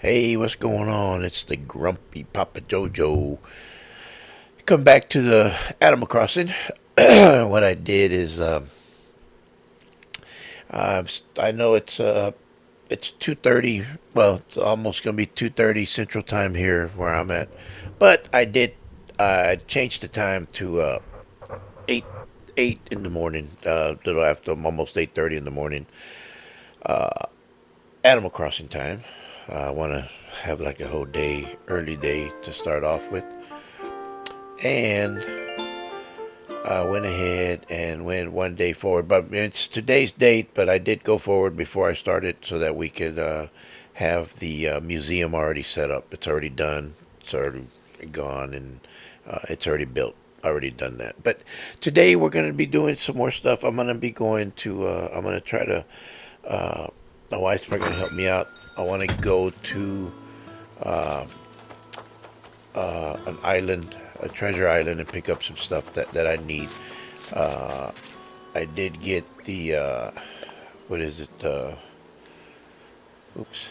Hey, what's going on? It's the grumpy Papa JoeJoe. Come back to the Animal Crossing. What I did is, I know it's 2:30. Well, it's almost gonna be 2:30 Central Time here where I'm at, but I did change the time to 8 8 in the morning. Little after almost 8:30 in the morning. Animal Crossing time. I want to have like a whole day, early day to start off with. And I went ahead and went one day forward. But it's today's date, but I did go forward before I started so that we could have the museum already set up. It's already done, it's already gone, and it's already built. Already done that. But today we're going to be doing some more stuff. I'm going to be going to, I'm going to try to, uh, my wife's probably going to help me out. I want to go to an island, a treasure island, and pick up some stuff that I need. Uh, I did get the what is it? Oops,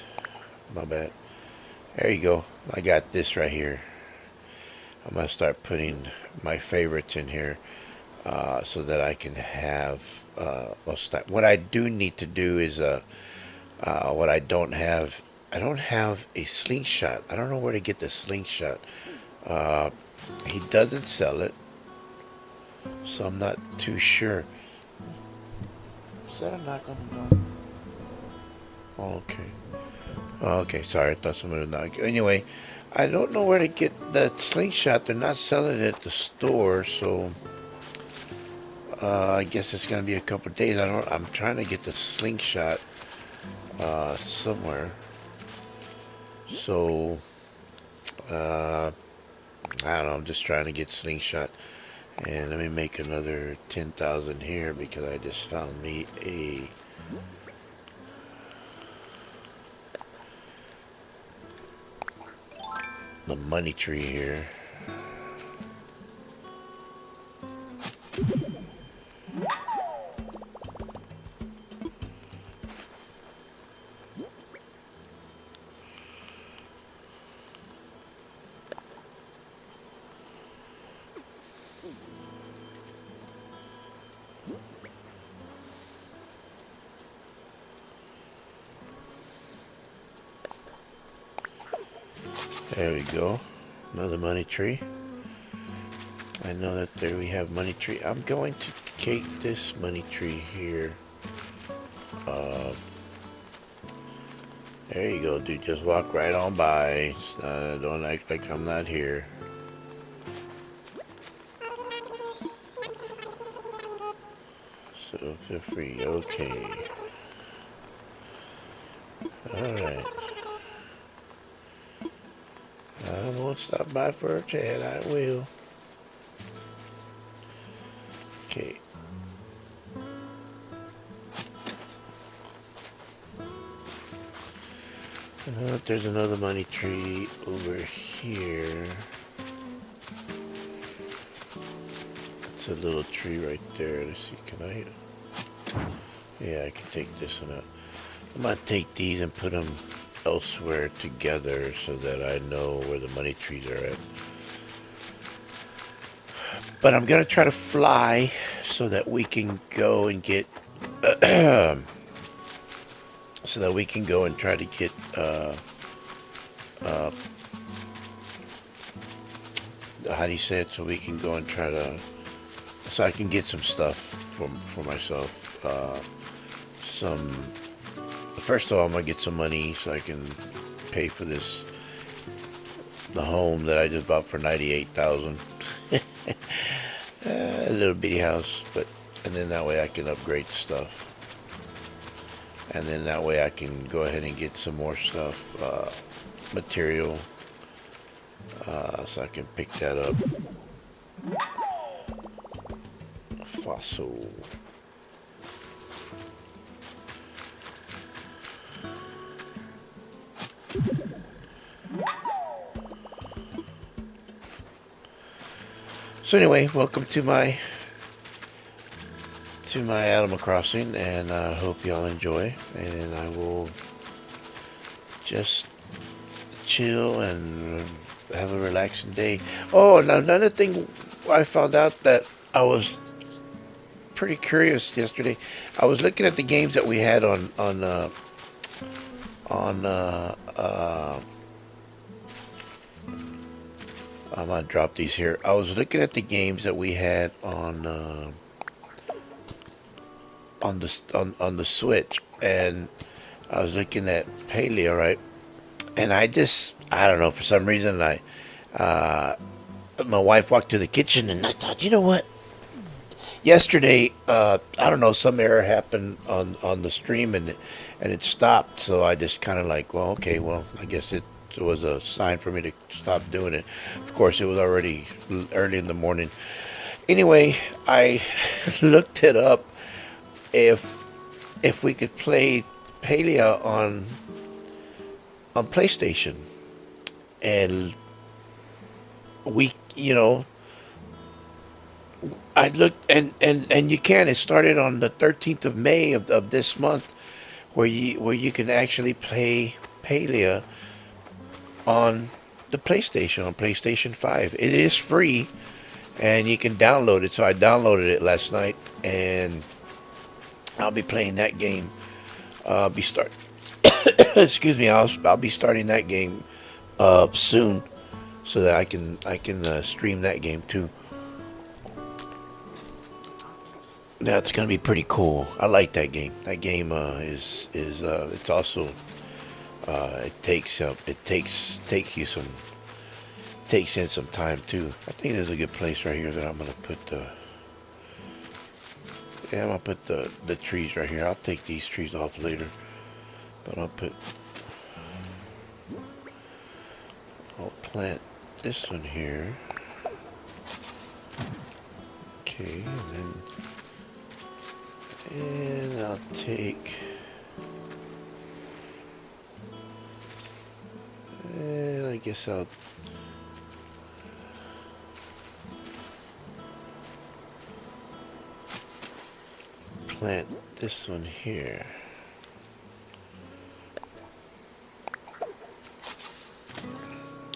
my bad. There you go. I got this right here. I'm gonna start putting my favorites in here so that I can have. What I do need to do is what I don't have. I don't have a slingshot. I don't know where to get the slingshot. Uh, he doesn't sell it, so I'm not too sure. Is that a knock on the door? Oh, okay. Oh, okay, sorry, I thought somebody was knocking. Anyway, I don't know where to get that slingshot. They're not selling it at the store, so I guess it's gonna be a couple of days. I'm trying to get the slingshot somewhere. So I don't know. I'm just trying to get slingshot. And let me make another 10,000 here because I just found me the money tree here. There we go. Another money tree. I know that there we have money tree. I'm going to take this money tree here. Uh, there you go, dude. Just walk right on by. Don't act like I'm not here. So feel free. Okay. Alright. I won't stop by for a chat. I will. Okay. There's another money tree over here. It's a little tree right there. Let's see, can I? Yeah, I can take this one out. I'm gonna take these and put them elsewhere together so that I know where the money trees are at. But I'm gonna try to fly so that we can go and get so that we can go and try to get uh, how do you say it? So we can go and try to so I can get some stuff for myself. Some first of all, I'm gonna get some money so I can pay for the home that I just bought for 98,000. A little bitty house, but and then that way I can upgrade stuff. And then that way I can go ahead and get some more stuff, material, so I can pick that up. A fossil. So anyway, welcome to my Animal Crossing, and I hope y'all enjoy. And I will just chill and have a relaxing day. Oh, now another thing I found out that I was pretty curious yesterday. I was looking at the games that we had on I'm gonna drop these here. I was looking at the games that we had on the Switch, and I was looking at Paleo, right? And I don't know, for some reason uh, my wife walked to the kitchen, and I thought, you know what? Yesterday, I don't know, some error happened on the stream, and it stopped. So I just kind of like, well, okay, well, I guess it was a sign for me to stop doing it. Of course, it was already early in the morning. Anyway, I looked it up if we could play Palia on PlayStation, and we, I looked, and you can. It started on the 13th of May of this month, where you can actually play Palia on the PlayStation, on PlayStation 5. It is free, and you can download it. So I downloaded it last night, and I'll be playing that game. Be start. Excuse me. I'll be starting that game soon, so that I can stream that game too. That's gonna be pretty cool. I like that game. That game is it's also it takes you some takes in some time too. I think there's a good place right here that I'm gonna put the I'm gonna put the trees right here. I'll take these trees off later, but I'll plant this one here. Okay, and I'll take, and I guess I'll plant this one here.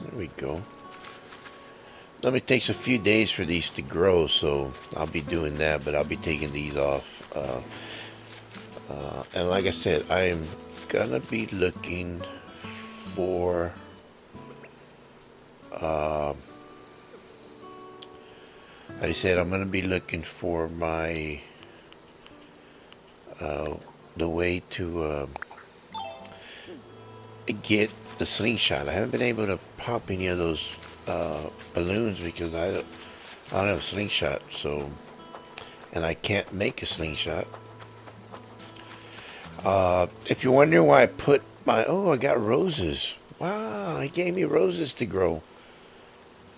There we go. Now it takes a few days for these to grow, so I'll be doing that, but I'll be taking these off. And like I said, I'm gonna be looking for like I said, I'm gonna be looking for my the way to get the slingshot. I haven't been able to pop any of those balloons because I don't have a slingshot, so, and I can't make a slingshot. If you're wondering why I put I got roses. Wow, he gave me roses to grow.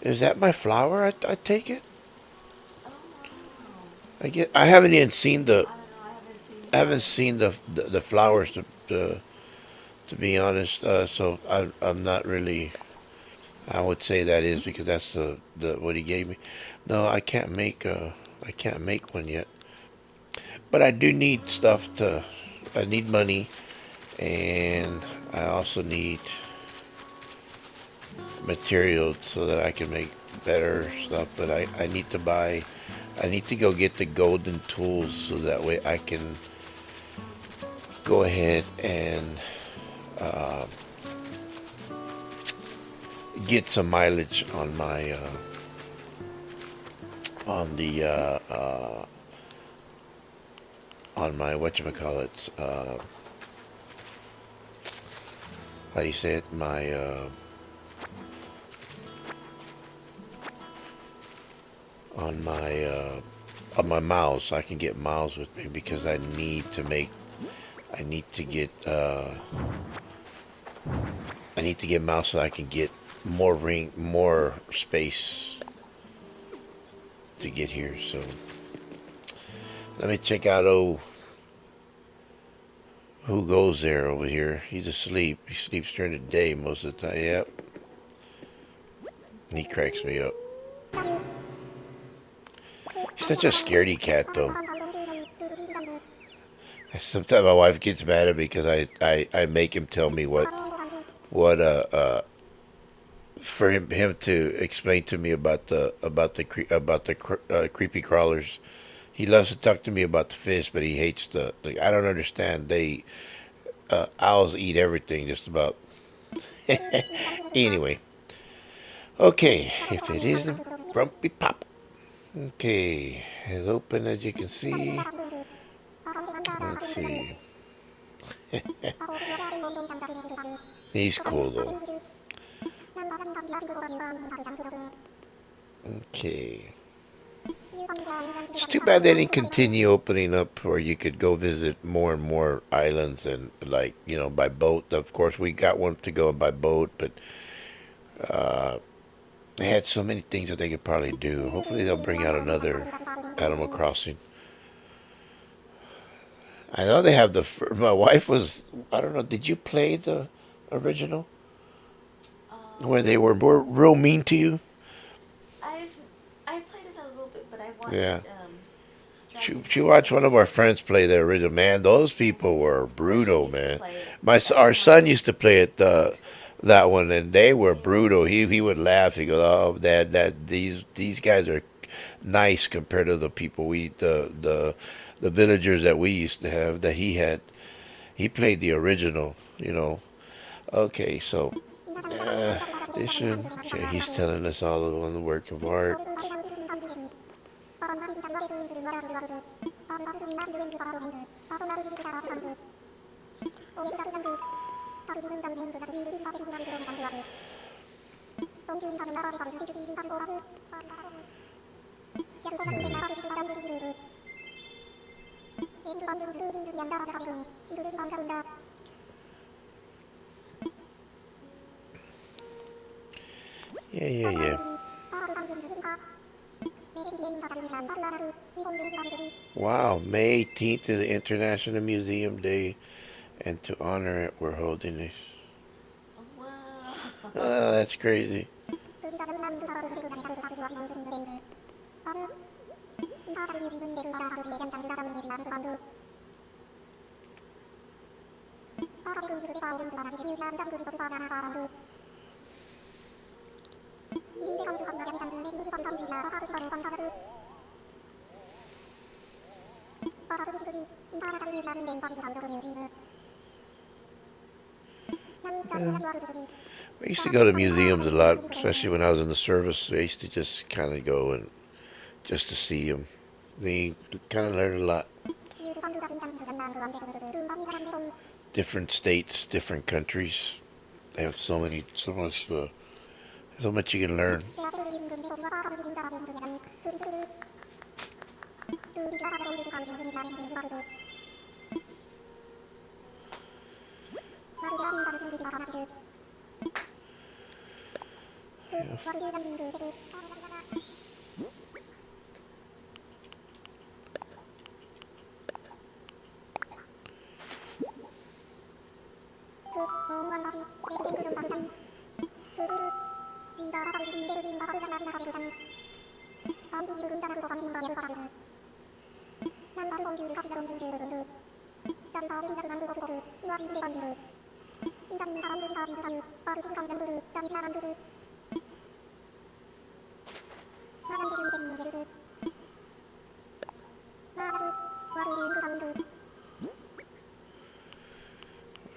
Is that my flower? I take it. I haven't even seen I haven't seen the flowers to be honest. So I'm not really. I would say that is because that's the what he gave me. No, I can't make one yet. But I do need stuff to. I need money, and I also need material so that I can make better stuff. But I need to buy. I need to go get the golden tools so that way I can go ahead and get some mileage on my on the on my whatchamacallit, how do you say it? My on my miles, so I can get miles with me because I need to make I need to get miles so I can get more space to get here. So let me check out who goes there over here. He's asleep. He sleeps during the day most of the time. Yep. He cracks me up. He's such a scaredy cat though. Sometimes my wife gets mad at me because I make him tell me what for him to explain to me about the creepy crawlers. He loves to talk to me about the fish, but he hates the. I don't understand. Owls eat everything just about. Anyway, okay. If it isn't Grumpy Pop, okay, it's open as you can see. Let's see. He's cool though. Okay. It's too bad they didn't continue opening up where you could go visit more and more islands and like by boat. Of course, we got one to go by boat, but they had so many things that they could probably do. Hopefully, they'll bring out another Animal Crossing. I know they have the. My wife was. I don't know. Did you play the original where they were real mean to you? I played it a little bit, but I watched Yeah. Dragon She Quest. watched one of our friends play the original. Man, those people were My son brutal, used to man. play it. Our Every son time. used to play it that one, and they were brutal. He would laugh. He goes, "Oh, Dad, these guys are nice compared to the people the villagers that we used to have that he had. He played the original. Okay, so uh, this should. Okay, he's telling us all on the work of art. Yeah, yeah, yeah. Wow, May 18th is the International Museum Day, and to honor it, we're holding this. Wow. Oh, that's crazy. Yeah. I used to go to museums a lot, especially when I was in the service. I used to just kind of go and just to see them. They kind of learn a lot. Different states, different countries. They have so much you can learn.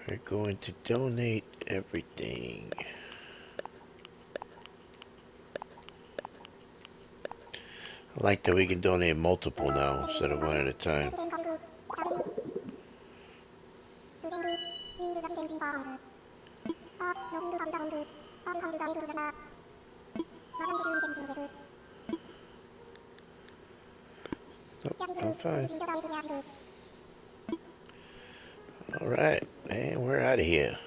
We're going to donate everything. I like that we can donate multiple now instead of one at a time. Nope, I'm fine. All right, and we're out of here.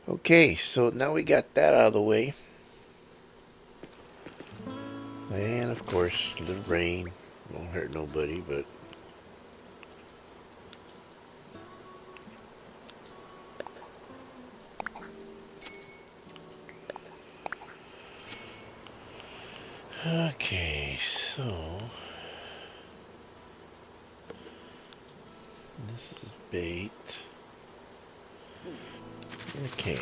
Okay, so now we got that out of the way. And of course, a little rain won't hurt nobody, but okay, so this is bait. Okay.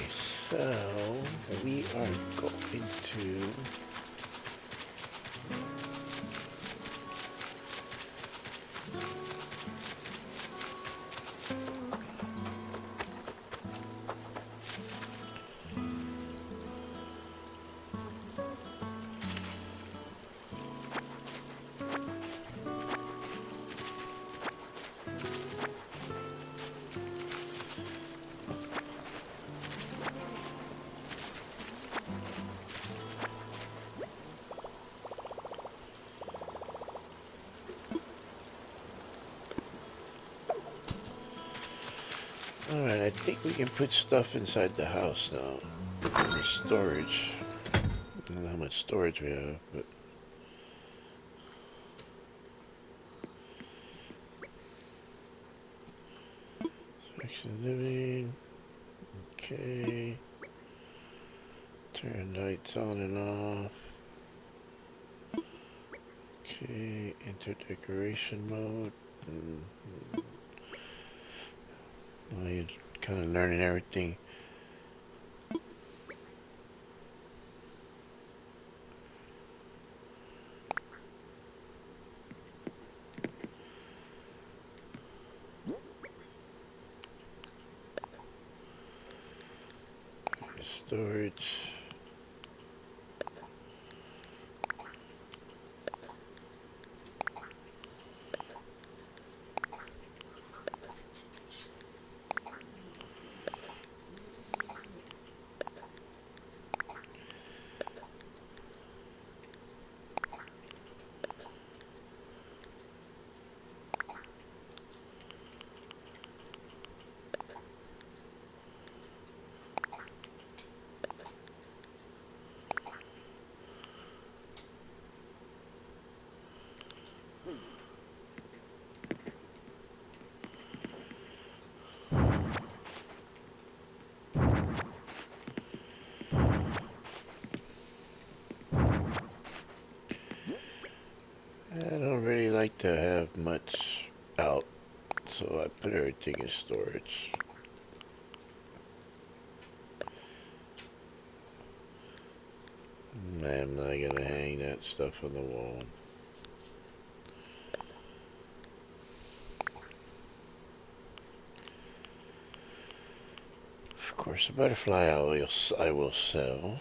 So we are going to Alright, I think we can put stuff inside the house now. The storage. I don't know how much storage we have, but section living. Okay. Turn lights on and off. Okay, enter decoration mode. Well, you're kind of learning everything. Storage. I don't really like to have much out, so I put everything in storage. I'm not gonna hang that stuff on the wall. Of course, the butterfly I will sell.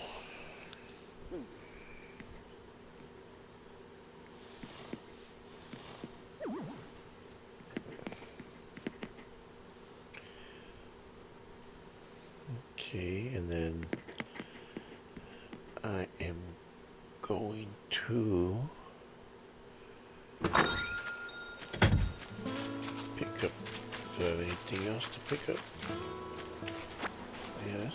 Okay, and then I am going to pick up. Do I have anything else to pick up? Yes.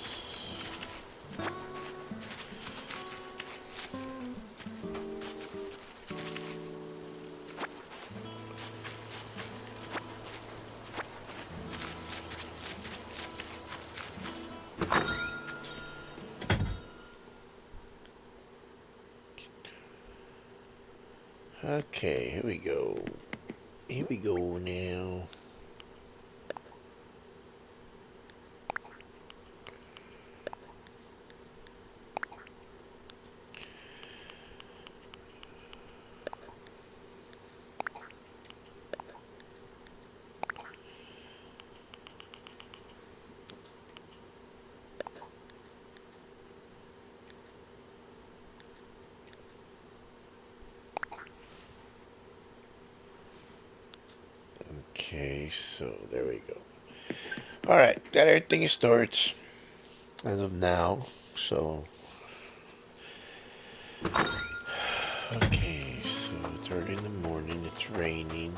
Okay, here we go. Here we go now. Okay, so there we go. Alright, got everything in storage as of now, so okay, so it's early in the morning, it's raining.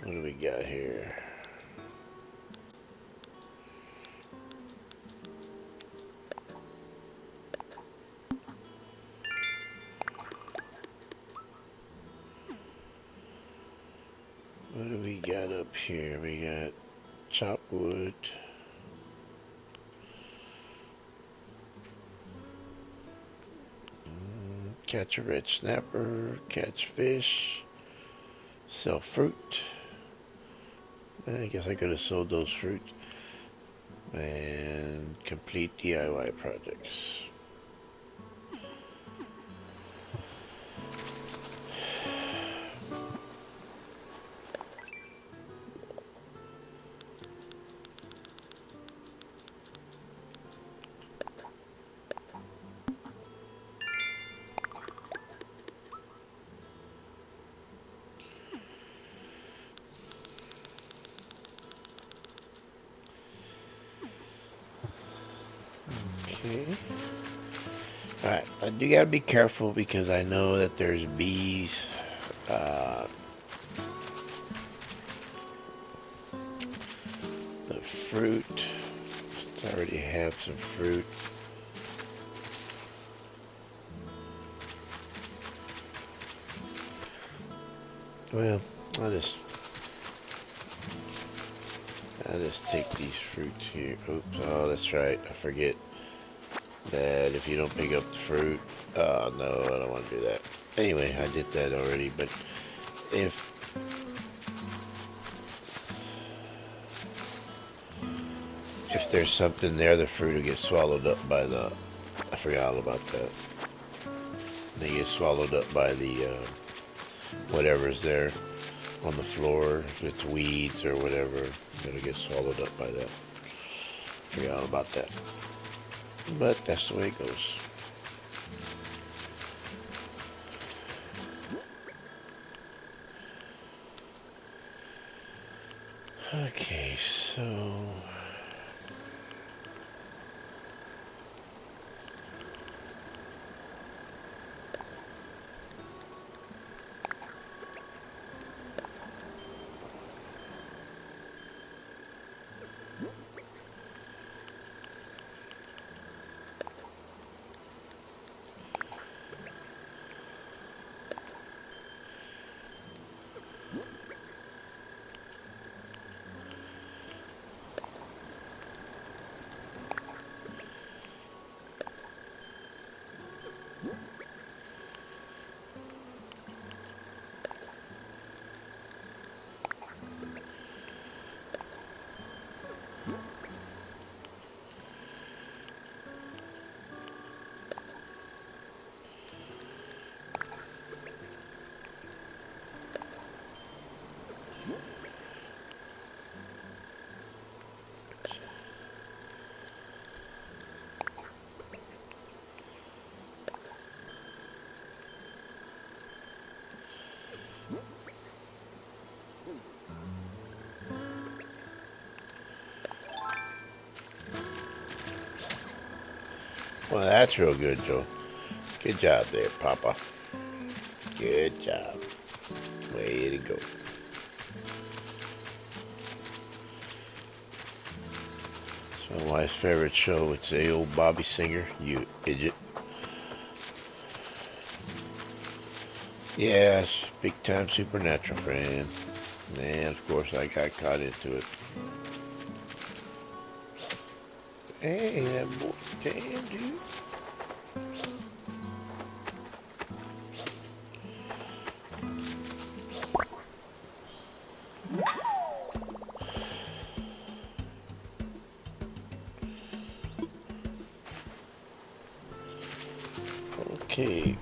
What do we got here? What do we got up here? We got chopped wood. Catch a red snapper, catch fish, sell fruit. I guess I could have sold those fruits. and complete DIY projects. Okay. Alright, I do gotta be careful because I know that there's bees. The fruit, since I already have some fruit. Well, I'll just take these fruits here. Oops, oh that's right, I forget that if you don't pick up the fruit, oh no, I don't want to do that. Anyway, I did that already, but if there's something there, the fruit will get swallowed up by the, I forgot all about that. They get swallowed up by the, whatever's there on the floor. If it's weeds or whatever, it'll get swallowed up by that. Forgot all about that. But that's the way it goes. Okay, so well, that's real good, Joe. Good job there, Papa. Good job. Way to go. So my wife's favorite show, it's the old Bobby Singer, you idiot. Yes, big time supernatural fan. And of course I got caught into it. Hey, that boy, damn dude. Okay.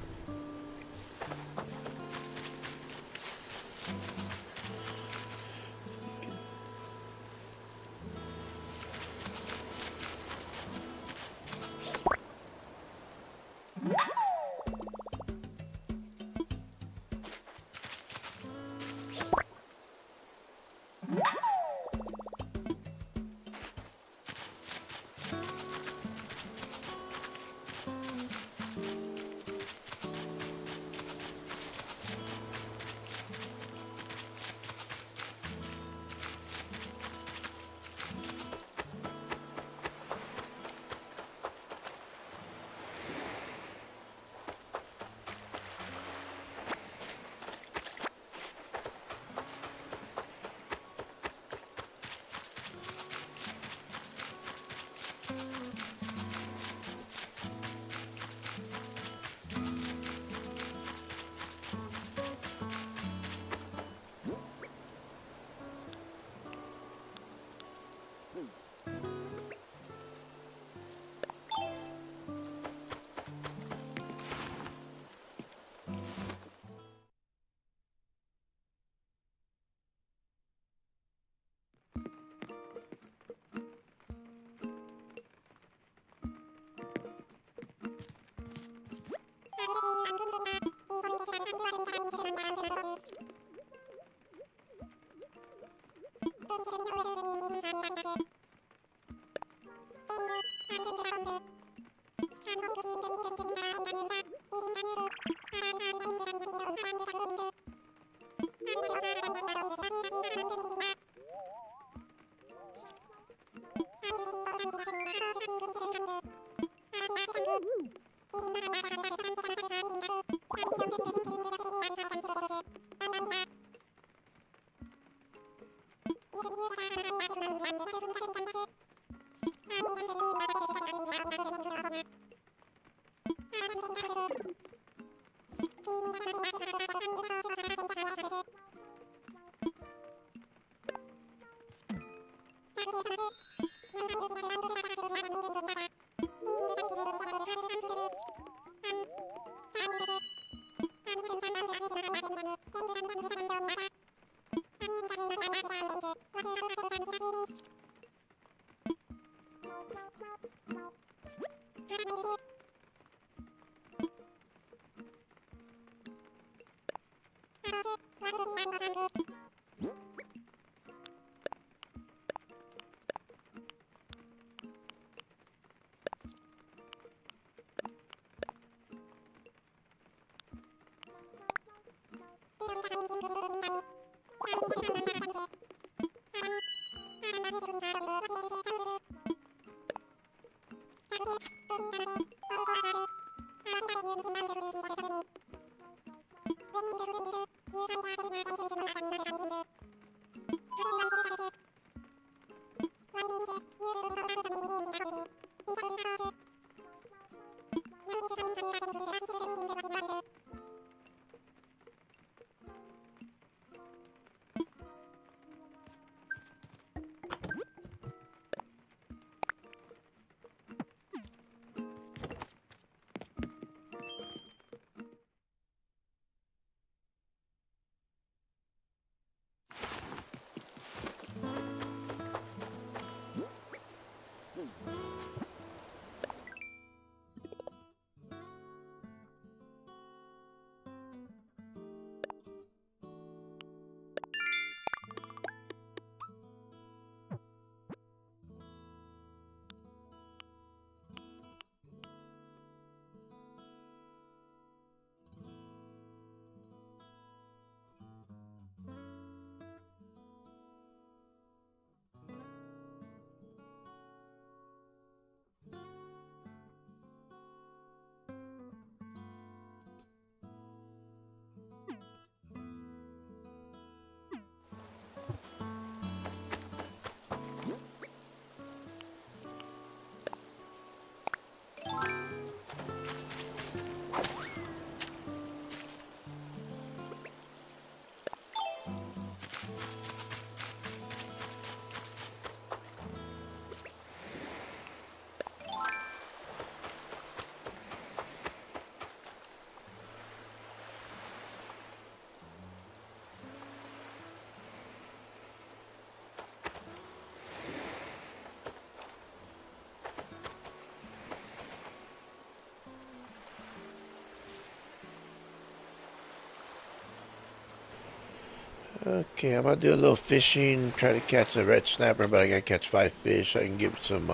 Okay, I'm gonna do a little fishing, try to catch a red snapper, but I gotta catch 5 fish. I can give some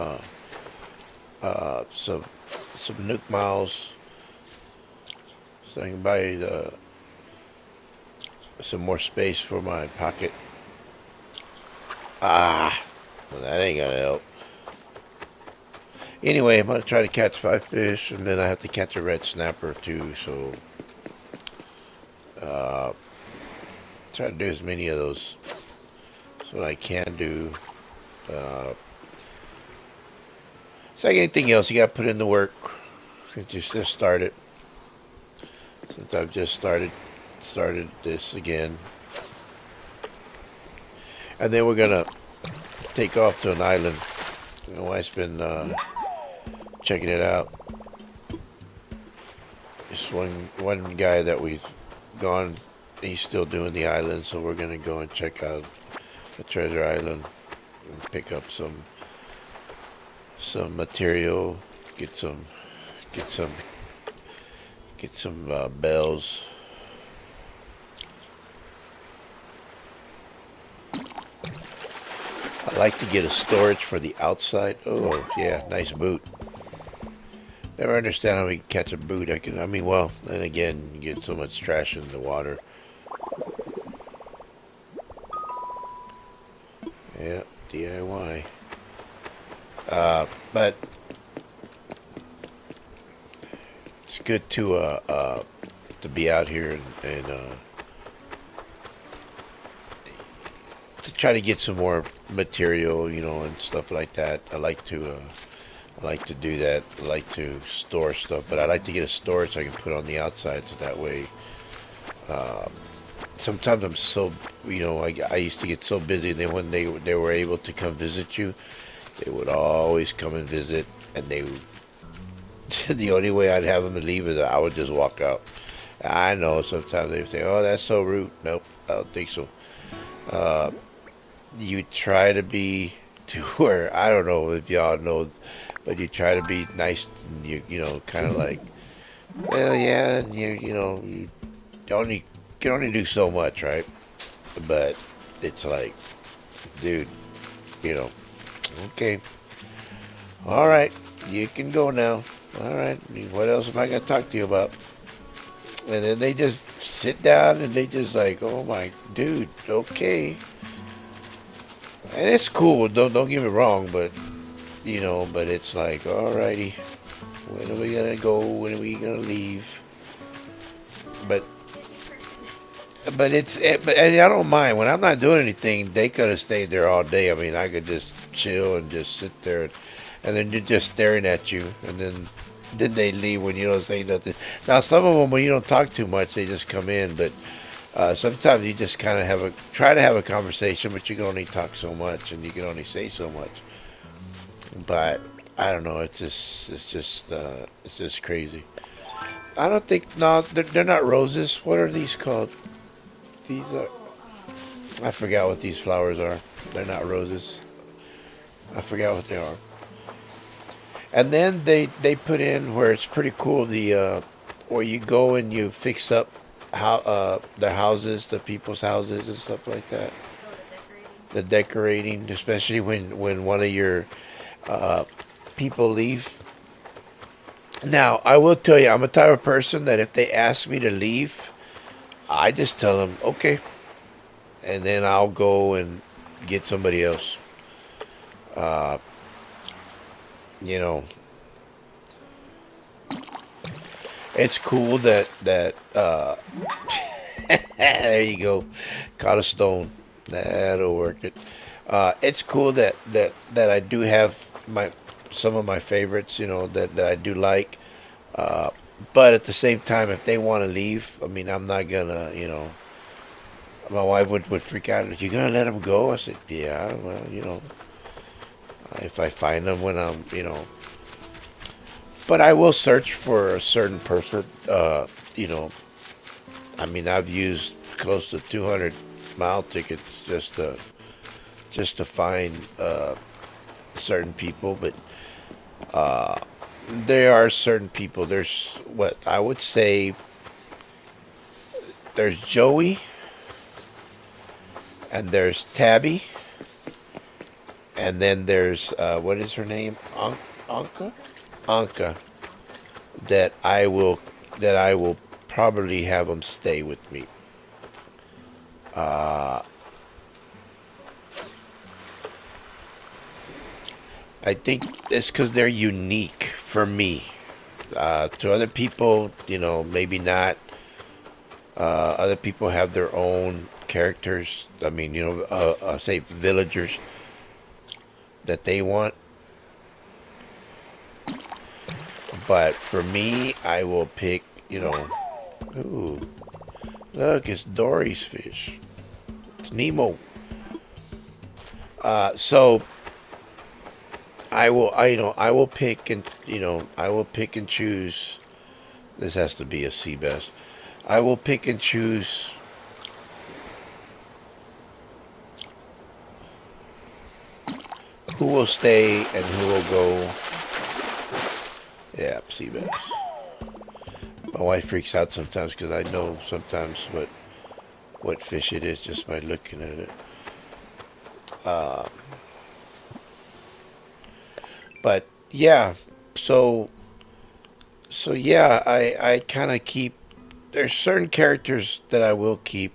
nuke miles, so I can buy some more space for my pocket. Ah, well, that ain't gonna help. Anyway, I'm gonna try to catch 5 fish, and then I have to catch a red snapper too. So, try to do as many of those. That's what I can do. It's like anything else, you gotta put in the work. Since you just started, since I've just started this again, and then we're gonna take off to an island. My wife's been checking it out. Just one guy that we've gone, he's still doing the island, so we're gonna go and check out the treasure island and pick up some material, get some Get some bells. I like to get a storage for the outside. Oh, yeah, nice boot. Never understand how we can catch a boot. I mean, well, then again, you get so much trash in the water. Yeah, DIY. But it's good to be out here and to try to get some more material, you know, and stuff like that. I like to do that. I like to store stuff, but I like to get a storage so I can put on the outside, so that way. Sometimes I'm so, you know, I used to get so busy. And then when they were able to come visit you, they would always come and visit, and they the only way I'd have them to leave is I would just walk out. I know sometimes they say, "Oh, that's so rude." Nope, I don't think so. Uh, you try to be to where I don't know if y'all know, but you try to be nice. And you know, kind of like, well, yeah, and you know, only can only do so much, right? But it's like, dude, you know, okay, all right, you can go now. All right, what else am I gonna talk to you about? And then they just sit down and they just like, oh my dude, okay. And it's cool. Don't get me wrong, but you know, but it's like, alrighty, when are we gonna go? When are we gonna leave? But but and I don't mind when I'm not doing anything. They could have stayed there all day. I mean, I could just chill and just sit there, and then they're just staring at you, and then they leave when you don't say nothing. Now, some of them, when you don't talk too much, they just come in, but sometimes you just kind of try to have a conversation, but you can only talk so much, and you can only say so much. But I don't know. It's just crazy. I don't think no, they're not roses. What are these called? These are. I forgot what these flowers are. They're not roses. I forgot what they are. And then they put in where it's pretty cool. Where you go and you fix up how the houses, the people's houses and stuff like that. The decorating, especially when one of your uh, people leave. Now, I will tell you, I'm a type of person that if they ask me to leave, I just tell them okay, and then I'll go and get somebody else. Uh, you know, it's cool that there you go, caught a stone. That'll work it. It's cool that I do have some of my favorites, you know, that I do like. Uh, but at the same time, if they want to leave, I mean, I'm not gonna, you know, my wife would freak out. You gonna let them go? I said, yeah, well, you know, if I find them when I'm, you know, but I will search for a certain person. You know, I mean, I've used close to 200 mile tickets just to find certain people, but there are certain people. There's what I would say. There's Joey, and there's Tabby, and then there's what is her name? Anka. Anka. That I will probably have them stay with me. Uh, I think it's because they're unique for me. To other people, you know, maybe not. Other people have their own characters. I mean, you know, say villagers that they want. But for me, I will pick, you know, ooh, look, it's Dory's fish. It's Nemo. So I will pick and, you know, I will pick and choose. This has to be a sea bass. I will pick and choose who will stay and who will go. Yeah, sea bass. My wife freaks out sometimes because I know sometimes what fish it is just by looking at it. Uh, but yeah, so yeah, I kind of keep. There's certain characters that I will keep.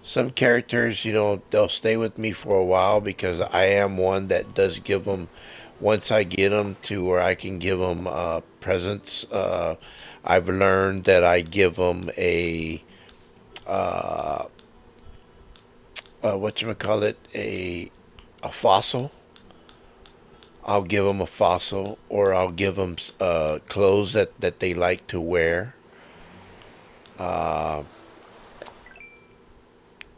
Some characters, they'll stay with me for a while because I am one that does give them. Once I get them to where I can give them presents, I've learned that I give them uh, what you call it, a fossil. I'll give them a fossil, or I'll give them clothes that they like to wear. Uh,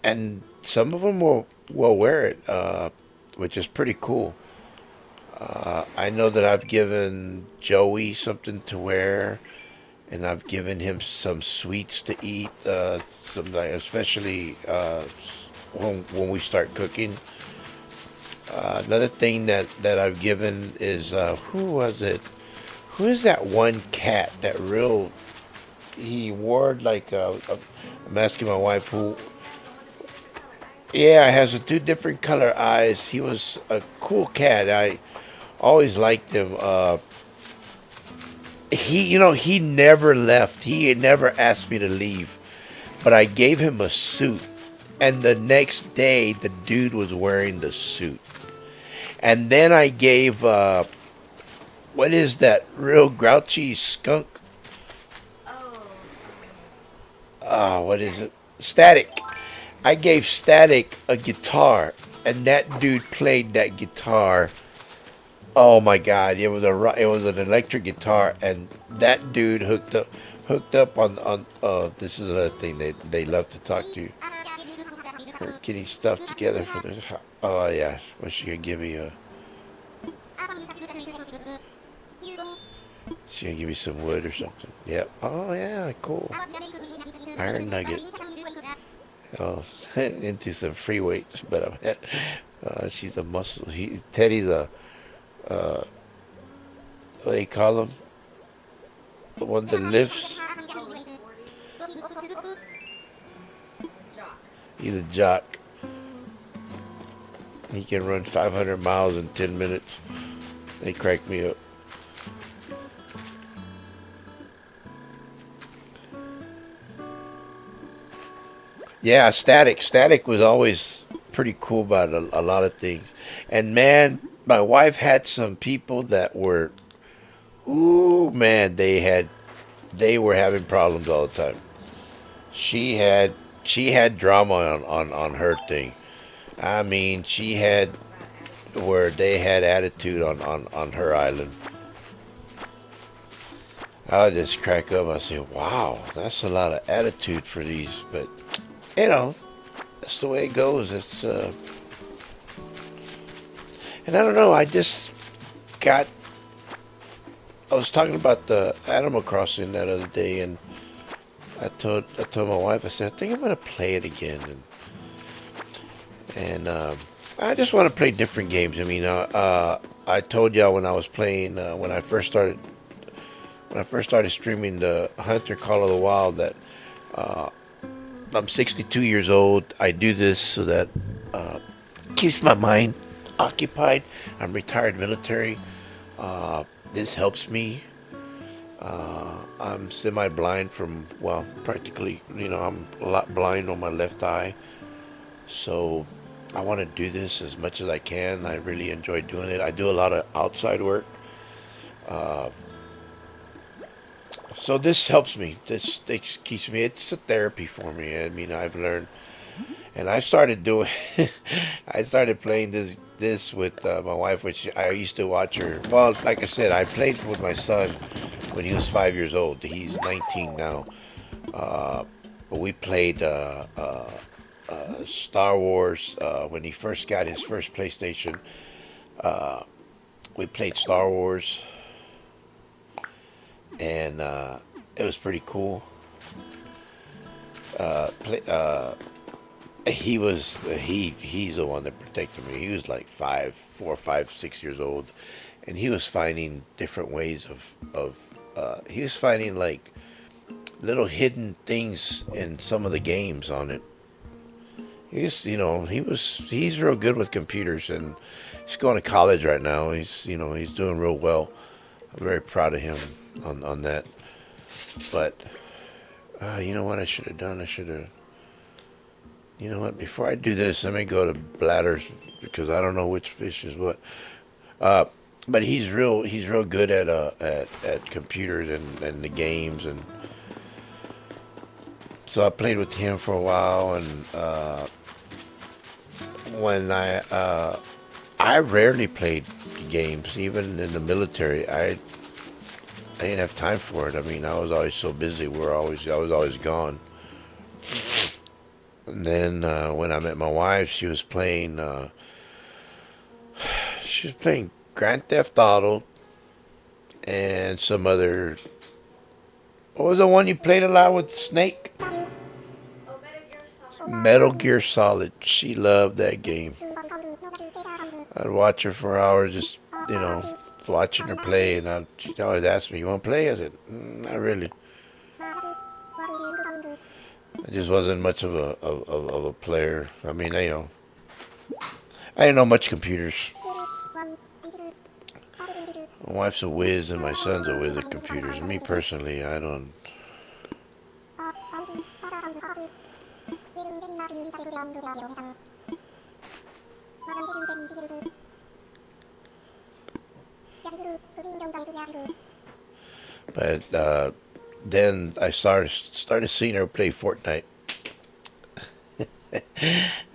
and some of them will wear it, which is pretty cool. I know that I've given Joey something to wear, and I've given him some sweets to eat. Especially when we start cooking. Another thing that I've given is who was it? Who is that one cat that real? He wore like I'm asking my wife who. Yeah, has a two different color eyes. He was a cool cat. I always liked him. He never left. He never asked me to leave, but I gave him a suit, and the next day the dude was wearing the suit. And then I gave what is that real grouchy skunk? Oh, What is static. it? Static. I gave Static a guitar, and that dude played that guitar. Oh my God! It was an electric guitar, and that dude hooked up on. This is another thing they love to talk to. Her getting stuff together for the. Oh yeah, was she gonna give me a? She gonna give me some wood or something. Yep. Oh yeah, cool. Iron nugget. Oh, into some free weights, but she's a muscle. Teddy's a what do you call him? The one that lifts. Oh, he's sporty. Jock. He's a jock. He can run 500 miles in 10 minutes. They crack me up. Yeah, Static. Static was always pretty cool about a lot of things. And man, my wife had some people that were, ooh man, they were having problems all the time. She had she had drama on her thing. I mean, she had where they had attitude on her island. I would just crack up. I say, "Wow, that's a lot of attitude for these." But you know, that's the way it goes. And I don't know. I just got. I was talking about the Animal Crossing that other day, and I told my wife. I said, I think I'm gonna play it again, and I just want to play different games. I mean, I told y'all when I was playing when I first started streaming the Hunter Call of the Wild that uh, I'm 62 years old. I do this so that keeps my mind occupied. I'm retired military. This helps me. I'm semi-blind from, well, practically, I'm a lot blind on my left eye. So I want to do this as much as I can. I really enjoy doing it. I do a lot of outside work. Uh, so this helps me. This keeps me. It's a therapy for me. I mean, I've learned, and I started doing. I started playing this with my wife, which I used to watch her. Well, like I said, I played with my son when he was 5 years old. He's 19 now. Uh, but we played Star Wars when he first got his first PlayStation. Uh, we played Star Wars, and it was pretty cool. Play, he's the one that protected me. He was like 4, 5, 6 years old, and he was finding different ways of he was finding like little hidden things in some of the games on it. He's real good with computers, and he's going to college right now. He's doing real well. I'm very proud of him on that. But you know what I should have done? I should have. You know what? Before I do this, let me go to bladders because I don't know which fish is what. Uh, but he's real good at computers and the games, and so I played with him for a while. And when I rarely played games, even in the military. I didn't have time for it. I mean, I was always so busy. I was always gone. And then when I met my wife, she was playing Grand Theft Auto and some other. What was the one you played a lot with Snake? Oh, Metal Gear Solid. Metal Gear Solid. She loved that game. I'd watch her for hours, just watching her play, and she'd always ask me, "You want to play?" I said, "Not really." I just wasn't much of a player. I mean, I didn't know much computers. My wife's a whiz and my son's a whiz at computers. Me personally, I don't. But then I started seeing her play Fortnite.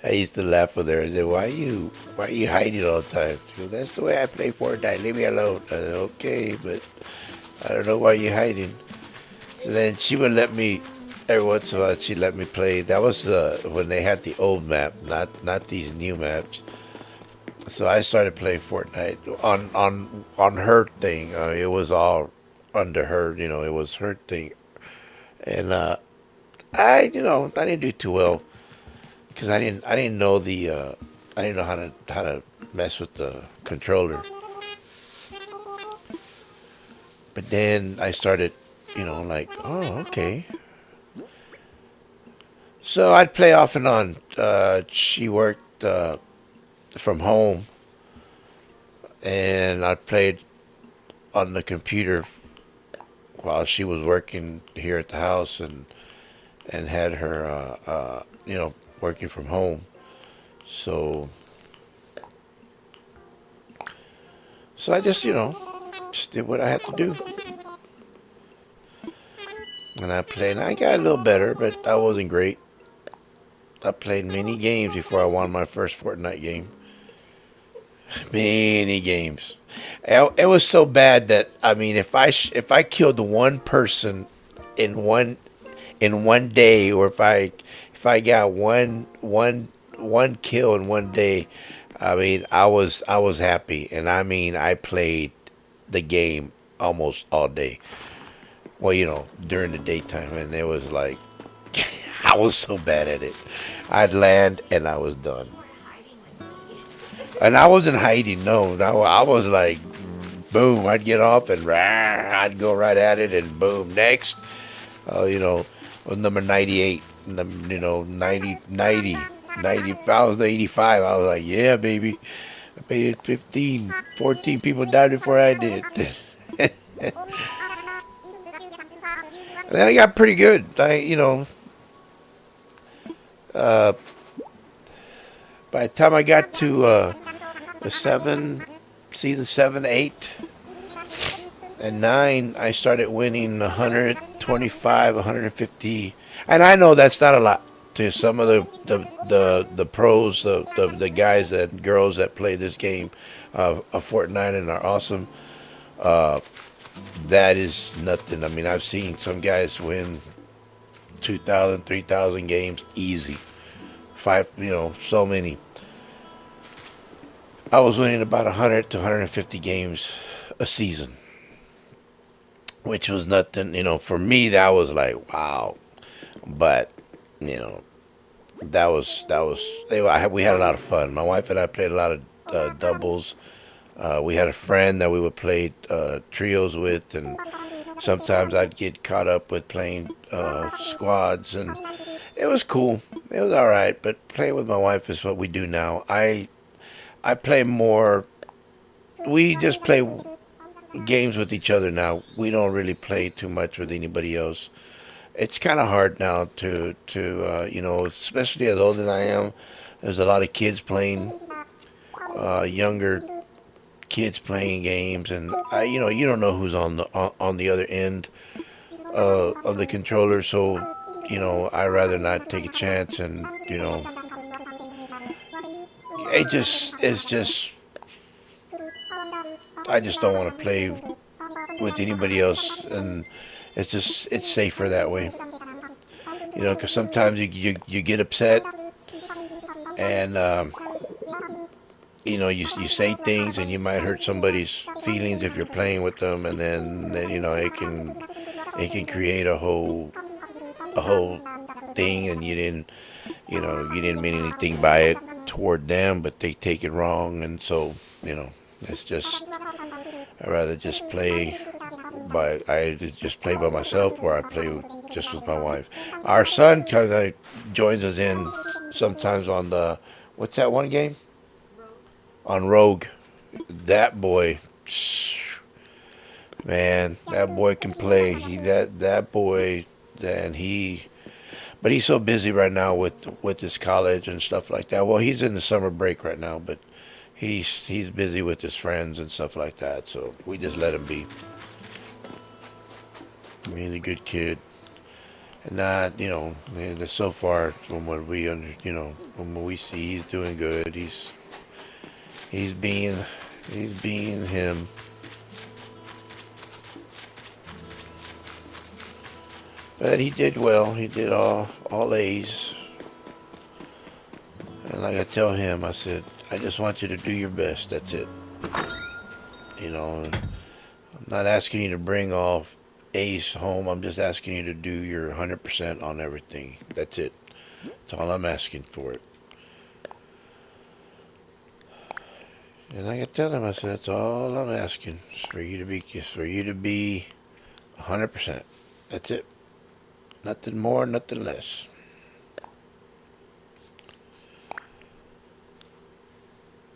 I used to laugh with her. I said, why are you hiding all the time?" She goes, "That's the way I play Fortnite. Leave me alone." I said, "Okay, but I don't know why you're hiding." So then she would let me, every once in a while, she'd let me play. That was when they had the old map, not these new maps. So I started playing Fortnite on her thing. It was all under her, it was her thing, and I didn't do too well because I didn't know how to mess with the controller. But then I started, like, oh, okay. So I'd play off and on. She worked from home, and I played on the computer while she was working here at the house, and had her, working from home. So, so I just did what I had to do, and I played. And I got a little better, but I wasn't great. I played many games before I won my first Fortnite game. Many games. It was so bad that I mean, if I killed one person in one day, or if I got one kill in one day, I mean, I was happy, and I mean, I played the game almost all day. Well, during the daytime, and it was like I was so bad at it. I'd land and I was done. You weren't hiding with me. And I wasn't hiding. No, no, I was like, boom. I'd get off and I'd go right at it, and boom, next. Was number 98. 90. If I was 85, I was like, yeah, baby. I made it 15, 14 people died before I did. And then I got pretty good. Uh, by the time I got to the season 7, 8, and 9, I started winning 125, 150, and I know that's not a lot to some of the pros, the guys and girls that play this game of Fortnite and are awesome. Uh, that is nothing. I mean, I've seen some guys win 2,000, 3,000 games easy. Five, so many. I was winning about 100 to 150 games a season, which was nothing. For me, that was like, wow. But, you know, we had a lot of fun. My wife and I played a lot of doubles. We had a friend that we would play trios with, and sometimes I'd get caught up with playing squads, and it was cool. It was all right, but playing with my wife is what we do now. I play more. We just play games with each other now. We don't really play too much with anybody else. It's kind of hard now to especially as old as I am. There's a lot of kids playing, younger kids playing games, and you don't know who's on the other end of the controller. So I rather not take a chance, and it's just I just don't want to play with anybody else, and it's safer that way. Because sometimes you get upset, and you say things, and you might hurt somebody's feelings if you're playing with them, and then it can create a whole thing, and you didn't mean anything by it toward them, but they take it wrong, and so it's just I rather just play by myself, or I play just with my wife. Our son kind of joins us in sometimes on the what's that one game on Rogue. That boy, man, that boy can play. That boy, and but he's so busy right now with his college and stuff like that. Well, he's in the summer break right now, but he's busy with his friends and stuff like that. So we just let him be. I mean, he's a good kid, and not so far from what from what we see, he's doing good. He's being him. But he did well. He did all A's. And like I tell him, I said, I just want you to do your best. That's it. I'm not asking you to bring all A's home. I'm just asking you to do your 100% on everything. That's it. That's all I'm asking for it. And I could tell him, I said, that's all I'm asking. Is for you to be 100%. That's it. Nothing more, nothing less.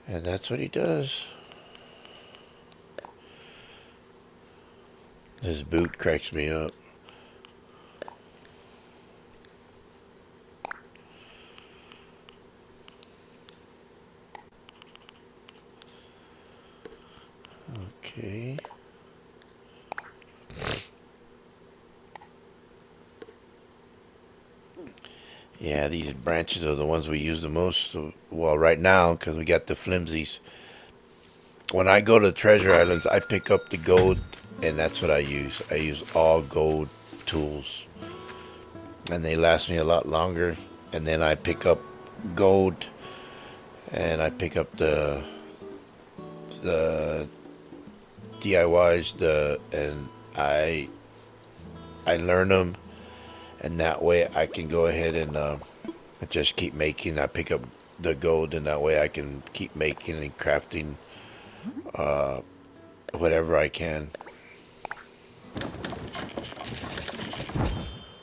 And that's what he does. His boot cracks me up. Okay. Yeah, these branches are the ones we use the most. Well, right now, because we got the flimsies. When I go to the Treasure Islands, I pick up the gold, and that's what I use. I use all gold tools, and they last me a lot longer. And then I pick up gold, and I pick up the DIYs, and I learn them, and that way I can go ahead and just keep making. I pick up the gold, and that way I can keep making and crafting whatever I can,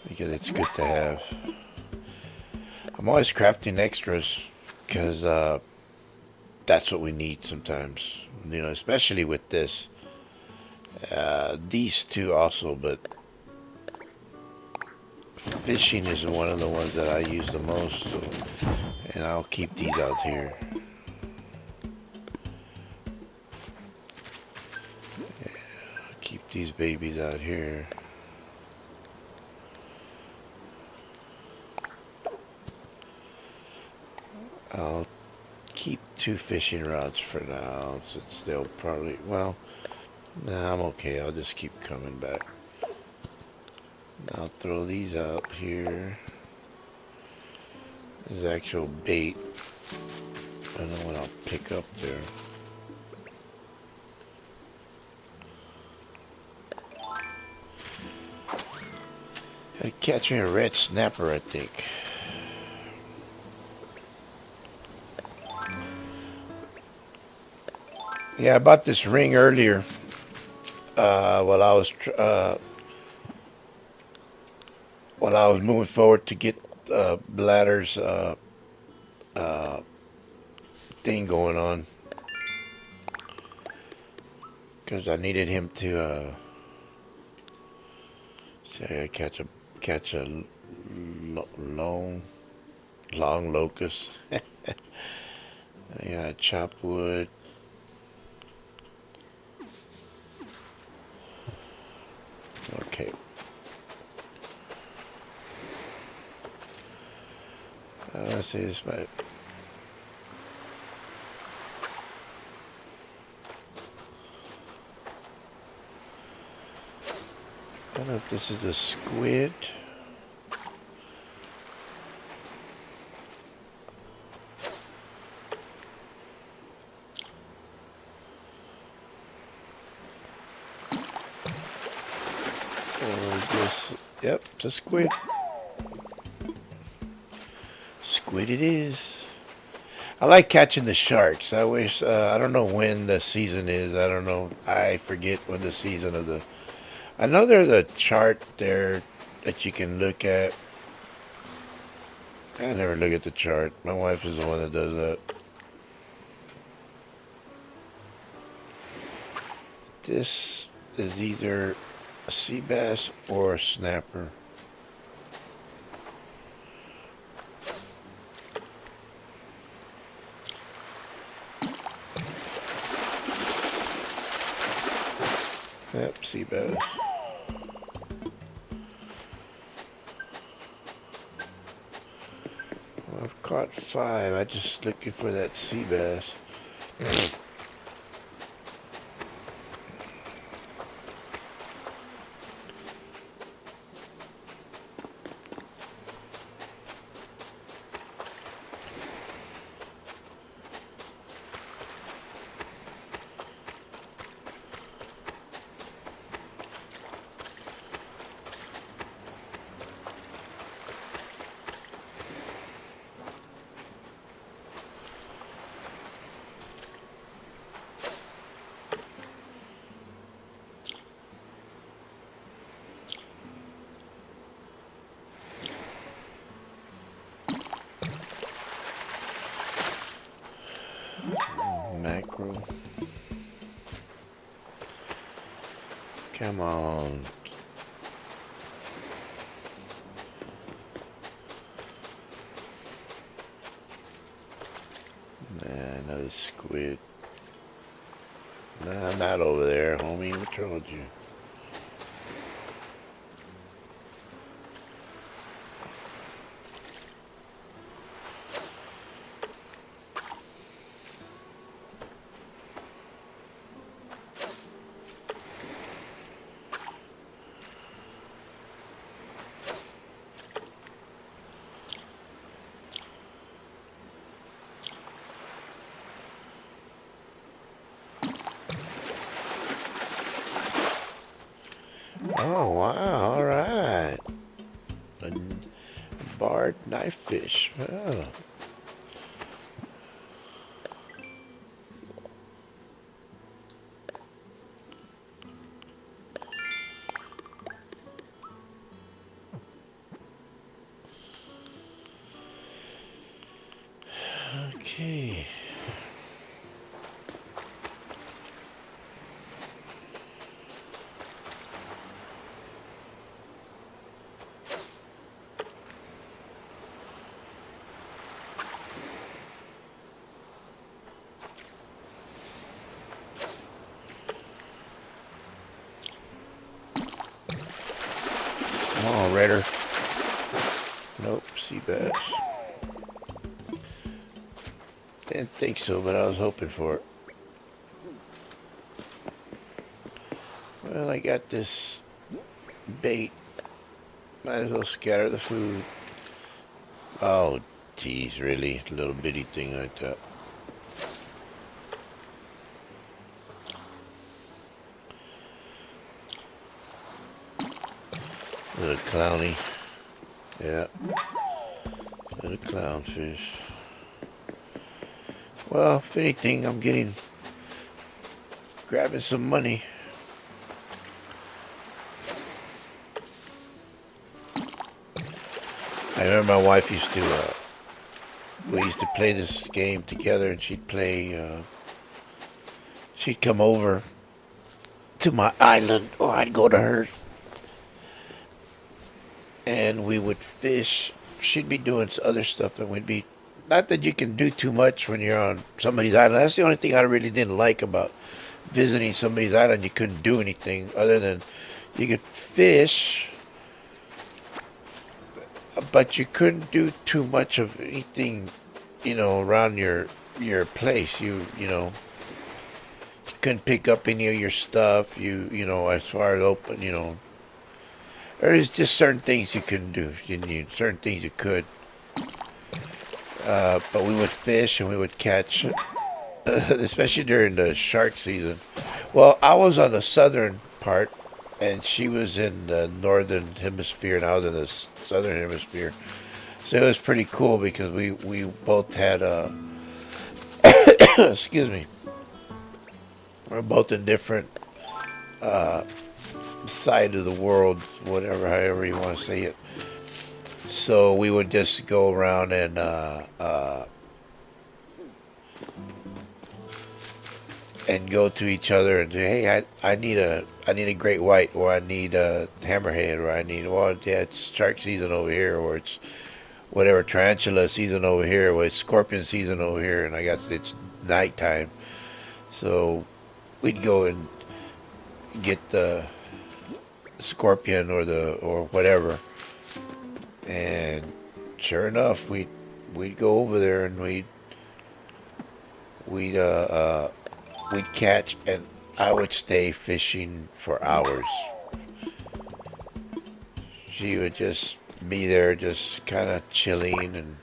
because it's good to have. I'm always crafting extras because that's what we need sometimes, especially with this. These two also, but fishing is one of the ones that I use the most, so, and I'll keep these out here. I'll keep these babies out here. I'll keep 2 fishing rods for now, since they'll probably, well, nah, I'm okay. I'll just keep coming back. I'll throw these out here. This is actual bait. I don't know what I'll pick up there. Gotta catch me a red snapper, I think. Yeah, I bought this ring earlier. While I was while I was moving forward to get Bladder's thing going on, because I needed him to say catch a long locust. I gotta chop wood. Okay. Let's see, this might. I don't know if this is a squid. Or is this? Yep, it's a squid. Squid it is. I like catching the sharks. I wish, I don't know when the season is. I don't know. I forget when the season of the. I know there's a chart there that you can look at. I never look at the chart. My wife is the one that does that. This is either a sea bass or a snapper. Yep, sea bass. Well, I've caught 5. I just looking for that sea bass. Mackerel. Come on. Nah, another squid. Nah, not over there, homie. What's wrong with you? Oh, wow. All right. A barred knife fish. Oh. Okay. Come on, Redder. Nope, sea bass. Didn't think so, but I was hoping for it. Well, I got this bait. Might as well scatter the food. Oh, geez, really? Little bitty thing like that. Little clowny. Yeah. Little clownfish. Well, if anything, I'm grabbing some money. I remember my wife used to. We used to play this game together, and she'd play. She'd come over to my island, or I'd go to hers, and we would fish. She'd be doing other stuff, and we'd be. Not that you can do too much when you're on somebody's island. That's the only thing I really didn't like about visiting somebody's island. You couldn't do anything other than you could fish, but you couldn't do too much of anything, around your place. You couldn't pick up any of your stuff. As far as open, there's just certain things you couldn't do. Certain things you could. But we would fish and we would catch, especially during the shark season. Well, I was on the southern part, and she was in the northern hemisphere, and I was in the southern hemisphere. So it was pretty cool because we both had excuse me, we're both in different side of the world, whatever, however you want to say it. So we would just go around and go to each other and say, "Hey, I need a great white, or I need a hammerhead, or I need, well, yeah, it's shark season over here, or it's whatever, tarantula season over here, or it's scorpion season over here, and I got it's nighttime." So we'd go and get the scorpion or whatever, and sure enough, we'd go over there and we'd we'd catch, and I would stay fishing for hours. She would just be there, just kind of chilling, and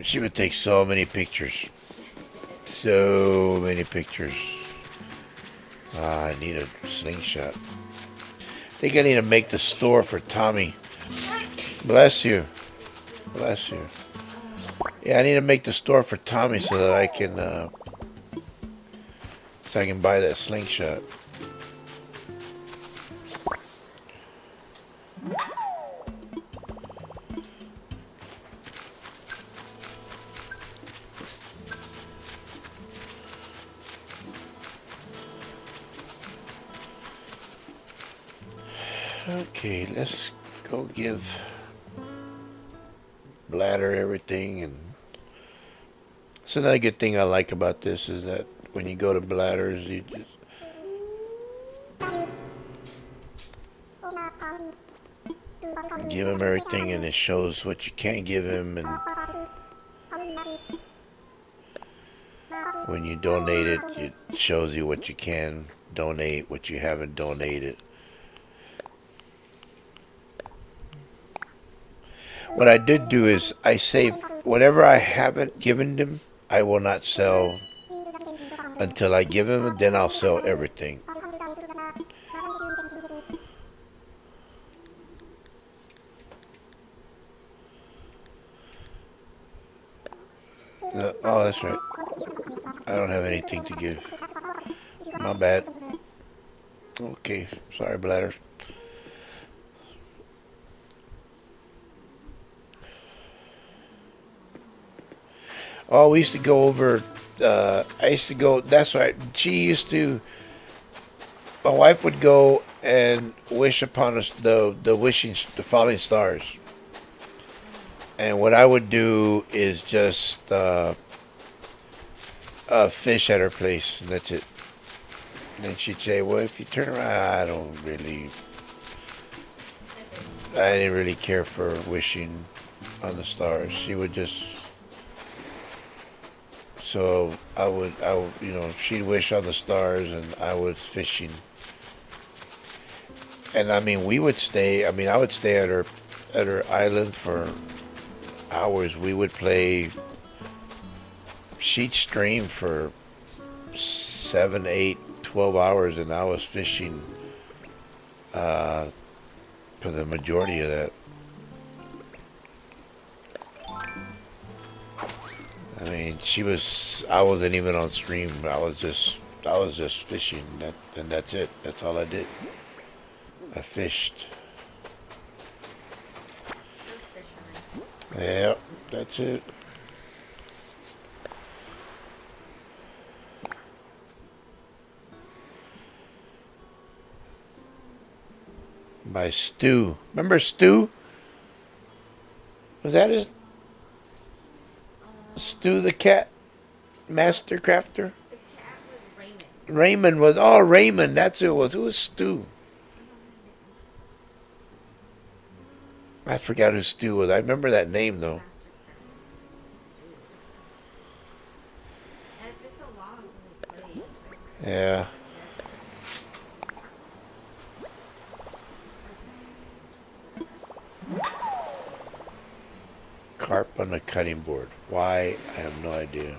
she would take so many pictures, so many pictures. I need a slingshot. I think I need to make the store for Tommy. Bless you. Bless you. Yeah, I need to make the store for Tommy so that I can buy that slingshot. Okay, let's go give Bladder everything. And so another good thing I like about this is that when you go to Bladders, you just give him everything, and it shows what you can't give him, and when you donate it, it shows you what you can donate, what you haven't donated. What I did do is I saved whatever I haven't given him, I will not sell until I give him, and then I'll sell everything. Oh, that's right. I don't have anything to give. My bad. Okay, sorry, Bladder. Oh, we used to go over. I used to go. That's right. She used to. My wife would go and wish upon us the falling stars. And what I would do is just fish at her place, and that's it. And then she'd say, "Well, if you turn around, I didn't really care for wishing on the stars." She would just. So she'd wish on the stars, and I was fishing. And I mean, we would stay. I mean, I would stay at her island for hours. We would play. She'd stream for 7, 8, 12 hours, and I was fishing for the majority of that. I mean, I wasn't even on stream. I was just fishing, and that's it. That's all I did. I fished. Yeah, that's it. By Stu. Remember Stu? Was that his Stu the cat master crafter? The cat was Raymond. Raymond was Raymond. That's who it was. Who was Stu? I don't know. I forgot who Stu was. I remember that name though. Master Crafter. Stew. And it's been so long since we played. Yeah. Carp on the cutting board. Why? I have no idea.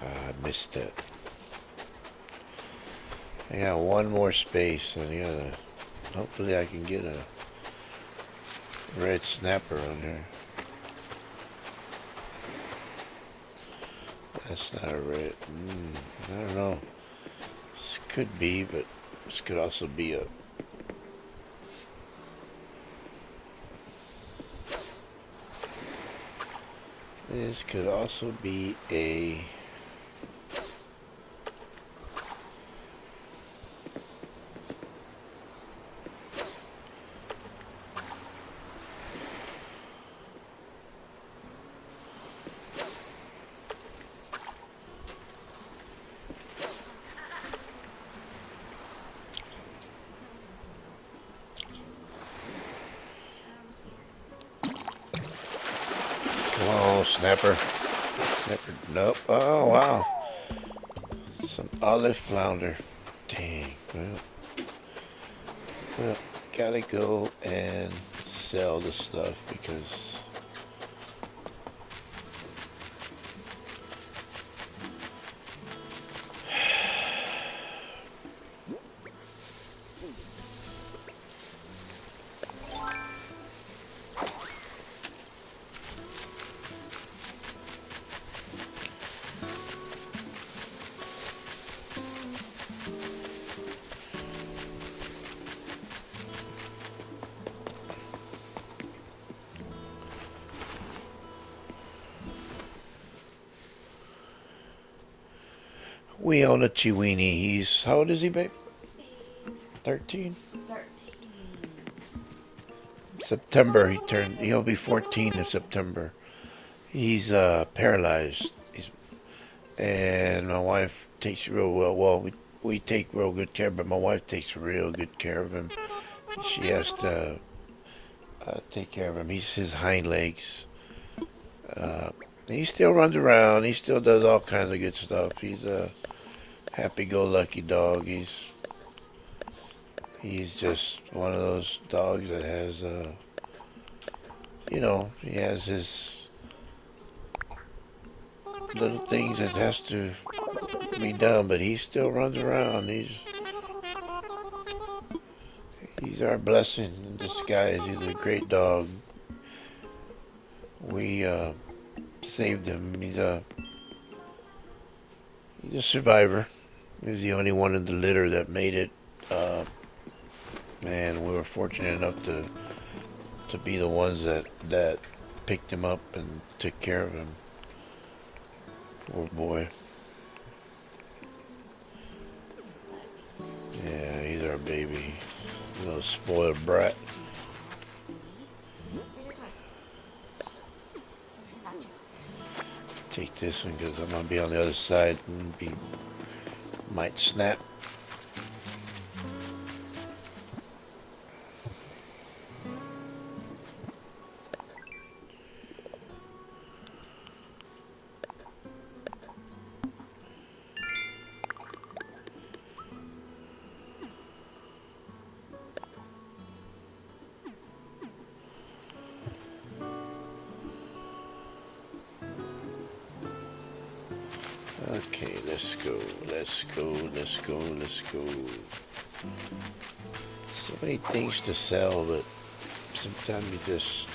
I missed it. I got one more space, and hopefully I can get a red snapper on here. That's not a red. I don't know. This could be, but this could also be a. This could also be a. Come on, snapper. Snapper. Nope. Oh, wow. Some olive flounder. Dang. Well, gotta go and sell the stuff because we own a Chiweenie. He's, how old is he, babe? 13? 13. September he'll be 14 in September. He's paralyzed. And my wife takes real we take real good care, but my wife takes real good care of him. She has to take care of him. He's his hind legs. He still runs around. He still does all kinds of good stuff. He's a happy-go-lucky dog. He's just one of those dogs that has, he has his little things that has to be done, but he still runs around. He's our blessing in disguise. He's a great dog. We saved him. He's a survivor. He was the only one in the litter that made it. And we were fortunate enough to be the ones that picked him up and took care of him. Poor boy. Yeah, he's our baby. Little spoiled brat. Take this one because I'm gonna be on the other side and might snap. Okay, let's go. So many things to sell, but sometimes you just,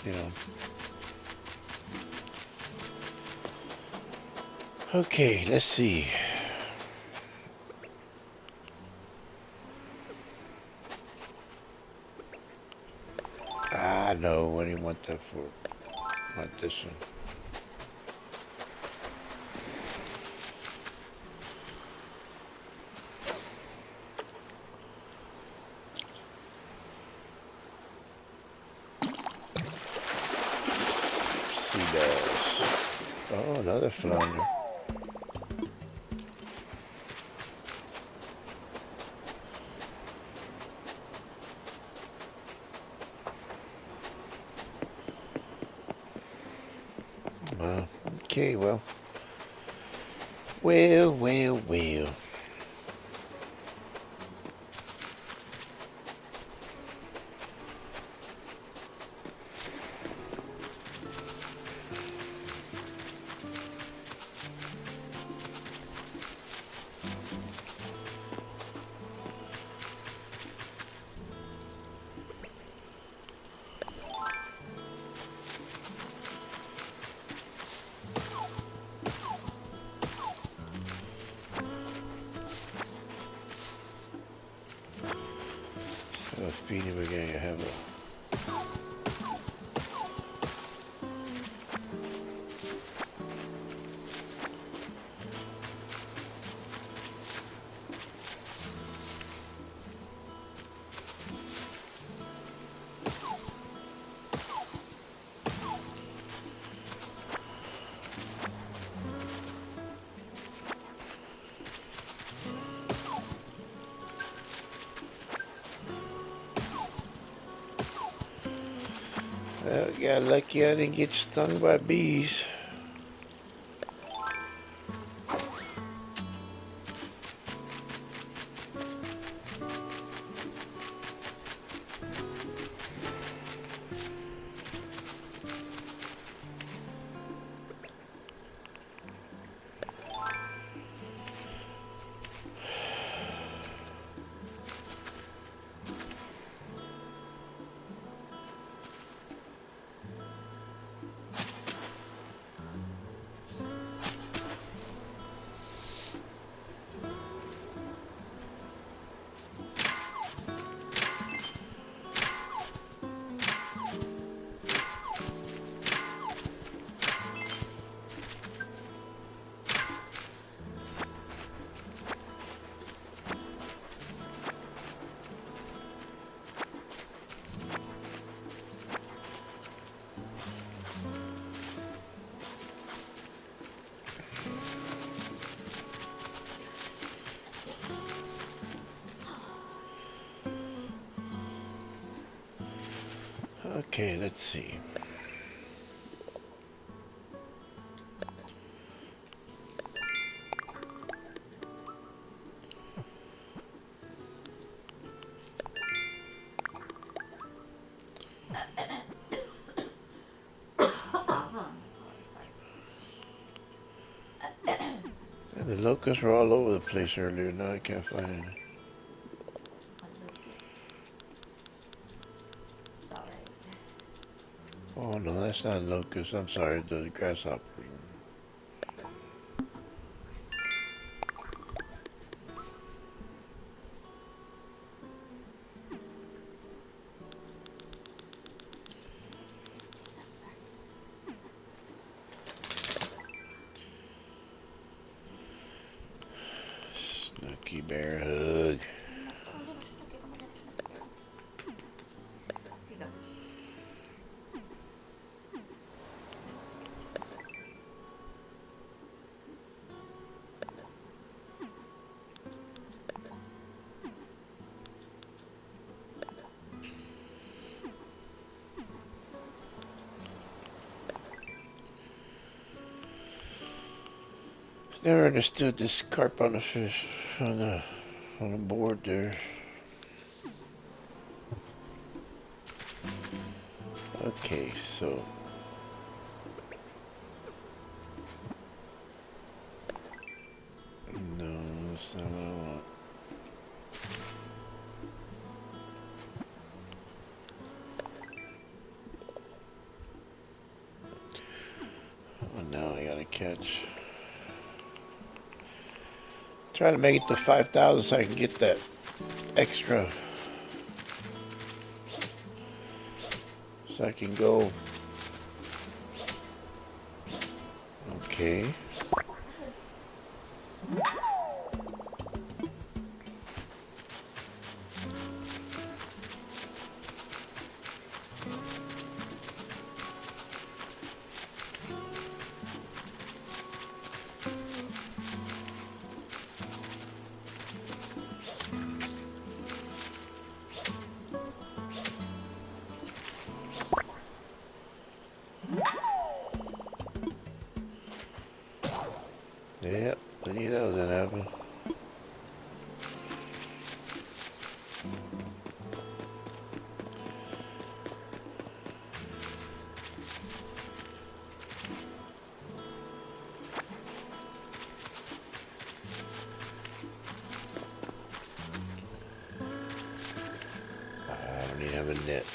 Okay, let's see. Ah, no, what do you want that for? I want this one. Seagulls. Oh, another flounder. Okay, well. Well. Feeding, we're going to have a... Well, got lucky I didn't get stung by bees. Okay, let's see. The locusts were all over the place earlier. Now I can't find any. Oh no, that's not locusts. I'm sorry, the grasshoppers. Snooky bear hug. Never understood this carp on the fish on the board there. Okay, so no, that's not what I want. Oh, now I gotta catch. Try to make it to 5,000 so I can get that extra. So I can go. Okay. Yep, plenty of those that happen. I don't even have a net.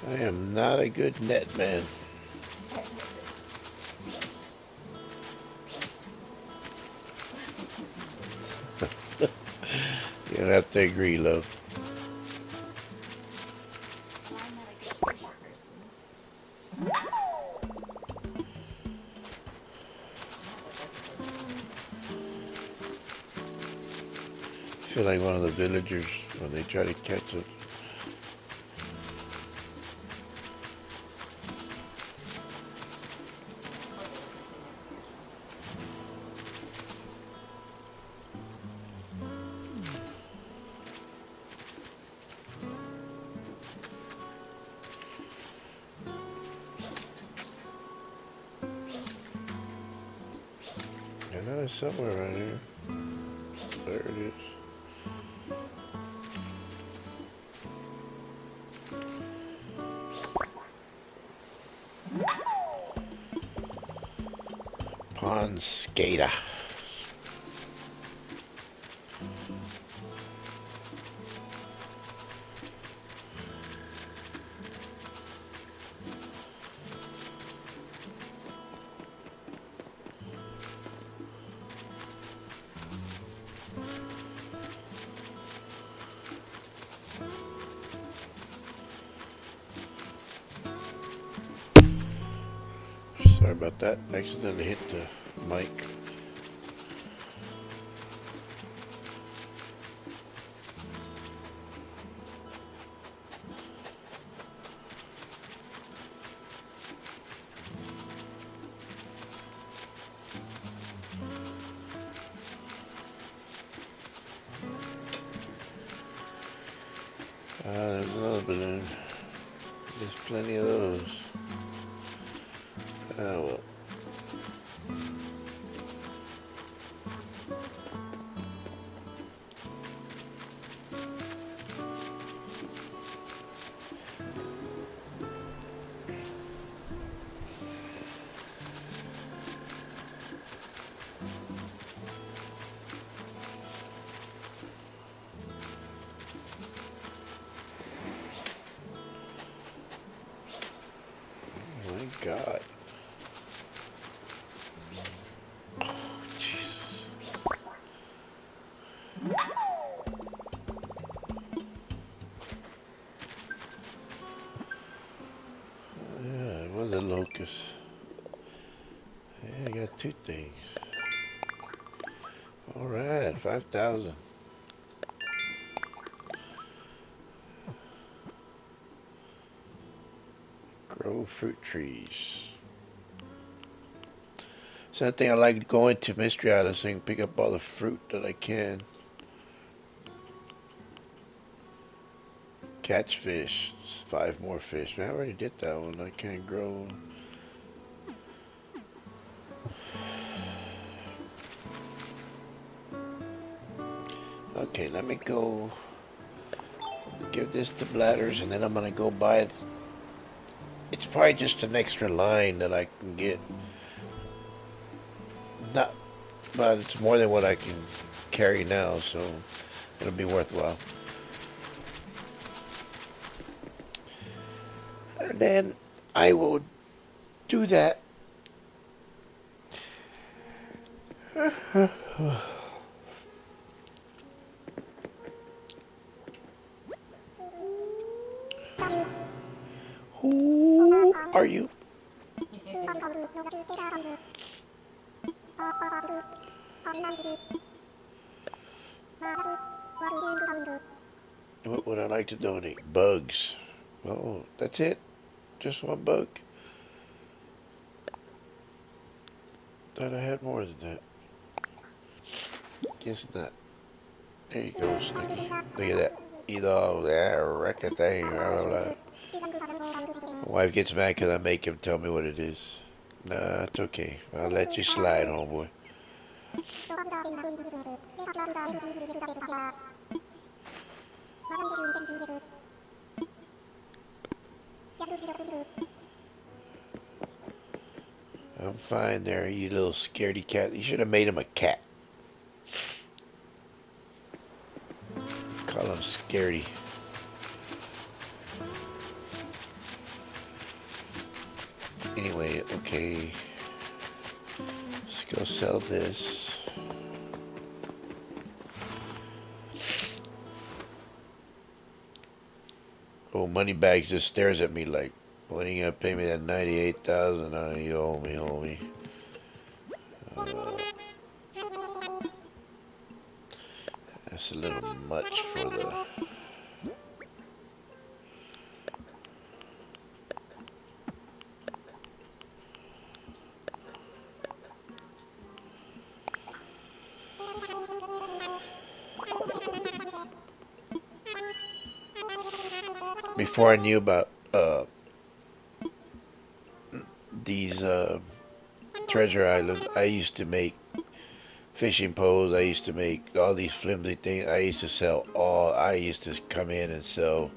I am not a good net man. You don't have to agree, love. Well, I'm not a good fisher person. I feel like one of the villagers when they try to catch it. I know it's somewhere around here. There it is. Pond skater. Sorry about that. Accidentally hit the mic. There's another balloon. There's plenty of those. Oh well. Oh my God. Jesus. Yeah, it was a locust. Yeah, I got two things. All right, 5,000. Grow fruit trees. Something I like going to Mystery Island so I can pick up all the fruit that I can. Catch fish. 5 more fish. Man, I already did that one. I can't grow. Okay, let me go give this to Bladders and then I'm gonna go buy it. It's probably just an extra line that I can get. Not, but it's more than what I can carry now, so it'll be worthwhile. And then I will do that. Who are you? What would I like to donate? Bugs. Oh, that's it? Just one bug? Thought I had more than that. Guess not. There you go, Snicky. Look at that. Either there, record thing, blah, blah, blah. My wife gets mad because I make him tell me what it is. Nah, it's okay. I'll let you slide, homeboy. I'm fine there, you little scaredy cat. You should have made him a cat. Call him Scaredy. Anyway, okay. Let's go sell this. Oh, Moneybags just stares at me like, when are you gonna pay me that 98,000? You owe me, homie. That's a little much for the... Before I knew about these treasure islands, I used to make fishing poles. I used to make all these flimsy things. I used to sell all. I used to come in and sell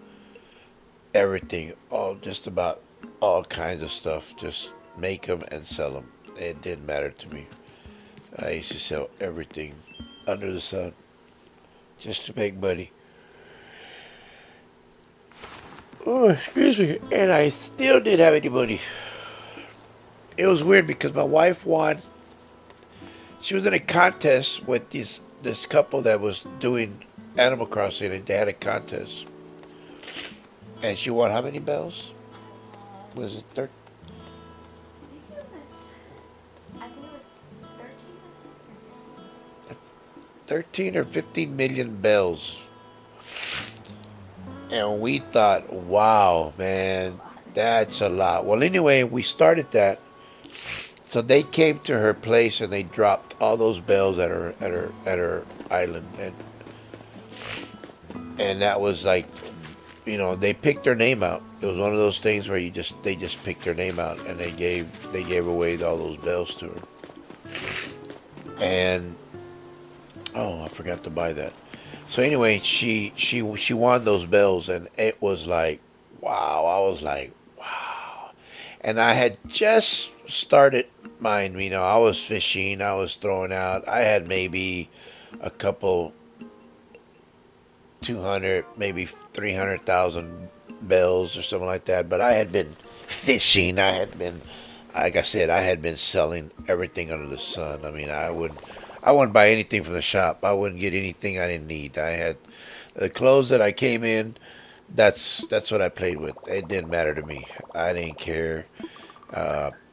everything, just about all kinds of stuff. Just make them and sell them. It didn't matter to me. I used to sell everything under the sun just to make money. Oh, excuse me. And I still didn't have any money. It was weird because my wife won. She was in a contest with this couple that was doing Animal Crossing, and they had a contest. And she won how many bells? Was it 13? I think it was 13 or 15. 13 or 15 million bells. And we thought, wow, man, that's a lot. Well, anyway, we started that. So they came to her place and they dropped all those bells at her island, and that was like they picked their name out. It was one of those things where they just picked their name out, and they gave away all those bells to her. And oh, I forgot to buy that. So anyway, she won those bells, and it was like, wow. I was like, wow. And I had just started mine. I was fishing, I was throwing out. I had maybe a couple 200, maybe 300,000 bells or something like that. But I had been fishing. I had been, like I said, I had been selling everything under the sun. I wouldn't buy anything from the shop. I wouldn't get anything I didn't need. I had the clothes that I came in. That's what I played with. It didn't matter to me. I didn't care.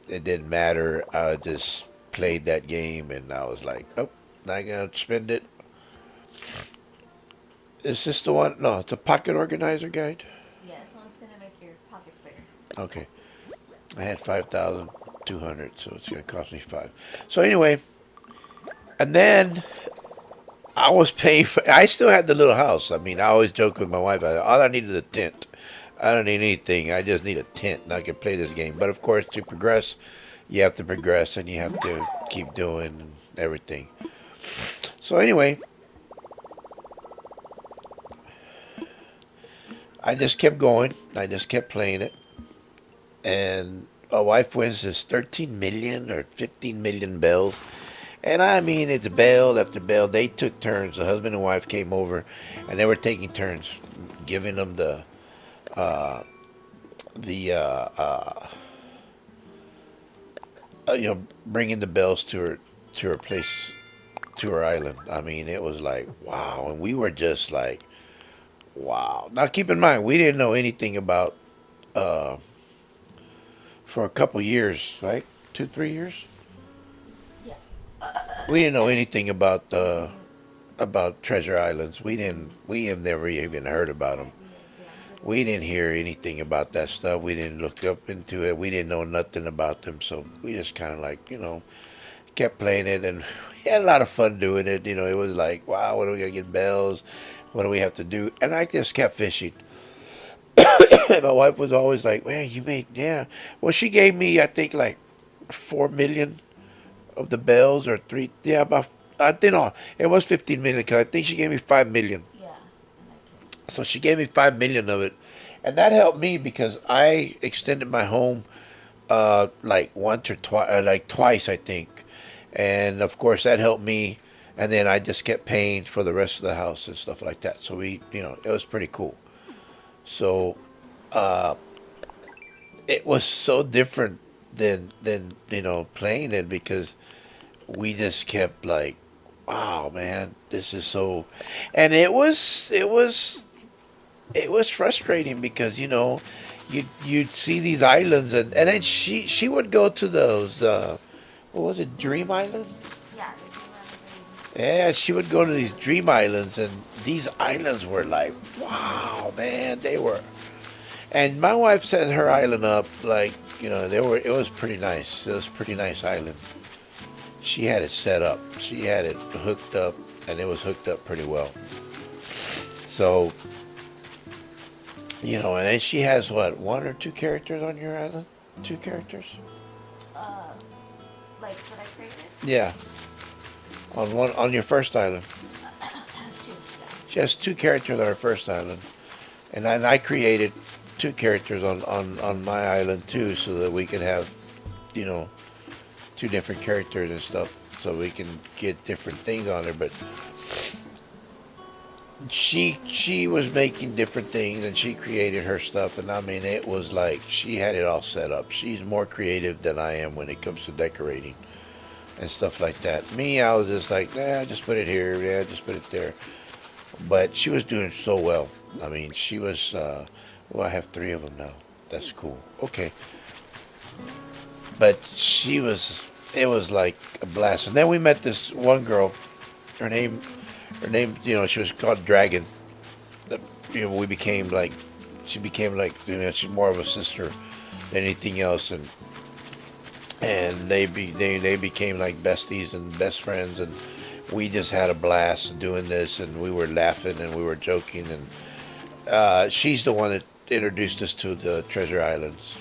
It didn't matter. I just played that game, and I was like, nope, not gonna spend it. Is this the one? No, it's a pocket organizer guide. Yeah, this one's gonna make your pockets bigger. Okay, I had 5,200, so it's gonna cost me five. So anyway, and then I was paying for. I still had the little house. I always joke with my wife. All I needed is a tent. I don't need anything. I just need a tent, and I can play this game. But of course, to progress, you have to progress, and you have to keep doing everything. So anyway, I just kept going. I just kept playing it, and my wife wins this 13 million or 15 million bells. And it's bell after bell. They took turns. The husband and wife came over, and they were taking turns, giving them the bringing the bells to her place, to her island. It was like wow, and we were just like wow. Now keep in mind, we didn't know anything about uh, for a couple years, right? 2, 3 years. Yeah. We didn't know anything about treasure islands. We didn't. We have never even heard about them. We didn't hear anything about that stuff. We didn't look up into it. We didn't know nothing about them. So we just kind of like, kept playing it, and we had a lot of fun doing it. It was like, wow, what do we got to get bells? What do we have to do? And I just kept fishing. My wife was always like, man, you made, yeah. Well, she gave me, I think, like 4 million of the bells, or three, yeah, about, I think, no, it was 15 million, because I think she gave me 5 million. Yeah. And I can. So she gave me 5 million of it, and that helped me because I extended my home like once or twice, like twice, I think, and of course that helped me. And then I just kept paying for the rest of the house and stuff like that. So it was pretty cool. So it was so different than playing it, because we just kept like, wow, man, this is so, and it was frustrating because you'd see these islands, and then she would go to those what was it, Dream Islands? Yeah, there's one on the Yeah, she would go to these Dream Islands, and these islands were like, wow, man, they were. And my wife set her island up like, they were. It was pretty nice. It was a pretty nice island. She had it set up. She had it hooked up, and it was hooked up pretty well. So, and then she has what, one or two characters on your island? Two characters? like what I created. Yeah, on your first island. Two. Yeah. She has two characters on her first island, and I created two characters on my island too, so that we could have, you know, two different characters and stuff, so we can get different things on there. But she was making different things, and she created her stuff, and I mean, it was like she had it all set up. She's more creative than I am when it comes to decorating and stuff like that. Me, I was just like, yeah, just put it here, yeah, just put it there. But she was doing so well. I mean, she was. Well, I have three of them now. That's cool. Okay, but she was. It was like a blast. And then we met this one girl. Her name, she was called Dragon. We became like, she became like, she's more of a sister than anything else, and they became like besties and best friends, and we just had a blast doing this, and we were laughing and we were joking, and She's the one that introduced us to the Treasure Islands.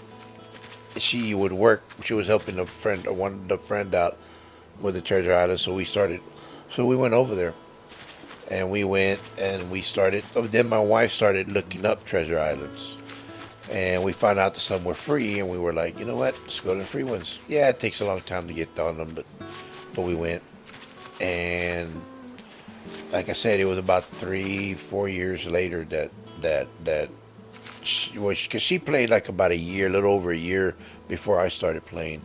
She would work. She was helping a friend, the friend out with the Treasure Island. So we started. So we went over there, and we went and we started. Then my wife started looking up Treasure Islands, and we found out that some were free, and we were like, you know what? Let's go to the free ones. Yeah, it takes a long time to get on them, but we went, and like I said, it was about 3, 4 years later that she was, because she played like about a year, a little over a year before I started playing,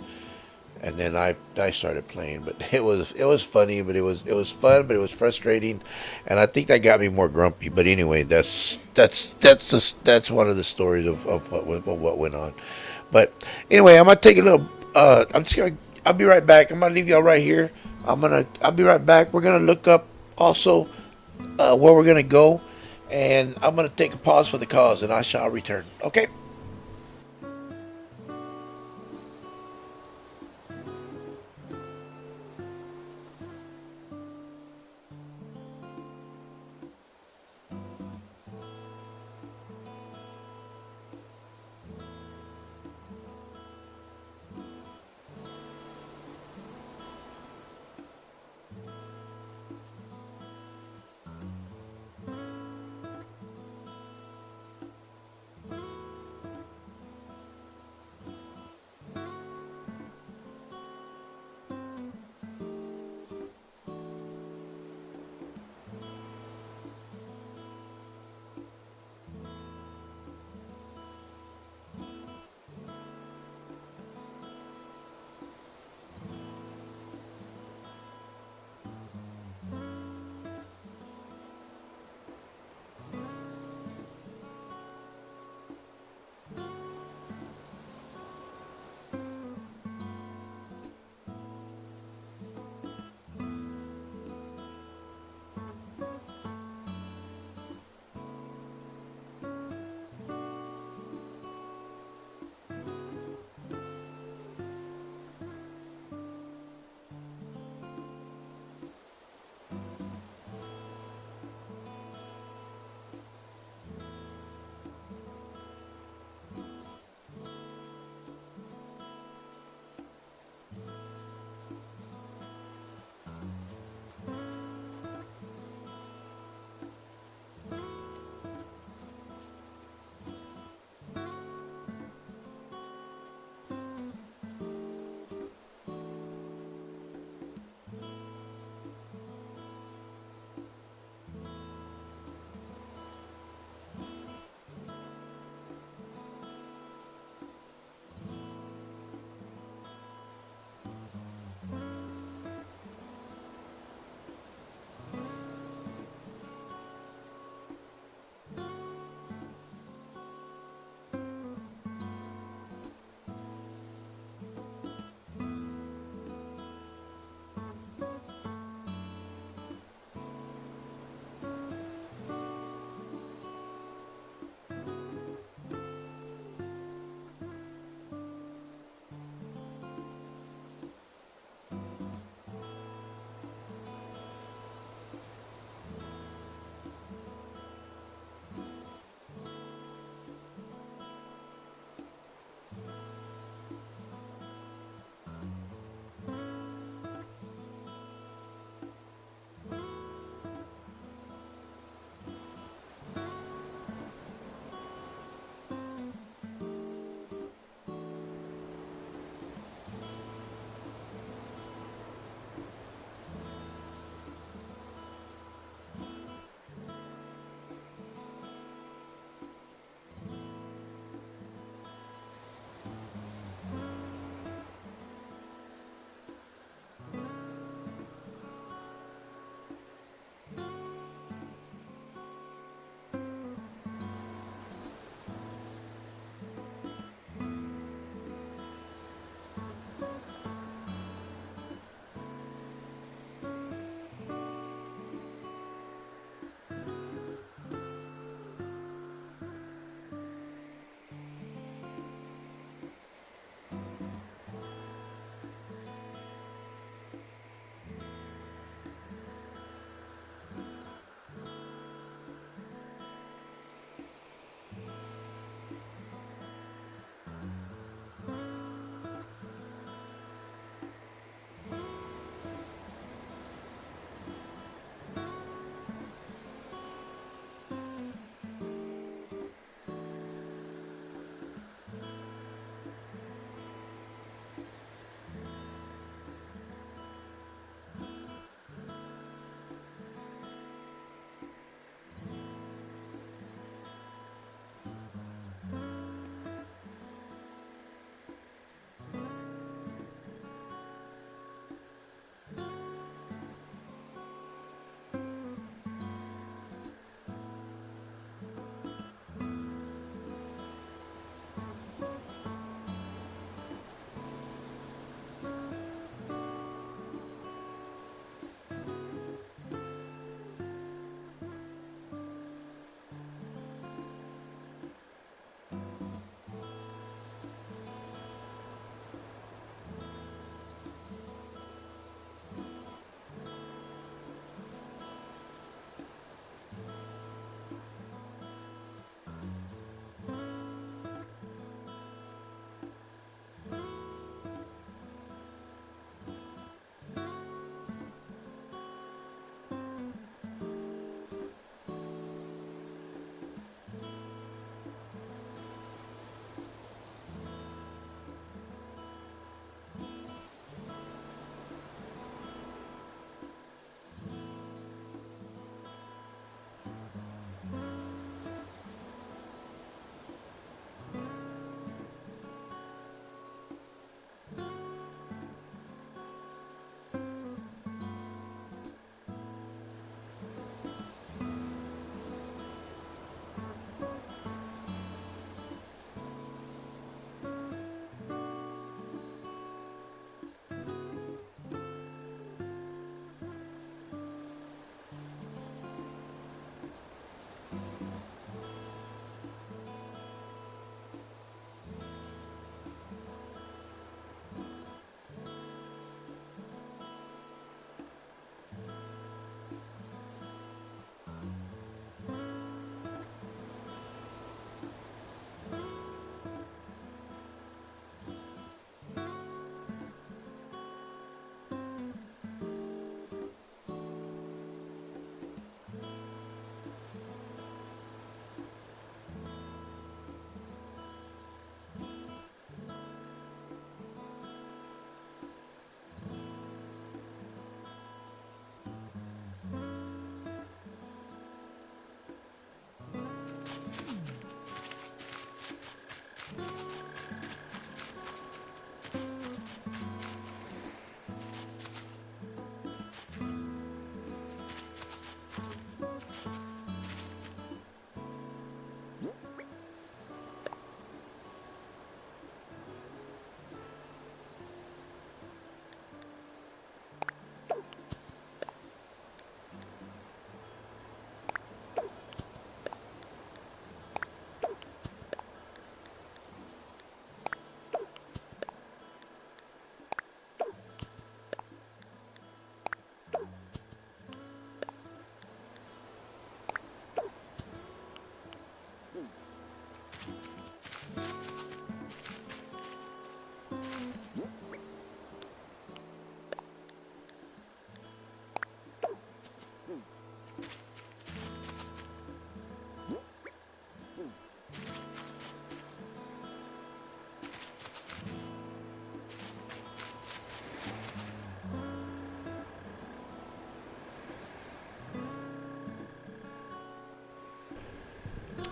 and then I started playing. But it was funny, but it was fun, but it was frustrating, and I think that got me more grumpy. But anyway, that's one of the stories of what went on. But anyway, I'm gonna take a little. I'm just gonna. I'll be right back. I'm gonna leave y'all right here. I'll be right back. We're gonna look up also where we're gonna go, and I'm gonna take a pause for the cause, and I shall return. Okay.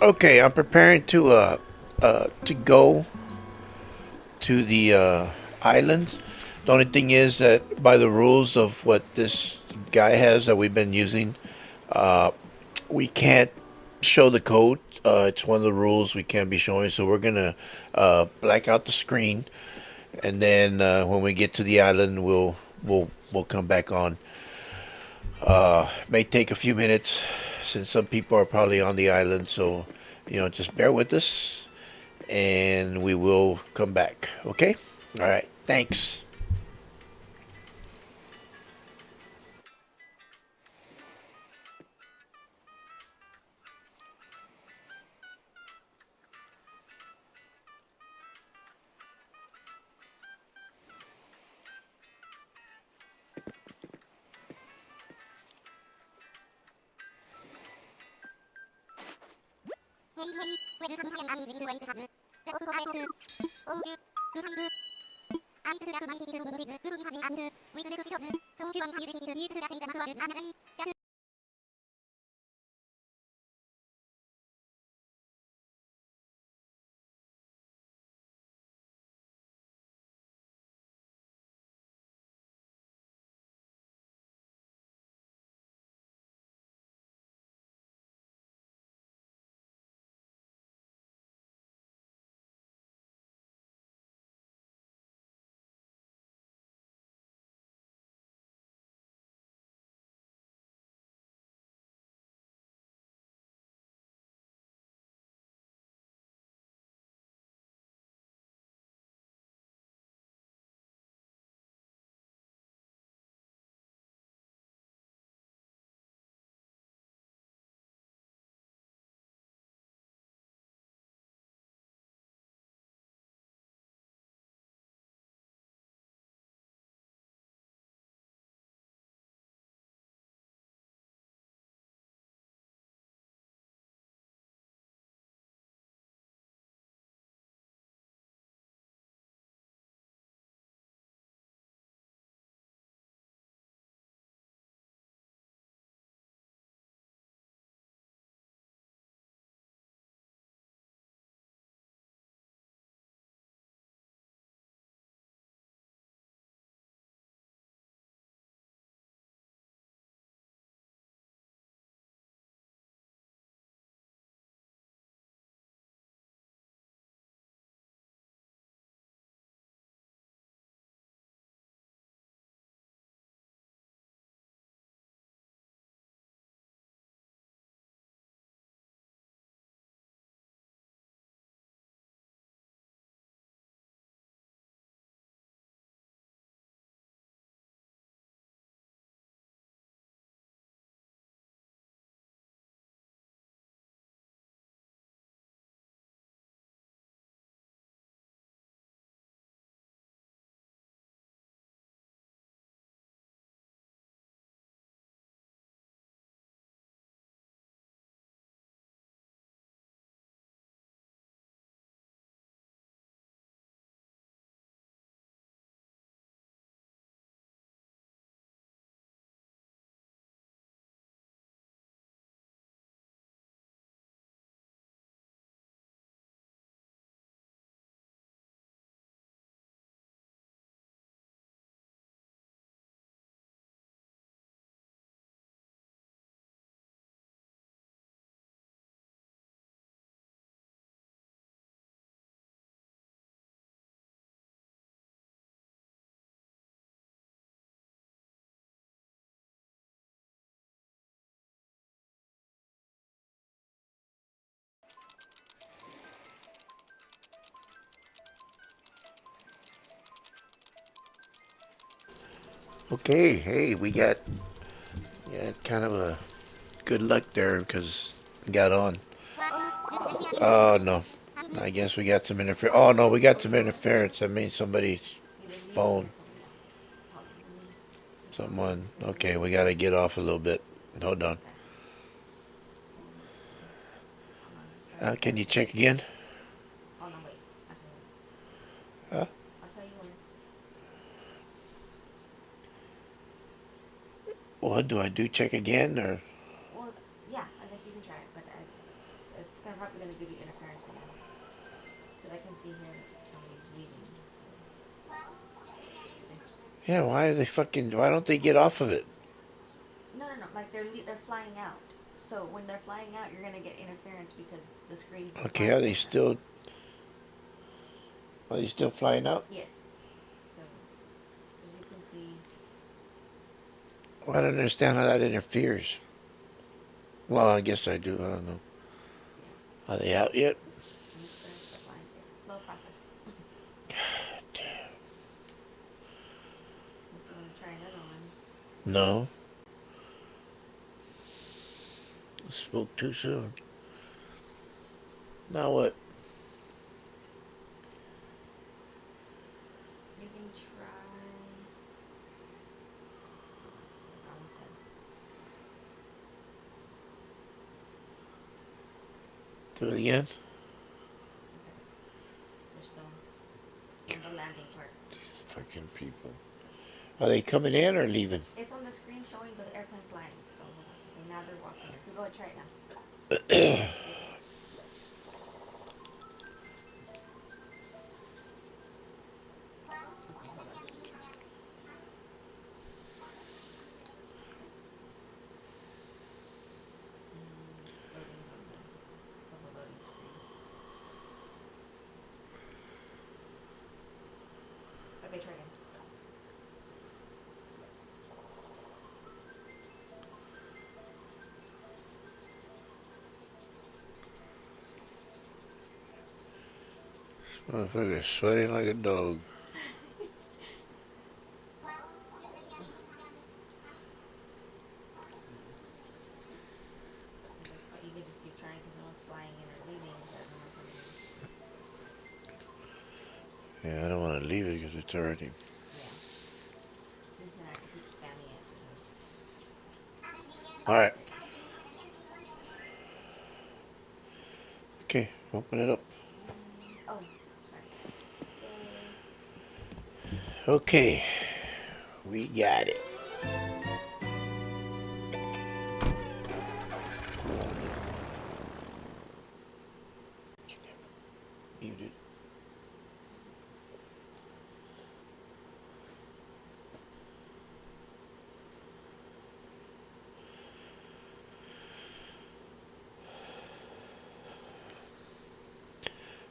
Okay, I'm preparing to go to the islands. The only thing is that by the rules of what this guy has that we've been using, uh, we can't show the code. It's one of the rules we can't be showing. So we're gonna black out the screen, and then when we get to the island, we'll come back on. May take a few minutes since some people are probably on the island. So just bear with us, and we will come back. Okay? All right. Thanks. Okay. Hey, we got kind of a good luck there because we got on. Oh no. I guess we got some interference. Oh no, we got some interference. That means somebody's phone. Someone. Okay, we gotta get off a little bit. Hold on. Can you check again? Huh? What do I do? Check again or? they're probably gonna give you interference again. Because I can see here that somebody's leaving. Yeah, why are they fucking? Why don't they get off of it? No, no, no. Like they're flying out. So when they're flying out, you're gonna get interference because the screen's Okay, flying are they with them. still? Are they still flying out? Yes. So as you can see, Well, I don't understand how that interferes. Well, I guess I do. I don't know. yeah. Are they out yet? Nope, they're still flying. It's a slow process. Damn. Unless you want to try another one. No. I spoke too soon. Now what? You can try. Almost done. Do it again. One second. They're still on the landing part. These fucking people. Are they coming in or leaving? It's on the screen showing the airplane flying. So hold on. Okay, now they're walking in. So go ahead, try it now. See if it works. Okay, hold on. It's loading on the loading screen. Okay, try again. Motherfucker sweating like a dog. At this point, you can just keep trying because no one's flying in or leaving, but no one's coming in. Yeah, I don't want to leave it because it's already. Yeah. You're just gonna have to keep spamming it. All right. There you go. Okay, open it up. Oh, sorry. Yay. Okay, we got it. Muted.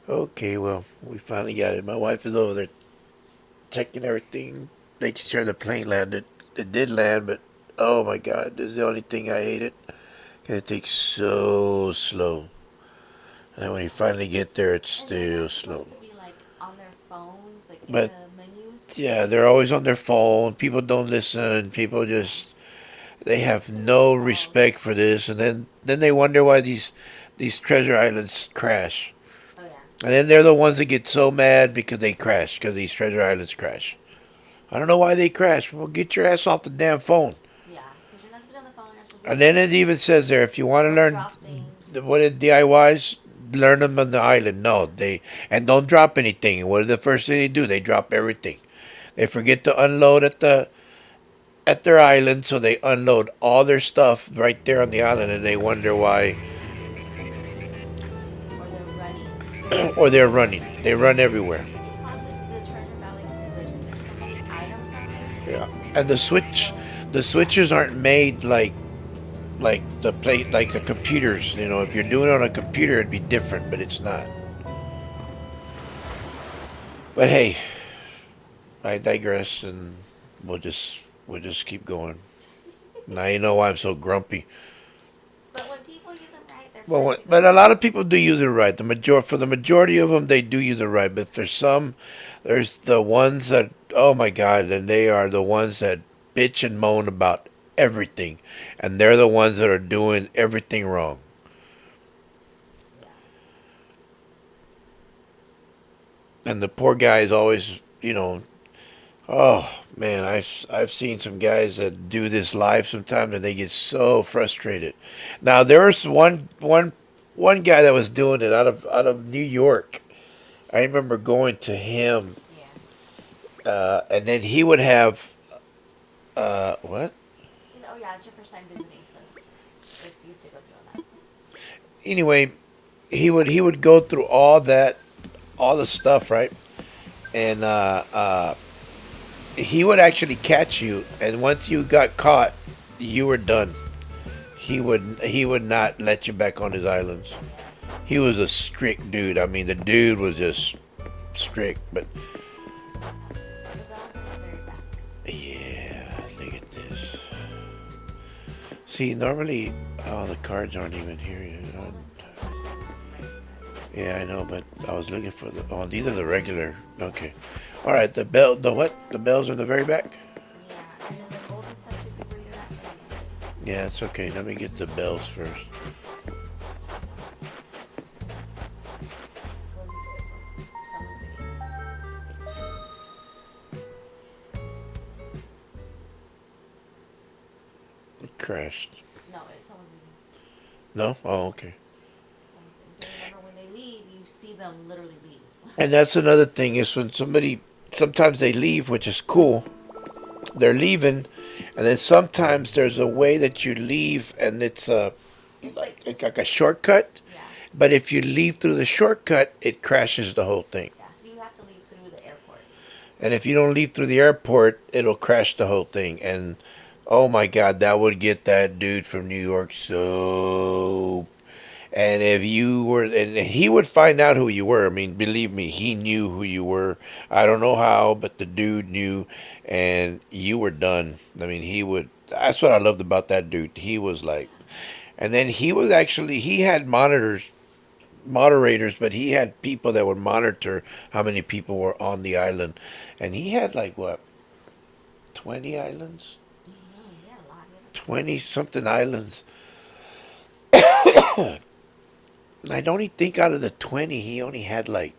Okay, well, we finally got it. My wife is over there checking everything, making sure the plane landed. It did land, but oh my God, this is the only thing I hated. 'Cause it takes so slow. And when you finally get there, it's And they're still not slow. supposed to be like on their phones, like in But the menus. yeah, they're always on their phone. People don't listen. People Yeah. just they have Too many no calls. respect for this, and then they wonder why these treasure islands crash. Oh yeah. And then they're the ones that get so mad because they crash, because these treasure islands crash. I don't know why they crash. Well, get your ass off the damn phone. Yeah, because you're not supposed to be on the phone. You're not supposed to be And on your then it computer. even says there, if you want to Don't learn drop things. what is DIYs, learn them on the island. No, they and don't drop anything. And what is the first thing they do? They drop everything. They forget to unload at their island, so they unload all their stuff right there on the island, and they wonder why, Or they're running. or they're running. They run everywhere. It causes the treasure valleys to glitch because there's so many items on there. Yeah, and So the yeah. switches aren't made like the plate like the computers. You know, if you're doing it on a computer, it'd be different, but it's not. But hey, I digress, and we'll just keep going. Now you know why I'm so grumpy. But when people use them right, they're Well, fun to go but a through. lot of people do use it right. For the majority of them, they do use it right. But there's some, there's the ones that, oh my God, and they are the ones that bitch and moan about everything, and they're the ones that are doing everything wrong. Yeah. And the poor guy is always, you know, oh man, I've seen some guys that do this live sometimes, and they get so frustrated. Now there was one guy that was doing it out of New York. I remember going to him, Yeah. and then he would have what? Oh yeah, it's your first time visiting, so it's you to go through all that. Anyway, he would go through all that, all the stuff, right? And he would actually catch you, and once you got caught, you were done. He would not let you back on his islands. Yeah. He was a strict dude. I mean, the dude was just strict. But The bells in the very back. yeah, look at this. See, normally, oh, the cards aren't even here yet. All the cards are regular cards. Yeah, I know, but I was looking for the. Oh, these are the regular. Okay, all right. The bell, the what? The bells are in the very back. Yeah, and then the golden stuff should be where you're at. There you go. Yeah, it's okay. Let me get the bells first. What is it? Someone's video. It crashed. No, it's someone's video. No? Oh, okay. Someone's video. So remember, when they leave, you see them literally leave. And that's another thing is when somebody, sometimes they leave, which is cool. They're leaving, and then sometimes there's a way that you leave, and it's like a shortcut. Yeah, But if you leave through the shortcut, it crashes the whole thing. yeah. So you have to leave through the airport. And if you don't leave through the airport, it'll crash the whole thing. And oh my God, that would get that dude from New York so. And if you were, and he would find out who you were. I mean, believe me, he knew who you were. I don't know how, but the dude knew, and you were done. I mean, he would. That's what I loved about that dude. He was like, and then he was actually, he had moderators, but he had people that would monitor how many people were on the island, and he had like what, 20 islands, Yeah, a lot. Yeah. 20 something islands. I don't even think out of the 20, he only had like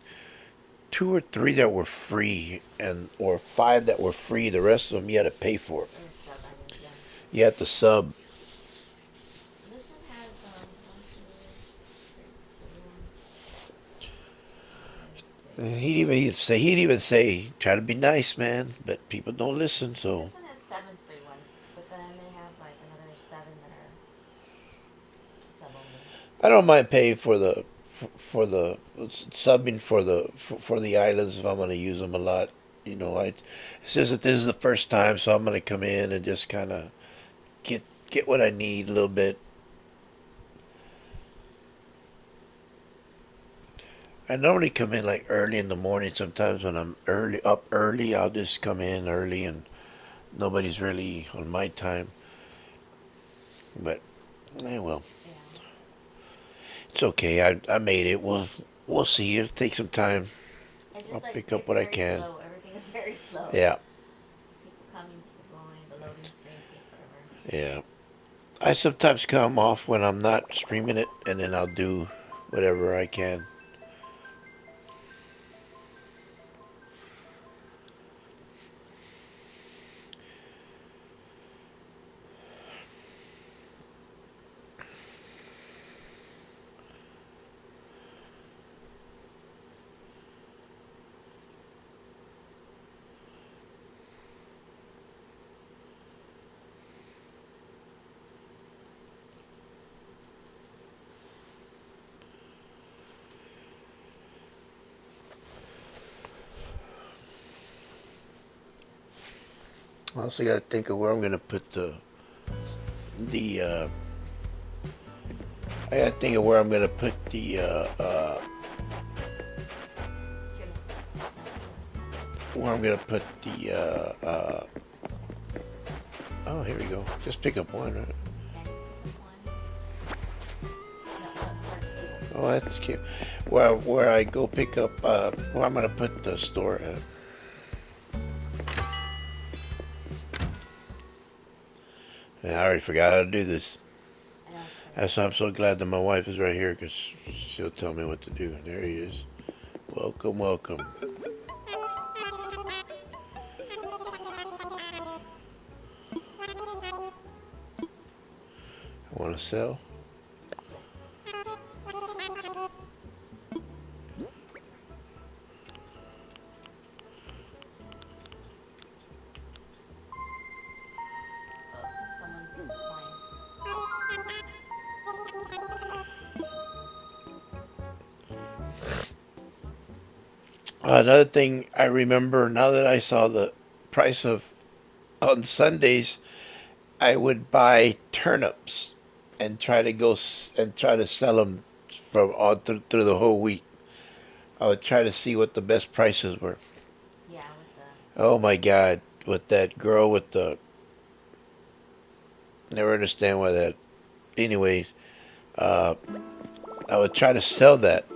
two or three that were free, and or five that were free. The rest of them you had to pay for. There's sub islands, yeah. You had to sub. This one has one, two, three, four, five, six. He'd even say try to be nice, man, but people don't listen. So This one has 7 free ones, but then they have like another 7 that are sub only. I don't mind paying for the subbing for the islands if I'm going to use them a lot. It says that this is the first time, so I'm going to come in and just kind of get what I need a little bit. I normally come in like early in the morning. Sometimes when I'm up early, I'll just come in early and nobody's really on my time. But well, Yeah. it's okay. I made it. We'll see. It'll take some time. It's I'll just like pick up it's what I very can. slow. Everything is very slow. Yeah, People coming, people going. The loading screens take forever. yeah. I sometimes come off when I'm not streaming it, and then I'll do whatever I can. I also got to think of where I'm gonna put the. I got to think of where I'm gonna put the. Where I'm gonna put the. Oh, here we go. Just pick up one. Right? Oh, that's cute. Where I go pick up. Where I'm gonna put the store at. Man, I already forgot how to do this. That's why I'm so glad that my wife is right here, because she'll tell me what to do. There he is. Welcome, welcome. Want to sell? Another thing I remember now that I saw the price of on Sundays, I would buy turnips and try to and try to sell them from all through the whole week. I would try to see what the best prices were. Yeah, with the Oh my God, with that girl with the never understand why that. Anyways, uh, I would try to sell that.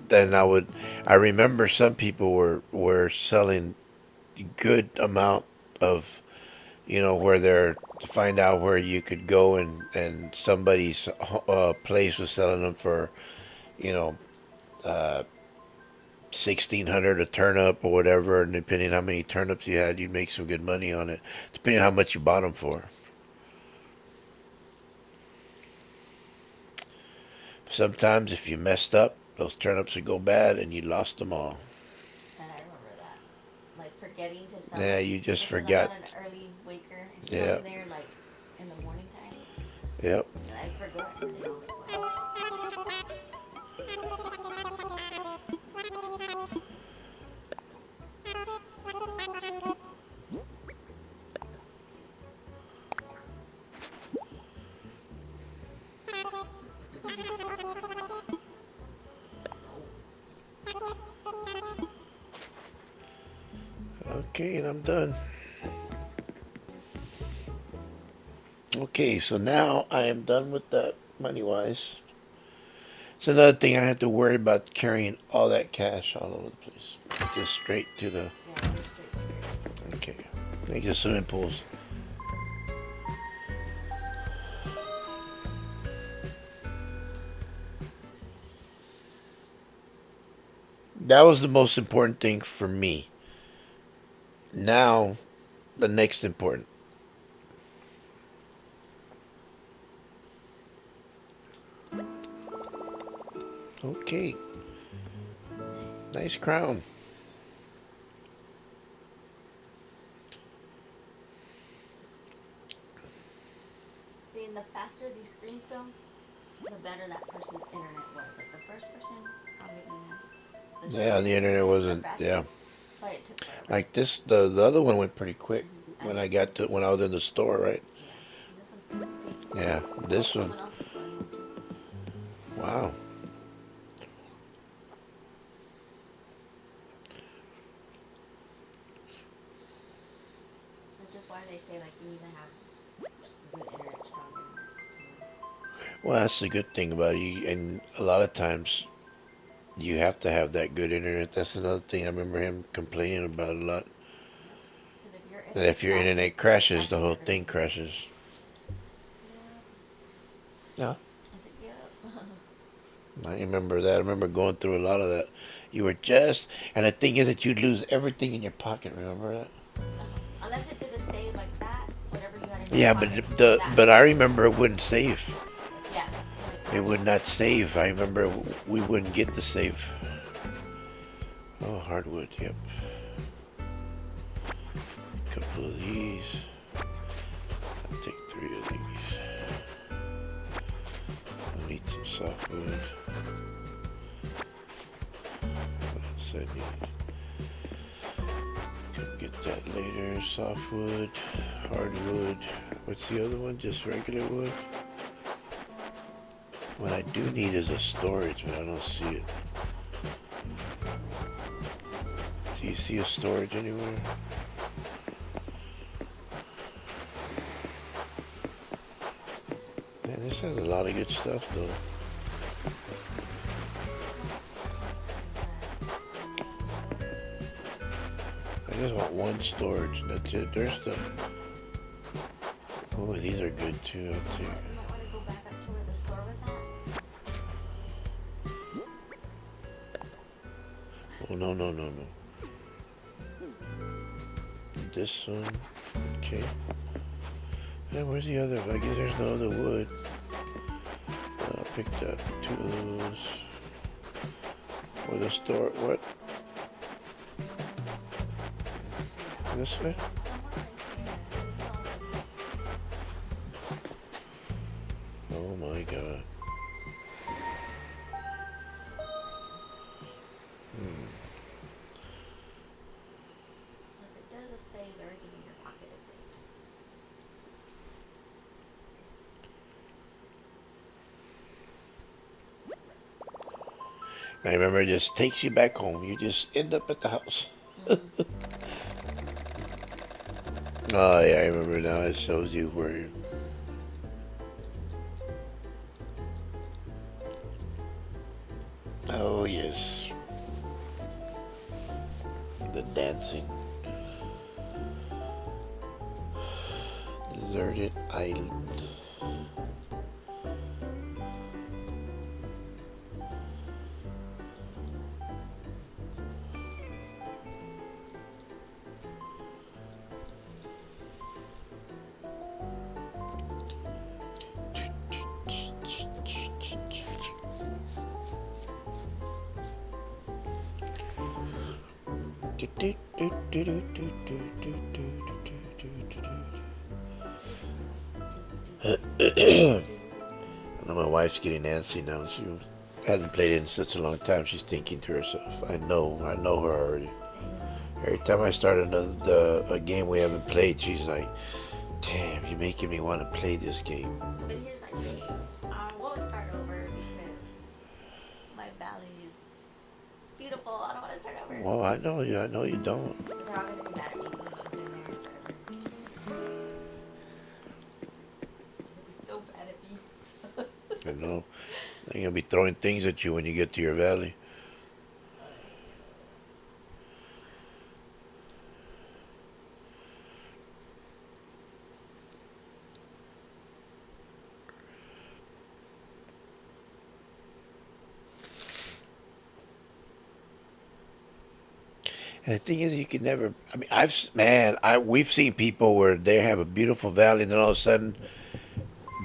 Then I remember some people were selling good amount of, where they're to find out where you could go and somebody's place was selling them for, you know, uh, 1,600 a turnip or whatever, and depending on how many turnips you had, you'd make some good money on it, depending on how much you bought them for. Sometimes if you messed up, those turnips would go bad and you lost them all. and I remember that. Like forgetting to sell Yeah, them you just because I'm forgot. not an early waker and she Yeah, wasn't there like in the morning time. yep. And I forgot and they all spoiled. Okay, and I'm done. Okay, so now I am done with that money wise. It's another thing I don't have to worry about carrying all that cash all over the place. Just straight to the. Yeah, just straight to your. Okay. Make the swimming pools. That was the most important thing for me. Now, the next important. Okay. Nice crown. See, and the faster these screens go, the better that person's internet was. Like the first person, I'll give them that. The Yeah, the internet the wasn't. Yeah. fastest. That's why it took forever. Like this, the other one went pretty quick And this one, when I was in the store, right? yeah. And this one's see. Yeah. Oh, This one. someone else is going home too. Wow. Which is why they say like you need to have good internet, strong internet. Well, that's the good thing about it. And a lot of times you have to have that good internet. That's another thing I remember him complaining about a lot. Because if your That internet if your crashes, internet it crashes, the crashes whole thing everything. crashes. Yeah, I said, yep. I remember that. I remember going through a lot of that. You were just, and the thing is that you'd lose everything in your pocket. Remember that? Unless it did a save like that, whatever you had in your Yeah, but pocket, the that but I would remember it wouldn't save. yeah, It would not save. I remember we wouldn't get the save. Oh, hardwood. Yep. A couple of these. I'll take 3 of these. I need some softwood. What else I need? Can get that later. Softwood, hardwood. What's the other one? Just regular wood? What I do need is a storage, but I don't see it. Do you see a storage anywhere? Man, this has a lot of good stuff though. I just want one storage and that's it. There's the. Oh, these are good too. I'll take. you might want to go back up to where the store was at. Oh, no, no, no, no. This one. Okay. Yeah, where's the other? I guess there's no other wood. I picked up 2 of those. Or the store. What? This way? Oh my god. I remember it just takes you back home. You just end up at the house. Mm-hmm. Oh yeah, I remember now. It shows you where. Oh yes, the dancing. Deserted island. I know my wife's getting antsy now. She hasn't played it in such a long time. She's thinking to herself, I know her already. Every time I start a game we haven't played, she's like, damn, you're making me want to play this game. But here's my thing. We'll start over because my valley is beautiful. I don't want to start over. Well, I know you. I know you don't. They're all gonna be mad at me because I've been there forever. They'll be so bad at me. I know. They're gonna be throwing things at you when you get to your valley. And the thing is, you can never. I mean, we've seen people where they have a beautiful valley, and then all of a sudden,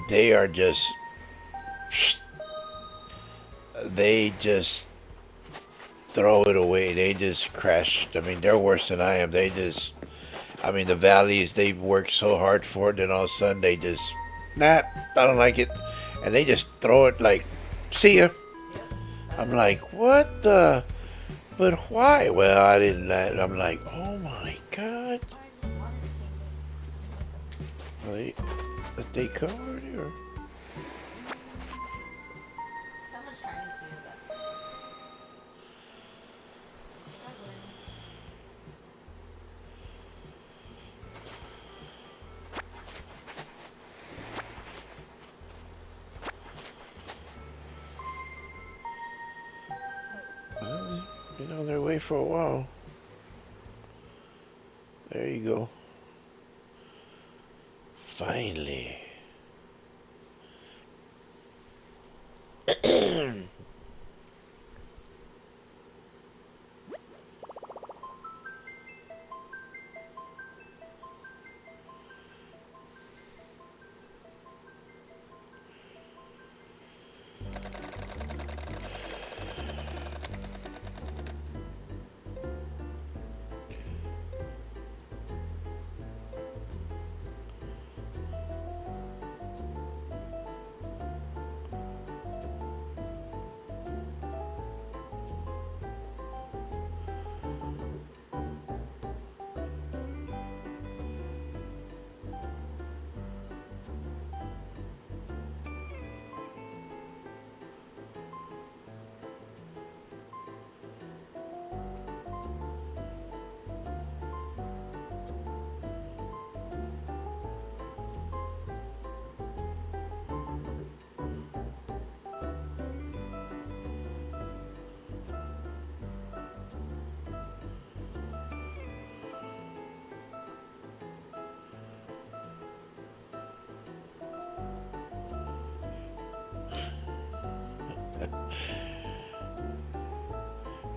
they are just, they just throw it away. They just crash. I mean, they're worse than I am. They just, I mean, the valleys, they've worked so hard for it, and all of a sudden they just, nah, I don't like it. And they just throw it like, see ya. Yep. I'm like, what the? But why? Well, I didn't. I'm like, oh my God. I just wanted to change it. That they covered it, or? Someone's trying to, but struggling. Well, been on their way for a while. There you go. Finally.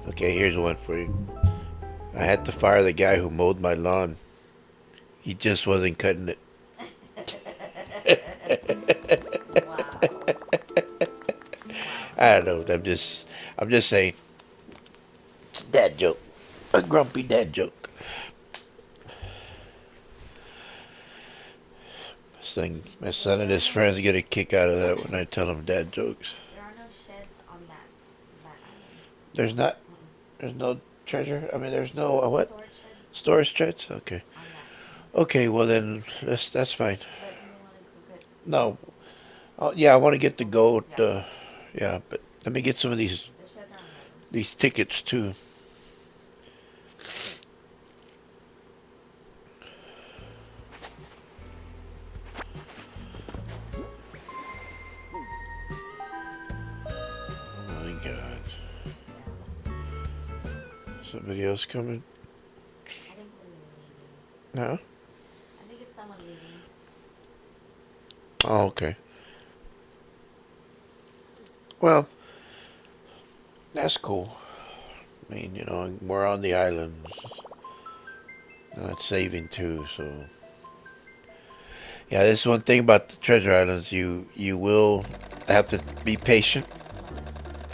Okay, here's one for you. I had to fire the guy who mowed my lawn. He just wasn't cutting it. Wow. Wow. I don't know. I'm just saying. It's a dad joke. A grumpy dad joke. My son and his friends get a kick out of that when I tell them dad jokes. There are no sheds on that island. There's not. Mm-mm. There's no treasure. I mean, there's no what? Storage sheds Storage treads. Okay. on that. Okay. Well then, that's fine. But you want to go get No. Oh, yeah, I want to get the goat. yeah. Yeah, but let me get some of these The sheds are on these tickets too. Oh my God! Somebody else coming? I think we're leaving. No. I think it's someone leaving. Oh, okay. Well, that's cool. I mean, we're on the island. It's saving too, so yeah. This is one thing about the treasure islands. You will have to be patient,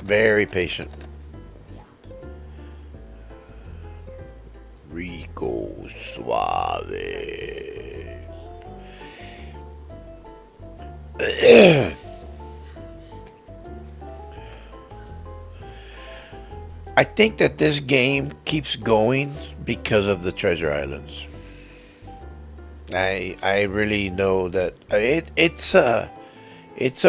very patient. Yeah. Rico Suave. I think that this game keeps going because of the treasure islands. I really know that it's a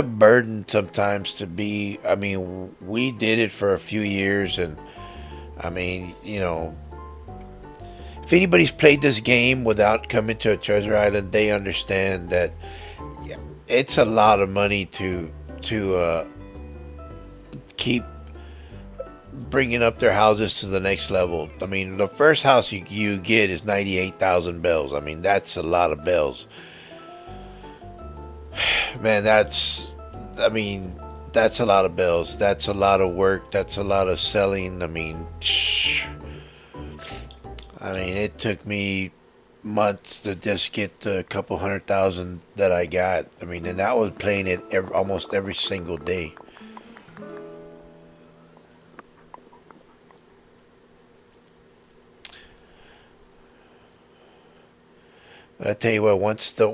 burden sometimes to be. I mean, we did it for a few years, and I mean, if anybody's played this game without coming to a treasure island, they understand that it's a lot of money to keep bringing up their houses to the next level. I mean, the first house you get is 98,000 bells. I mean, that's a lot of bells. Man, I mean, that's a lot of bells. That's a lot of work. That's a lot of selling. I mean, it took me months to just get the couple 100,000 that I got. I mean, and that was playing it almost every single day. But I tell you what, once the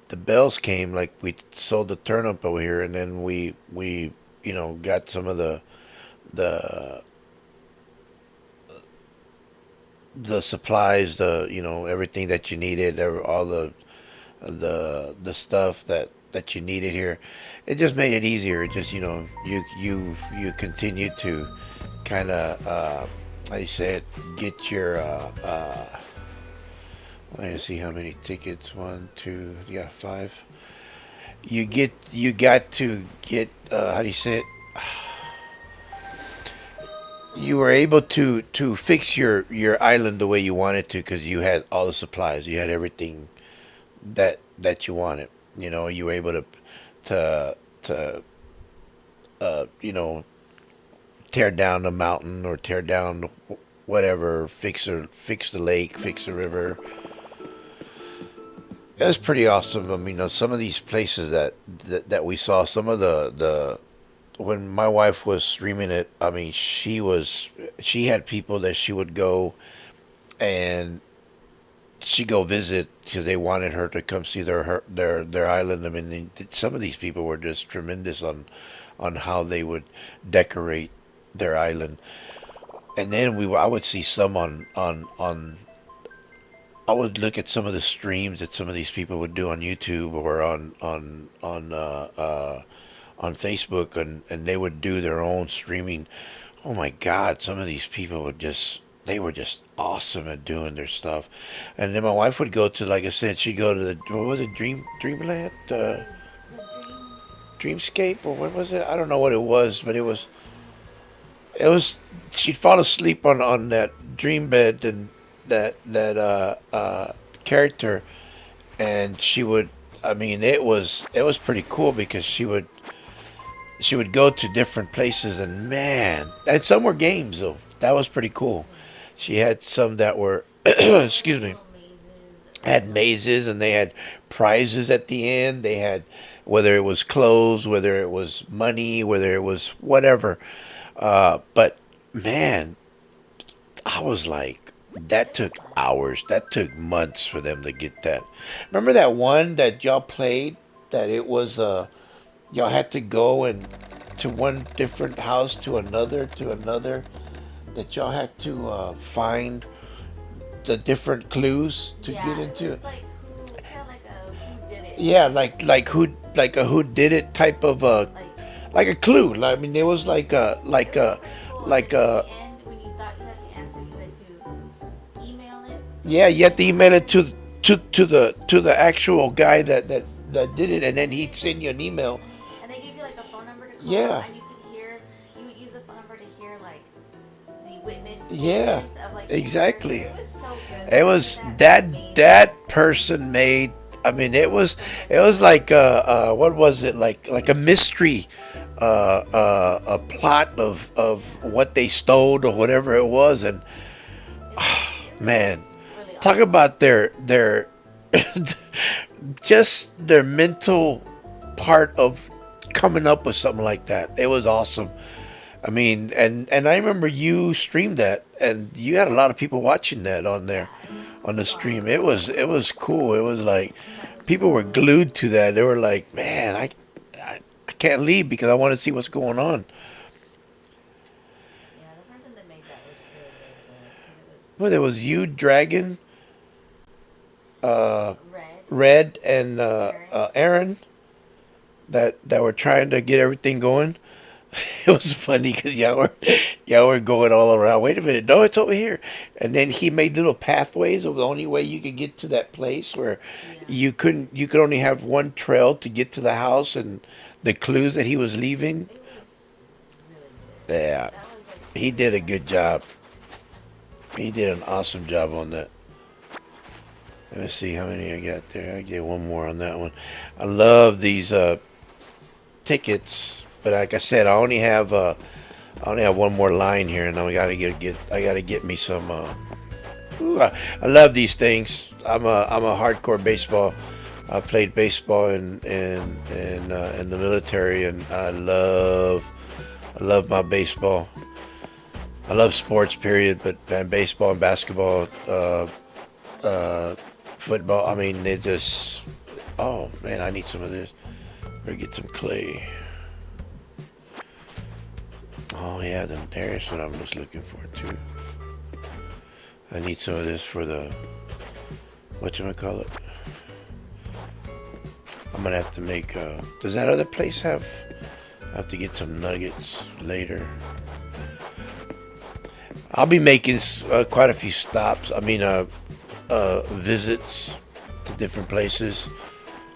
bells came, like we sold the turnip over here, and then we got some of the the supplies, the everything that you needed, all the stuff that you needed here. It just made it easier. It just you continue to kind of how do you say it? Get your let me see how many tickets. One, two, yeah, five. You got to get how do you say it? You were able to fix your island the way you wanted to because you had all the supplies. You had everything that you wanted. You were able to you know tear down the mountain or tear down whatever, fix the lake, fix the river. It was pretty awesome. I mean, some of these places that we saw, some of the when my wife was streaming it, I mean, she had people that she would go and she go visit because they wanted her to come see their island. I mean, some of these people were just tremendous on how they would decorate their island. And then I would see some on I would look at some of the streams that some of these people would do on YouTube or on Facebook, and they would do their own streaming. Oh my God, some of these people they were just awesome at doing their stuff. And then my wife would go to, like I said, she'd go to the, what was it, Dreamland, The dream. Dreamscape, or what was it? I don't know what it was, but it was she'd fall asleep on that dream bed, and that character, and she would. I mean, it was pretty cool because she would go to different places, and man, and some were games though. That was pretty cool. She had some that were excuse me, Little mazes. had mazes, and they had prizes at the end. They had, whether it was clothes, whether it was money, whether it was whatever. But man, I was like, that took hours. That took months for them to get that. Remember that one that y'all played? That it was y'all had to go and to one different house to another. That y'all had to find the different clues to Yeah, get it into. was like kind of like a who did it. Yeah, like a who did it type of Like, like a clue. I mean, it was It was pretty cool. And like then at a the end, when you thought you had the answer, you had to email it to yeah. the You have to people. email it to the actual guy that did it, and then he'd send you an email. And they gave you like a phone number to call, Yeah, and you could hear, you would use the phone number to hear like the witness yeah, statements of like the answers. exactly. It was so good. It Whoever did was that was that amazing. person made. I mean, Perfect. it was like what was it like a mystery, a plot of what they stole or whatever it was, and It was man, really talk awesome. about their just their mental part of coming up with something like that. It was awesome. I mean, and I remember you streamed that, and you had a lot of people watching that on there, Yeah, it was on the a lot of stream. fun. It was cool. It was like That was people really were cool. glued to that. They were like, man, I can't leave because I want to see what's going on. Yeah, the person that made that was really, really good because it was Well, there was you, Dragon, uh, red, Red, and Aaron. Aaron that were trying to get everything going. It was funny because y'all were going all around. Wait a minute, no, it's over here. And then he made little pathways of the only way you could get to that place where Yeah, you could only have one trail to get to the house and the clues that he was leaving. it was really good. Yeah, That was like he really did a fun. good job. He did an awesome job on that. Let me see how many I got there. I get one more on that one. I love these tickets, but like I said, I only have one more line here, and I gotta I gotta get me some. Ooh, I love these things. I'm a hardcore baseball. I played baseball in the military, and I love my baseball. I love sports, period, but man, baseball and basketball, uh, football. I mean, they just. Oh man, I need some of this. Better get some clay. Oh yeah, there's what I was looking for too. I need some of this for the whatchamacallit. I'm gonna have to make. Does that other place have? I have to get some nuggets later. I'll be making quite a few stops. I mean, visits to different places.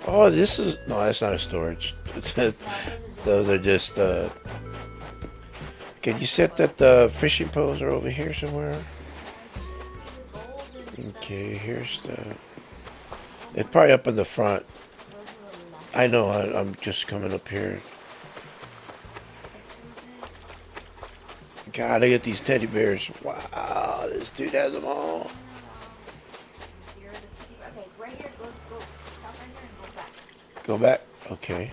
Oh, this is no, that's not a storage. No, those are just Those are gold. just. Can you set But that fishing poles are over here somewhere? I should be the golden stuff. Okay, here's the. Oh It's no, probably up in the front. those are the I know. lucky I'm just coming up here. picture of it. God, look at these teddy bears. Wow, this dude has them all. Turn around. Here are the teddy bear. Okay, right here. Go. Stop right here and go back. Go back. Okay. Okay.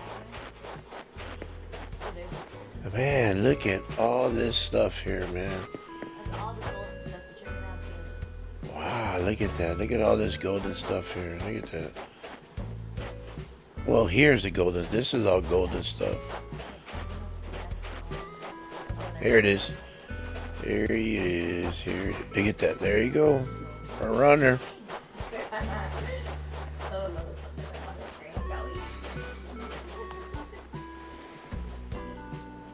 So there's the golden stuff. Man, look at all this stuff here, man. That's all the golden stuff, but you're gonna have to. Wow, look at that. Look at all this golden stuff here. Look at that. Well, here's the golden. This is all Yeah. golden stuff. Okay. So you're gonna have to go back to the golden. Oh, there Here it it is. is. Here he is. Here. Look at that. There you go. A runner. Oh, no, there's something like on the screen. Belly.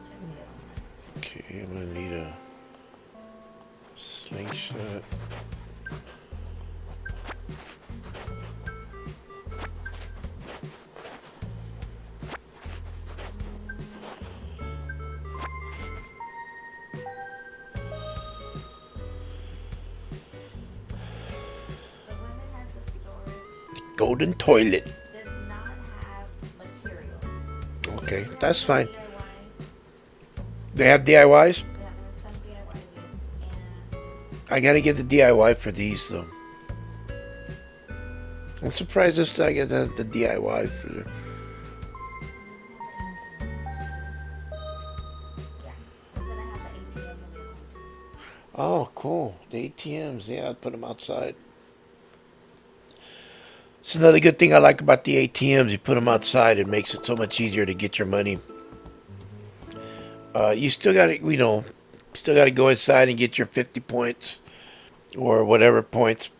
Check it out. Okay, I'm gonna need a slingshot. The one that has the storage Golden toilet. does not have material. They Okay, do have that's some fine. DIYs. They have DIYs. Yeah, there's some DIY list, and I gotta get the DIY for these though. I'm surprised this I get the DIY for. it doesn't have the ATM. Yeah, it's gonna have the ATM in the other one too. Oh, cool. The ATMs. Yeah, I put them outside. It's another good thing I like about the ATMs. You put them outside, it makes it so much easier to get your money. You still got to, still got to go inside and get your 50 points or whatever points.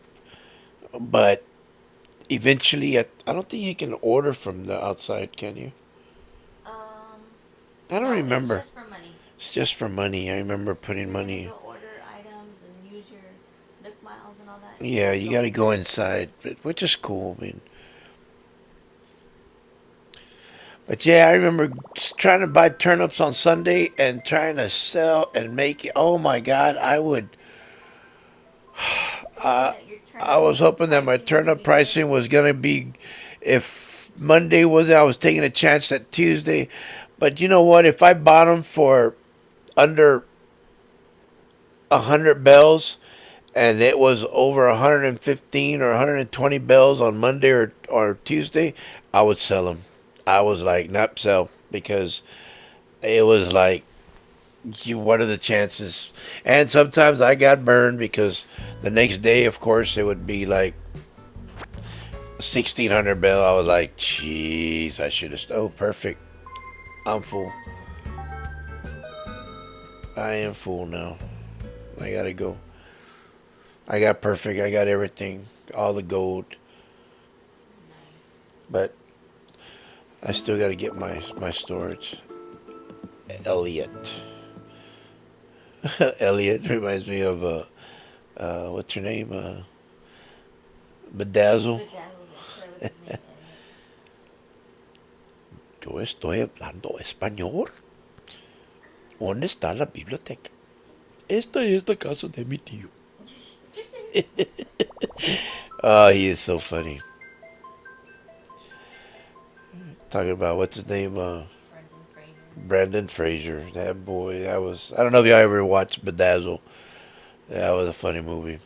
But eventually, I don't think you can order from the outside, can you? Um, I don't No, it's remember. just for money. It's just for money. I remember putting You're gonna money. go order items and use your Nook Miles and all that. You Yeah, gotta you go got to go inside. inside, which is cool. I mean, but yeah, I remember trying to buy turnips on Sunday and trying to sell and make it. Oh my God, I would. Hoping Uh, that your I turnip was hoping that my pricing was gonna turnip be good. pricing was gonna be, if Monday was, I was taking a chance that Tuesday. But you know what? If I bought them for under 100 bells, and it was over 115 or 120 bells on Monday or Tuesday, I would sell them. I was like, nope, sell, because it was like, what are the chances? And sometimes I got burned because the next day, of course, it would be like 1,600 bell. I was like, jeez, I should have. Oh, perfect. I'm full. I am full now. I gotta go. I got perfect. I got everything, all the gold, Nice. but I still gotta get my storage. Elliot. Elliot reminds me of what's her name? Bedazzle. Bedazzle, yes, that was his name, Elliot. Yo estoy hablando español. ¿Dónde está la biblioteca? Esta es la casa de mi tío. Oh, he is so funny. Talking about what's his name? Brendan Fraser. Brandon Fraser. That boy. That was. I don't know if y'all ever watched Bedazzle. That was a funny movie.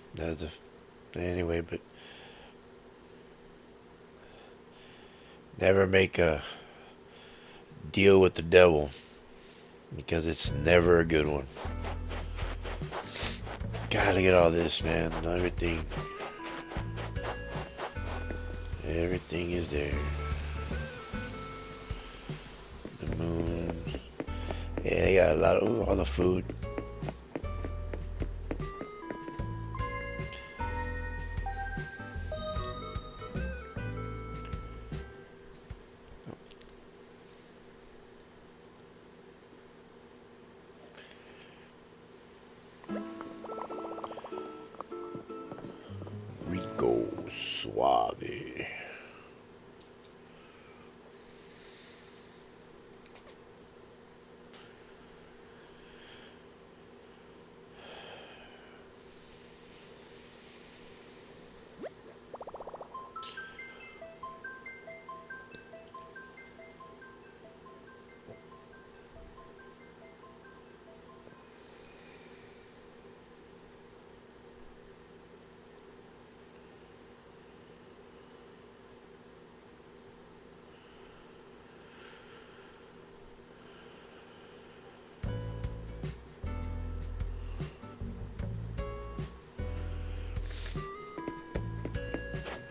Anyway, but never make a deal with the devil, because it's never a good one. God, look at all this, man. Everything is there. The moon. Yeah, they got a lot of all the food. Rico Suave.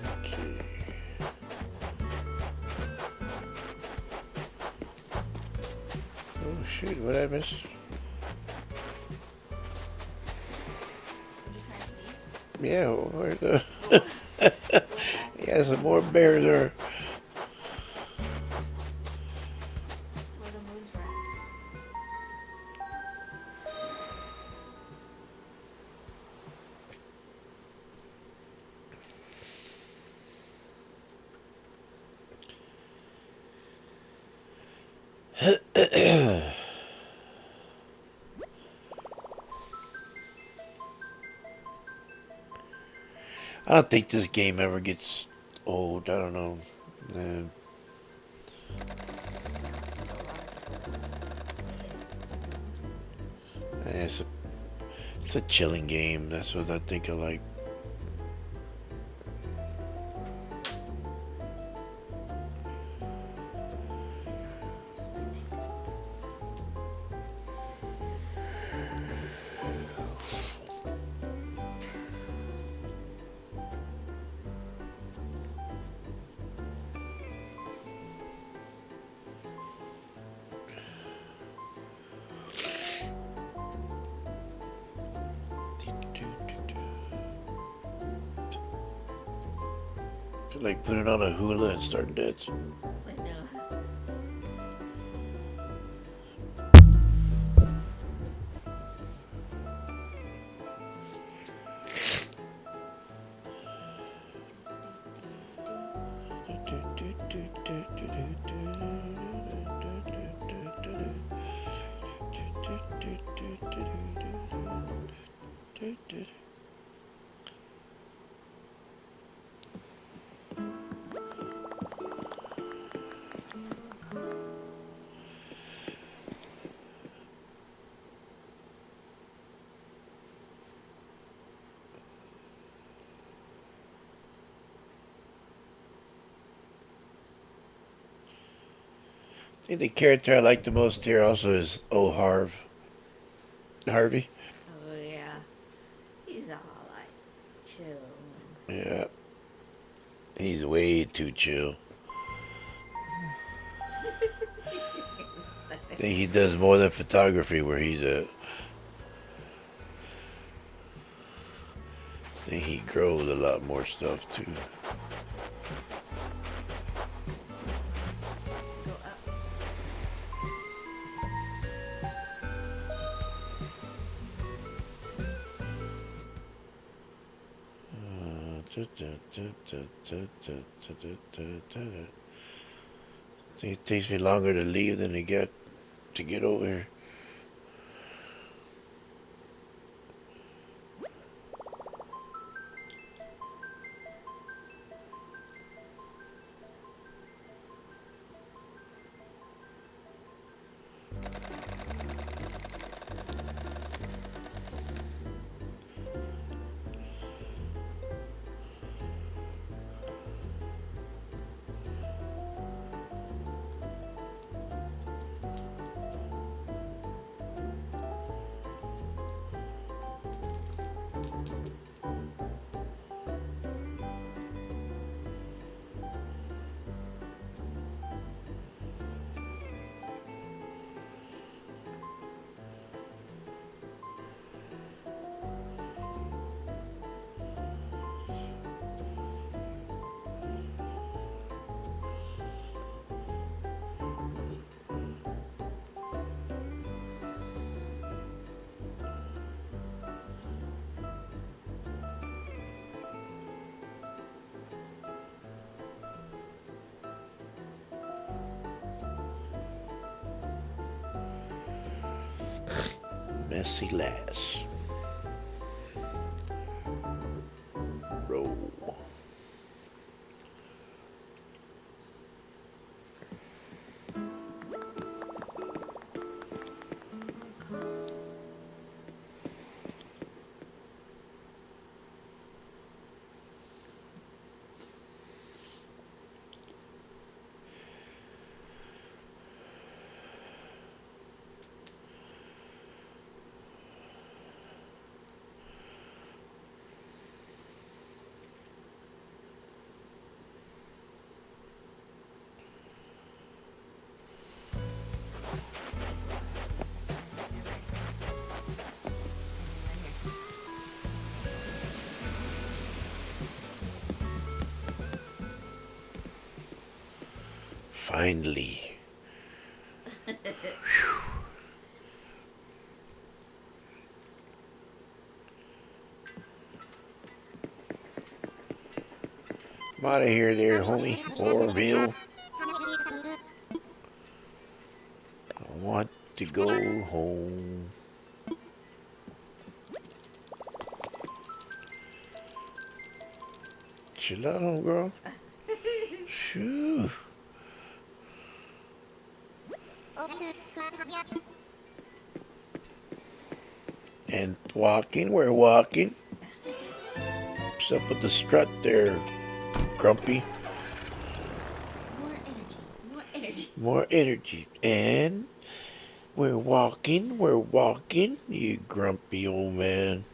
Okay. Oh shoot, what did I miss? You trying to leave? Yeah, where the Go. Go back yeah, some more bears are. to where the moons were I don't think this game ever gets old. I don't know. It's a, it's a chilling game. That's what I think I like. Feel like put it on a hula and start dancing. I know. I think the character I like the most here also is Harvey. Oh yeah, he's all like chill. Yeah, he's way too chill. I think he does more than photography where he's a. I think he grows a lot more stuff too. Go up. I think it takes me longer to leave than to get over here. Messy lass. Roll. Finally. I'm out of here there, homie. Orville. I want to go home. Chill out, homegirl. Shoo. And walking, we're walking. What's up with the strut there, Grumpy? More energy. More energy. More energy. And we're walking, you grumpy old man.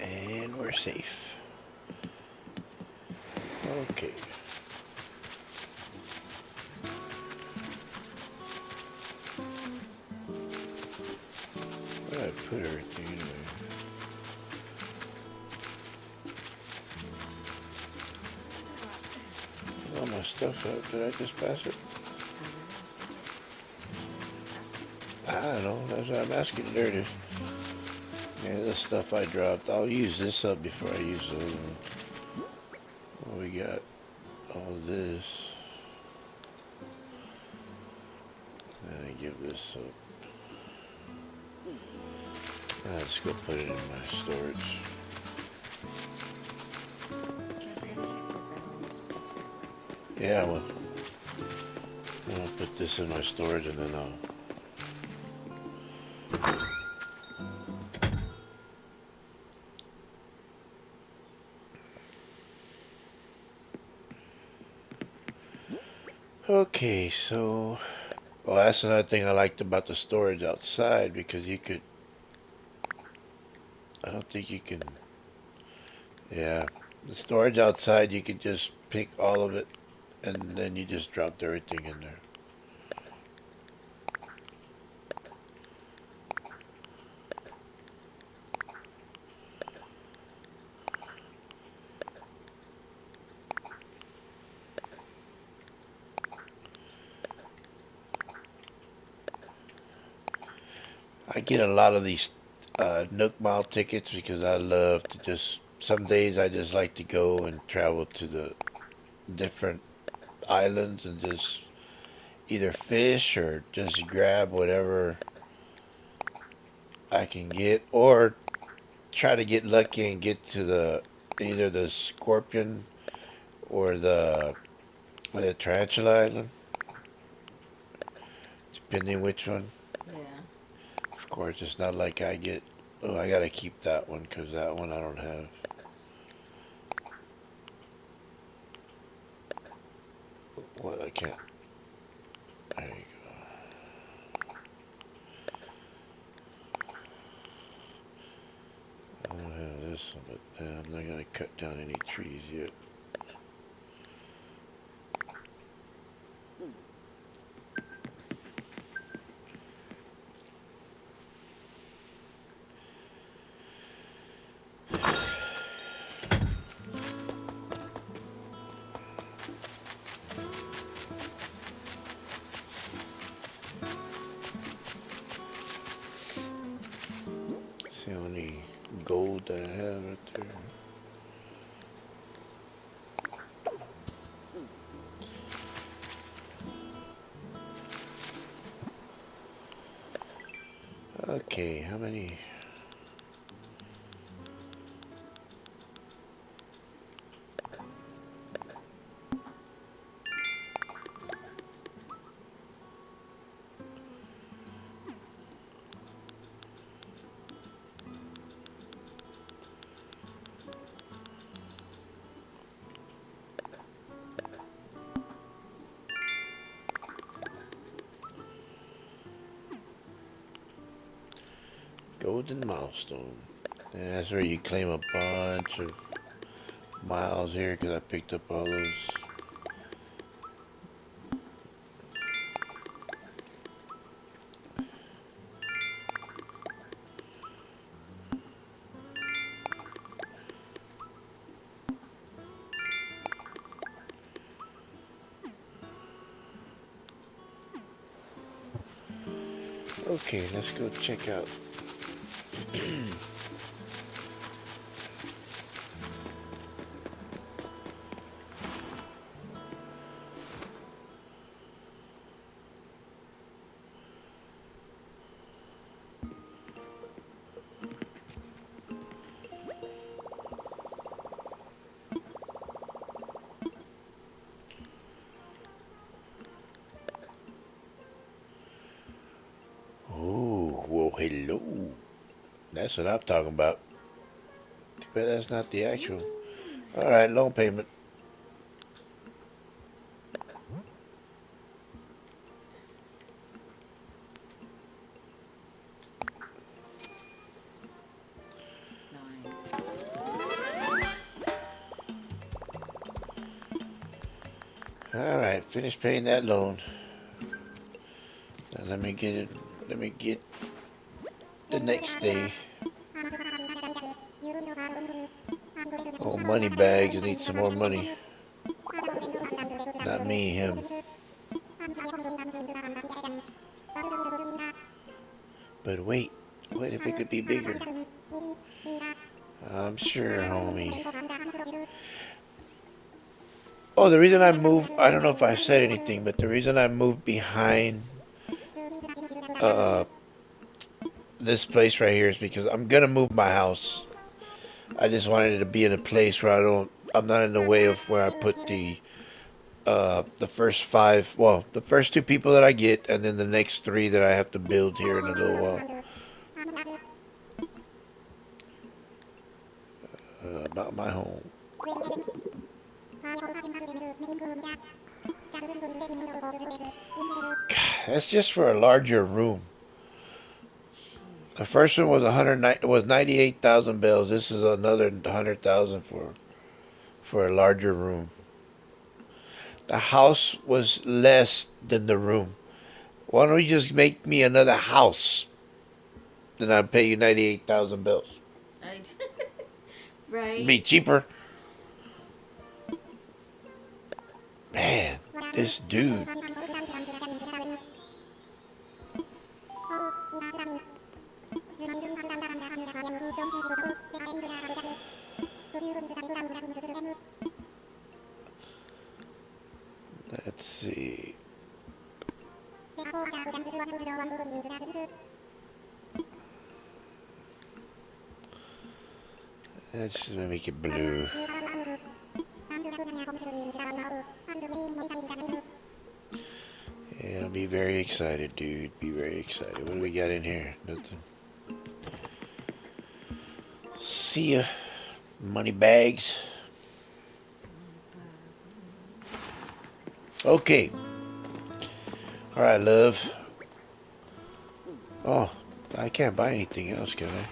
And we're safe. Okay. Where did I put everything anyway? All my stuff out. Did I just pass it? I don't know. That's what I'm asking. There it is. Yeah, the stuff I dropped. I'll use this up before I use the other one. Well, we got all this. And I give this up. Let's go put it in my storage. Yeah, well, I'll put this in my storage and then I'll... Okay, so... Well, that's another thing I liked about the storage outside, because you could... I don't think you can... Yeah, the storage outside, you could just pick all of it, and then you just dropped everything in there. I get a lot of these Nook Mile tickets because I love to just... Some days I just like to go and travel to the different islands and just either fish or just grab whatever I can get, or try to get lucky and get to the either the Scorpion or the Tarantula Island, depending which one. Yeah. Of course, it's not like I get... Oh, I gotta keep that one because that one I don't have. What, I can't... There you go. I don't have this one, but I'm not gonna cut down any trees yet. See how many gold I have right there. Okay, how many? Golden milestone. And that's where you claim a bunch of miles here because I picked up all those. Okay, let's go check out. Oh, well, hello. That's what I'm talking about. But that's not the actual. All right, loan payment. Nice. All right, finish paying that loan. Now let me get it. Let me get the next day. Oh, money bags. Need some more money. Not me, him. But wait, what if it could be bigger? I'm sure, homie. Oh, the reason I moved, I don't know if I said anything, but the reason I moved behind uh, this place right here is because I'm gonna move my house. I just wanted it to be in a place where I'm not in the way of where I put the first five, well, the first two people that I get, and then the next three that I have to build here in a little while. About my home. That's just for a larger room. The first one was 98,000 bells. This is another 100,000 for a larger room. The house was less than the room. Why don't you just make me another house? Then I'll pay you 98,000 bells. Right. Be Right. cheaper. Man, this dude. Let's see. Let's just make it blue. Yeah, be very excited, dude. Be very excited. What do we got in here? Nothing. See ya. Money bags. Okay. All right, love. Oh, I can't buy anything else, can I?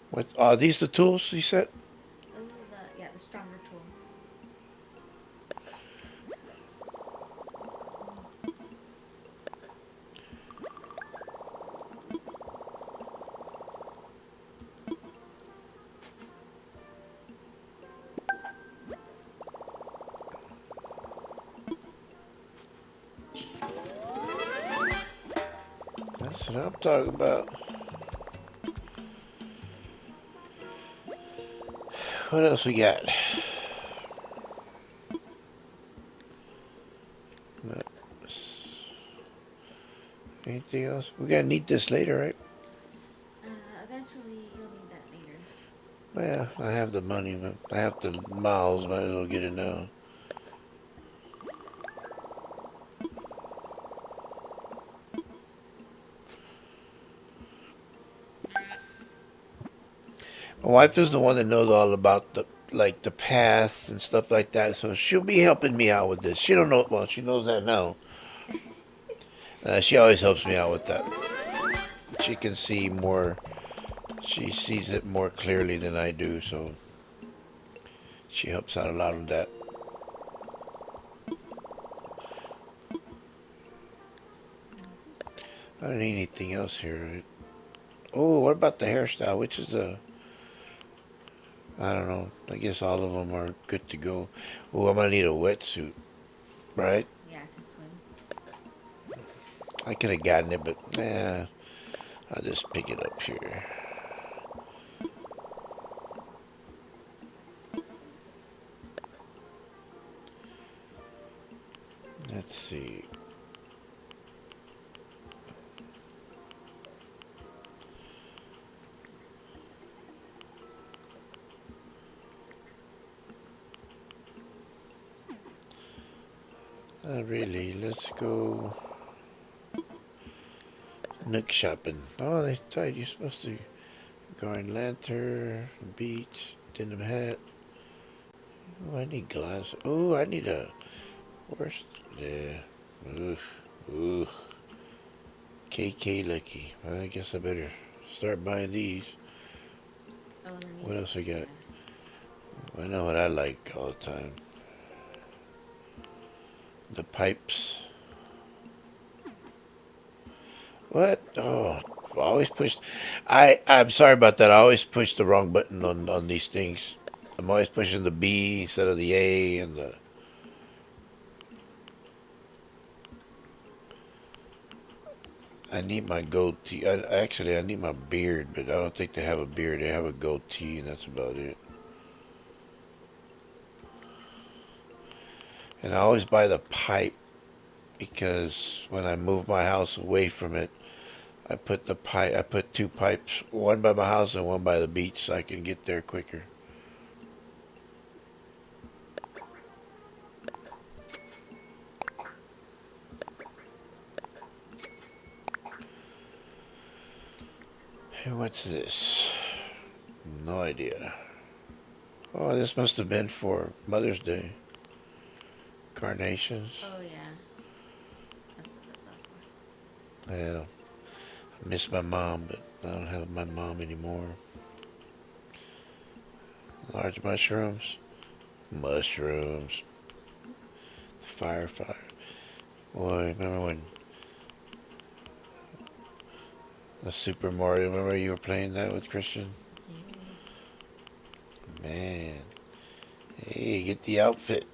What are these the tools you said? Oh, the stronger tool. That's what I'm talking about. What else we got? No. Anything else? We're gonna need this later, right? Eventually, you'll need that later. Well, I have the money, but I have the miles. Might as well get it now. My wife is the one that knows all about the paths and stuff like that, so she'll be helping me out with this. She don't know. Well, she knows that now. She always helps me out with that. She can see more. She sees it more clearly than I do, so she helps out a lot with that. I don't need anything else here. Oh, what about the hairstyle? Which is a... I don't know. I guess all of them are good to go. Oh, I'm gonna need a wetsuit, right? Yeah, to swim. I could have gotten it, but nah. I'll just pick it up here. Let's see. Not really. Let's go Nook shopping. Oh, they thought you're supposed to garden lantern, beach, denim hat. Oh, I need glass. Oh, I need a. Where's. Yeah. Oof. Oof. KK Lucky. I guess I better start buying these. Oh, let me What else I got? yeah. I know what I like all the time. The pipes. What? Oh, I always push. I'm sorry about that. I always push the wrong button on these things. I'm always pushing the B instead of the A and the. I need my goatee. Actually, I need my beard, but I don't think they have a beard. They have a goatee, and that's about it. And I always buy the pipe because when I move my house away from it, I put the pipe. I put two pipes, one by my house and one by the beach, so I can get there quicker. Hey, what's this? No idea. Oh, this must have been for Mother's Day. Carnations. Oh yeah. That's what that's all for. Yeah, I miss my mom, but I don't have my mom anymore. Large mushrooms. Mushrooms. Fire. Boy, remember when the Super Mario, remember you were playing that with Christian? Yeah. Man. Hey, get the outfit.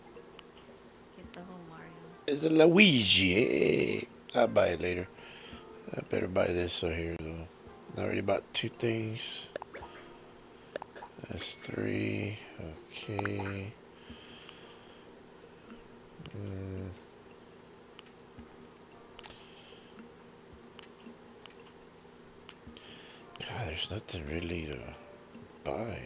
Get the whole Mario. It's a Luigi. Hey. I'll buy it later. I better buy this right here, though. I already bought two things. That's three. Okay. Mm. God, there's nothing really to buy.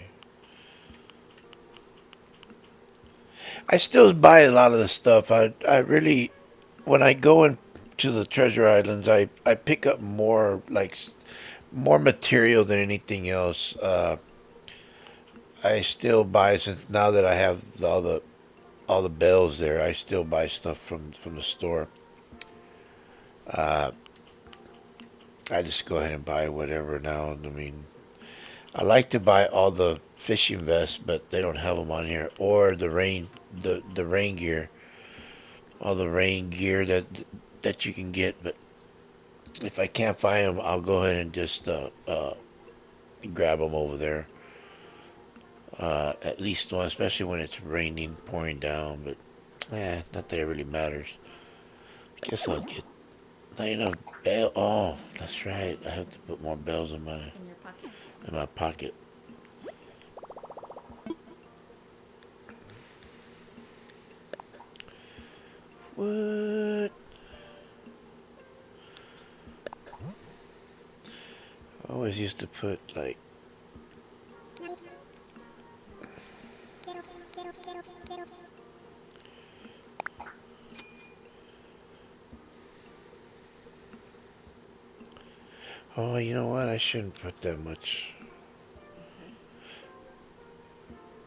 I still buy a lot of the stuff. I really, when I go into the Treasure Islands, I pick up more like more material than anything else. I still buy since now that I have all the bells there. I still buy stuff from the store. I just go ahead and buy whatever now. I mean, I like to buy all the fishing vests, but they don't have them on here, or the rain gear, all the rain gear that you can get. But if I can't find them, I'll go ahead and just grab them over there. At least one, especially when it's raining, pouring down. But not that it really matters. I guess I'll get not enough bell. Oh, that's right. I have to put more bells In your pocket. in my pocket. What? I always used to put like. Oh, you know what? I shouldn't put that much.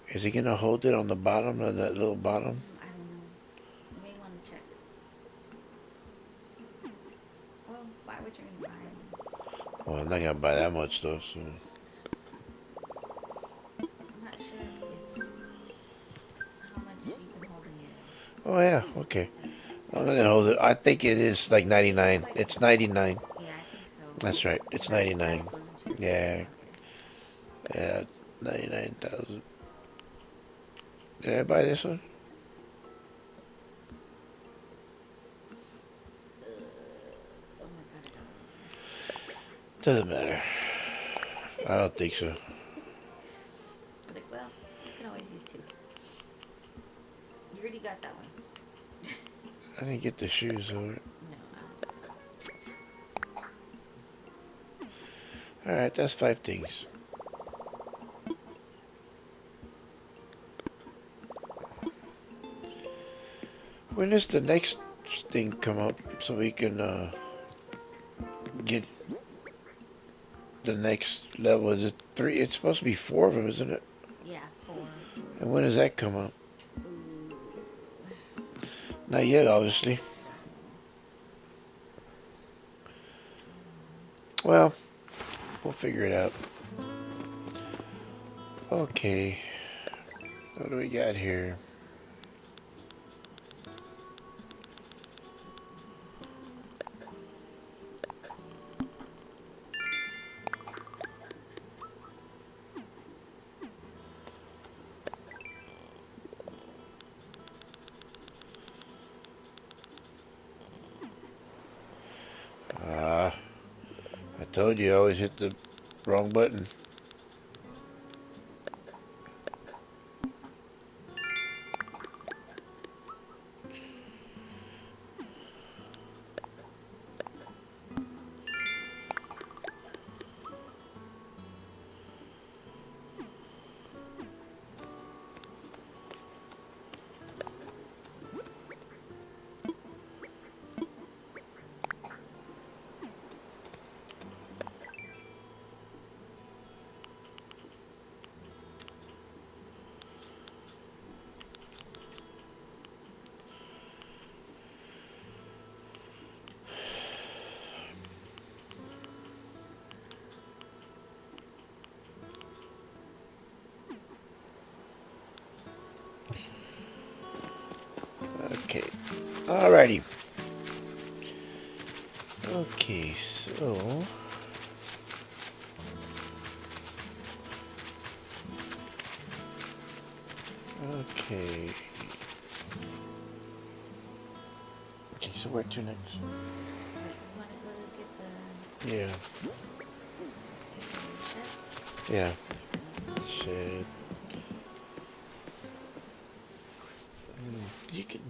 Is he gonna hold it on the bottom of that little bottom? I don't know. You may want to check. Well, why would you buy it? Well, I'm not gonna buy that much though. So. I'm not sure if how much you can hold in your. Oh yeah. Okay. I'm not gonna hold it. I think it is like 99. It's 99. Yeah, I think so. That's right. It's That 99. includes your Yeah. okay. Yeah. 99,000. Did I buy this one? Oh my god, I don't Doesn't matter. I don't think so. know. Like, well, you can always use two. You already got that one. I didn't get the shoes over. No, Alright, that's 5 things. When does the next thing come up so we can get the next level. Is it 3? It's supposed to be 4 of them, isn't it? Yeah, 4. And when does that come up? Ooh. Not yet, obviously. Well, we'll figure it out. Okay. What do we got here? Ah, I told you I always hit the wrong button. Okay. Alrighty. Okay, so... Okay. Okay, so where to next? You want to go to get Yeah. the Yeah. Shit. You can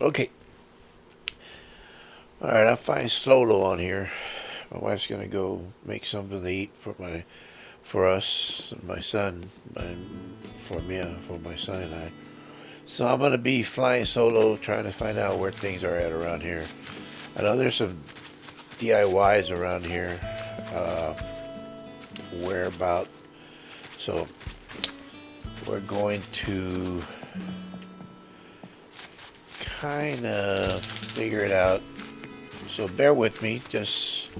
Okay. All right, I'll find Slolo on here. My wife's gonna go make something to eat for us, my son, and for me, for my son and I. So I'm gonna be flying solo, trying to find out where things are at around here. I know there's some DIYs around here. Uh, where about? So we're going to kind of figure it out. So bear with me. Just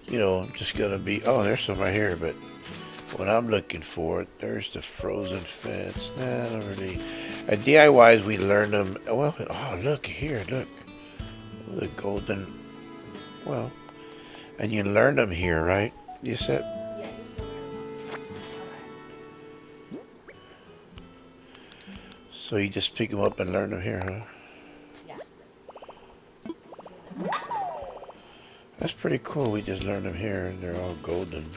just gonna be. Oh, there's some right here, but what I'm looking for, there's the frozen fence. Nah, not really. DIYs, we learn them. Well, oh, look here, look. The golden, well, and you learn them here, right? You said? Yeah, you still wear them. So you just pick them up and learn them here, huh? Yeah. That's pretty cool. We just learned them here, and they're all golden.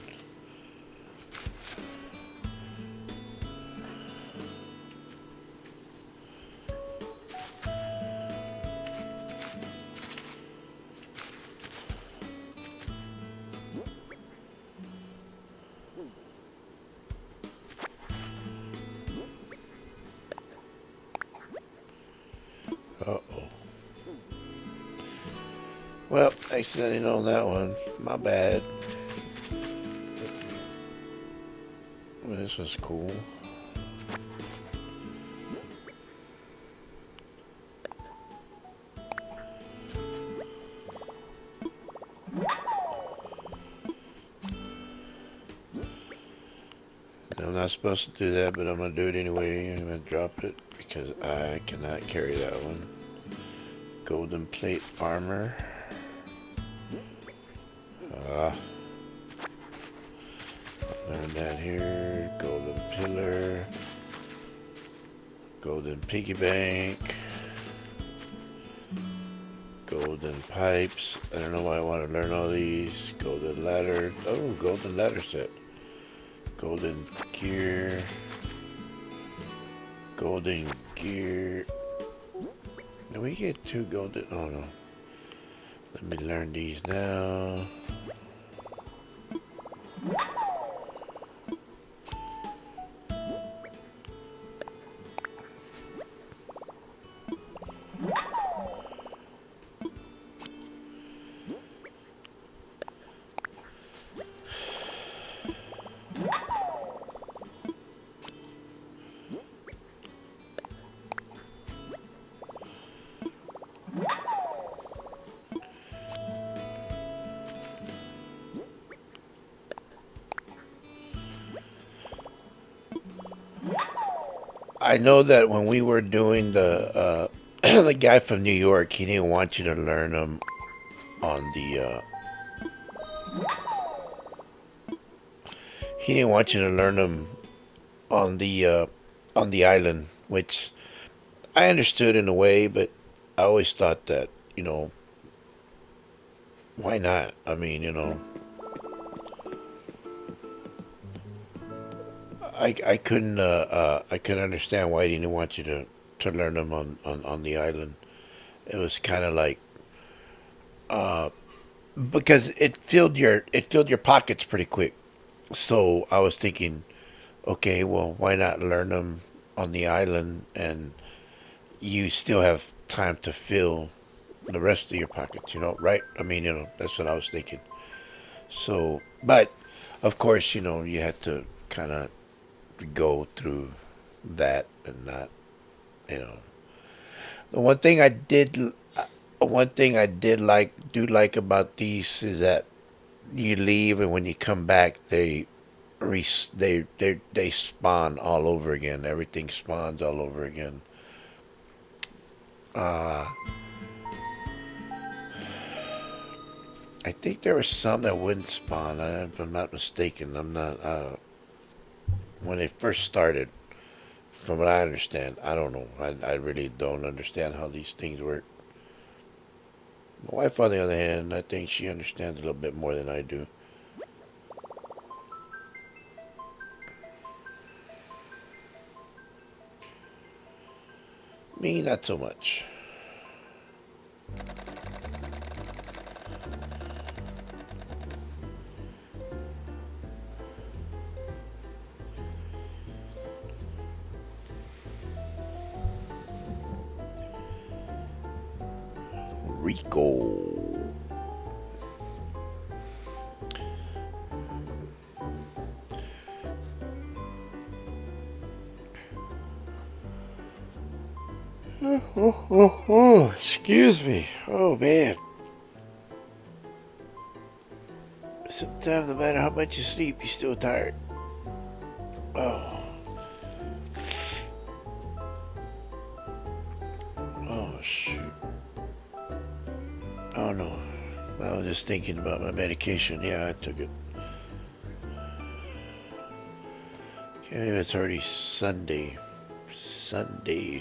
Uh-oh. Well, accidentally on that one. My bad. Well, this was cool. I'm not supposed to do that, but I'm going to do it anyway. I'm going to drop it because I cannot carry that one. Golden plate armor. Learn that here. Golden pillar. Golden piggy bank. Golden pipes. I don't know why I want to learn all these. Golden ladder. Oh, golden ladder set. Golden gear. Golden gear. Do we get two golden? Oh no. Let me learn these now. I know that when we were doing the guy from New York, he didn't want you to learn them on the. He didn't want you to learn them on the island, which I understood in a way, but I always thought that why not? I mean, I couldn't understand why he didn't want you to learn them on the island. It was kind of like because it filled your pockets pretty quick. So I was thinking, okay, well, why not learn them on the island and you still have time to fill the rest of your pockets, right? I mean, that's what I was thinking. So, but of course, you had to kind of go through that and not, you know. The one thing I did like about these is that you leave and when you come back, they spawn all over again. Everything spawns all over again. Uh, I think there were some that wouldn't spawn. If I'm not mistaken, I'm not. When they first started, from what I understand, I don't know. I really don't understand how these things work. My wife, on the other hand, I think she understands a little bit more than I do. Me, not so much. Rico. Oh, excuse me. Oh, man. Sometimes, no matter how much you sleep, you're still tired. Oh, oh, shoot. Oh, no. I was just thinking about my medication. Yeah, I took it. Can't believe it's already Sunday. Sunday.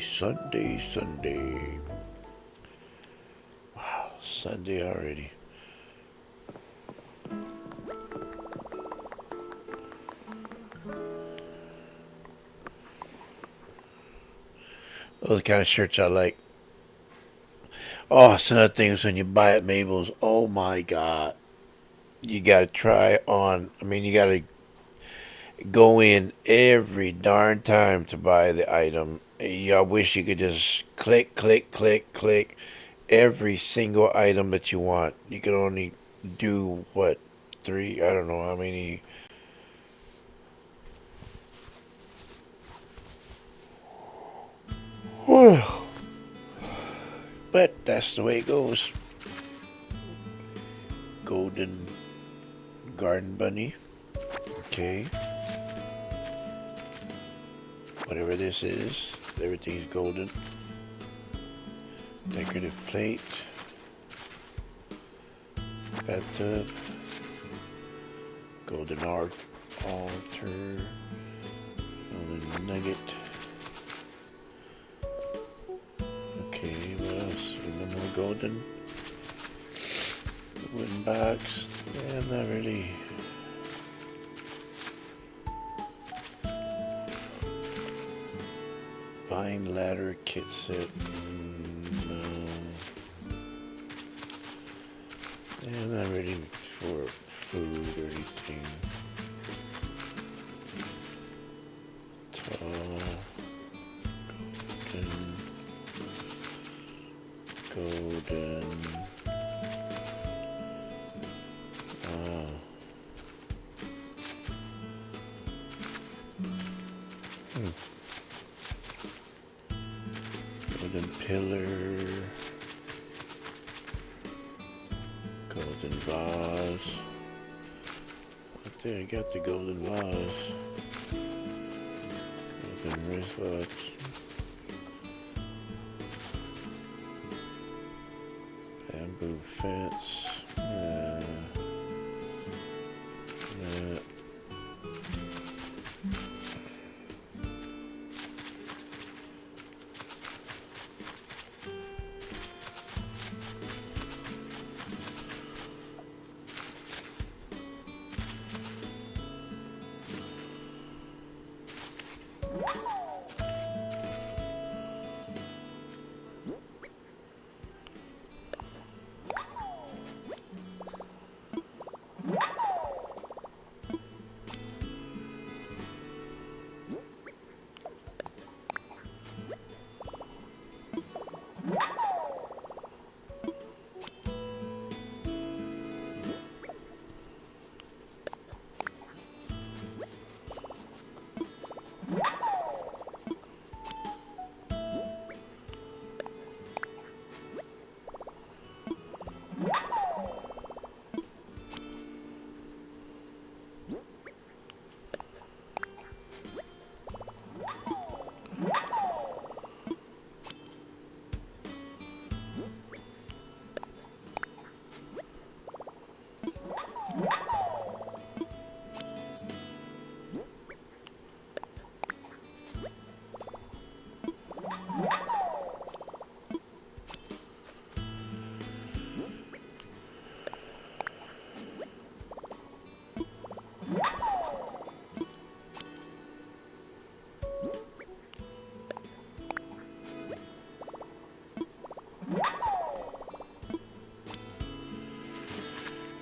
Wow, Sunday already. Those are the kind of shirts I like. Oh, it's another thing is when you buy at Mabel's. Oh my God. You got to try on. I mean, you got to go in every darn time to buy the item. I wish you could just click every single item that you want. You can only do what, three? I don't know how many. Well, but that's the way it goes. Golden Garden Bunny. Okay. Whatever this is, everything's golden. Decorative plate. Bathtub. Golden altar. Golden nugget. Okay, what else? No more golden. Wooden box. Yeah, I'm not really. Vine ladder kit set. No. Yeah, I'm not ready for food or anything. Tall. Golden. Oh. Golden pillar. Golden vase. Up there, I got the golden vase. Golden wristwatch. Bamboo fence.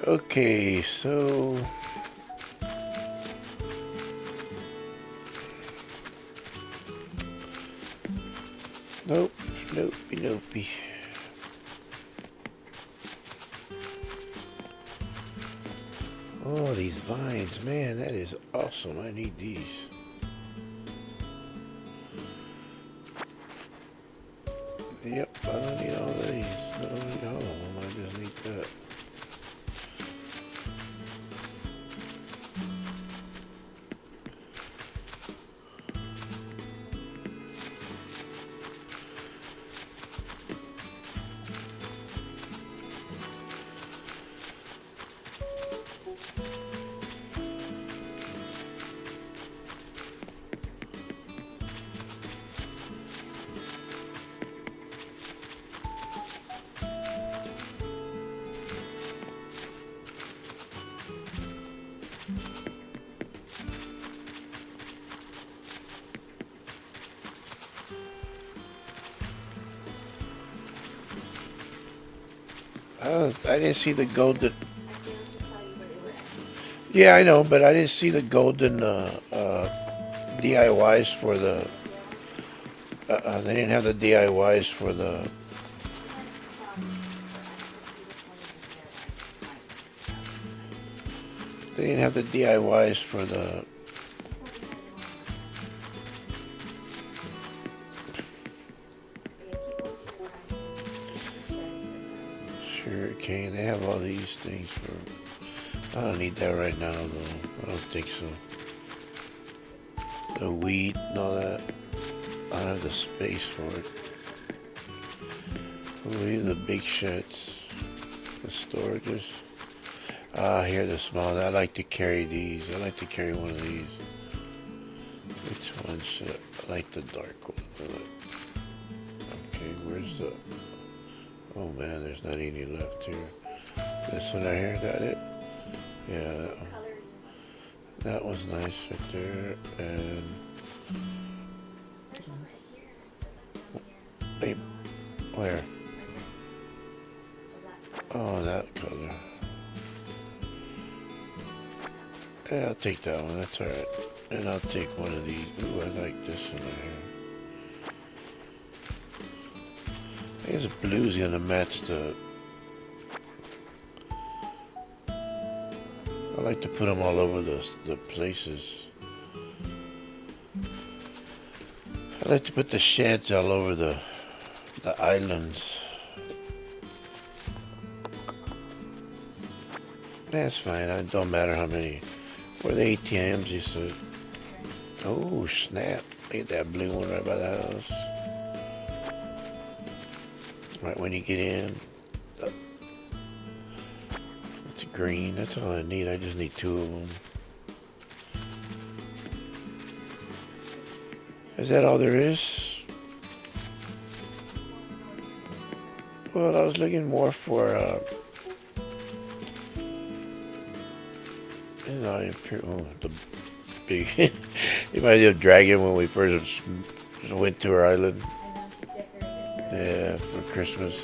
Okay, so nope, nope, nope. Oh, these vines, man, that is awesome. I need these. Yep, I don't need all of these. I don't need all of them. I just need that. I didn't see the golden. I failed to tell you where they were at. Yeah, I know, but I didn't see the golden DIYs for the. They didn't have the DIYs for the. We had some, but I just see this one is there. They didn't have the DIYs for the. Sure can. They have all these things for. I don't need that right now, though. I don't think so. The weed and all that. I don't have the space for it. These are the big sheds. The storages. Here the small. I like to carry these. I like to carry one of these. Which one should I like the dark one? Okay, where's the? Oh man, there's not any left here. This one right here, got it? Yeah, that one. That was nice right there. And babe, where? Oh, that color. Yeah, I'll take that one. That's alright. And I'll take one of these. Ooh, I like this one right here. I guess the blue's gonna match the. I like to put them all over the places. I like to put the sheds all over the islands. That's fine. It don't matter how many. Where the ATMs used to. Oh snap! Look at that blue one right by the house. Right when you get in. It's green. That's all I need. I just need two of them. Is that all there is? Well, I was looking more for the big. You might have dragon when we first went to our island. Yeah, for Christmas.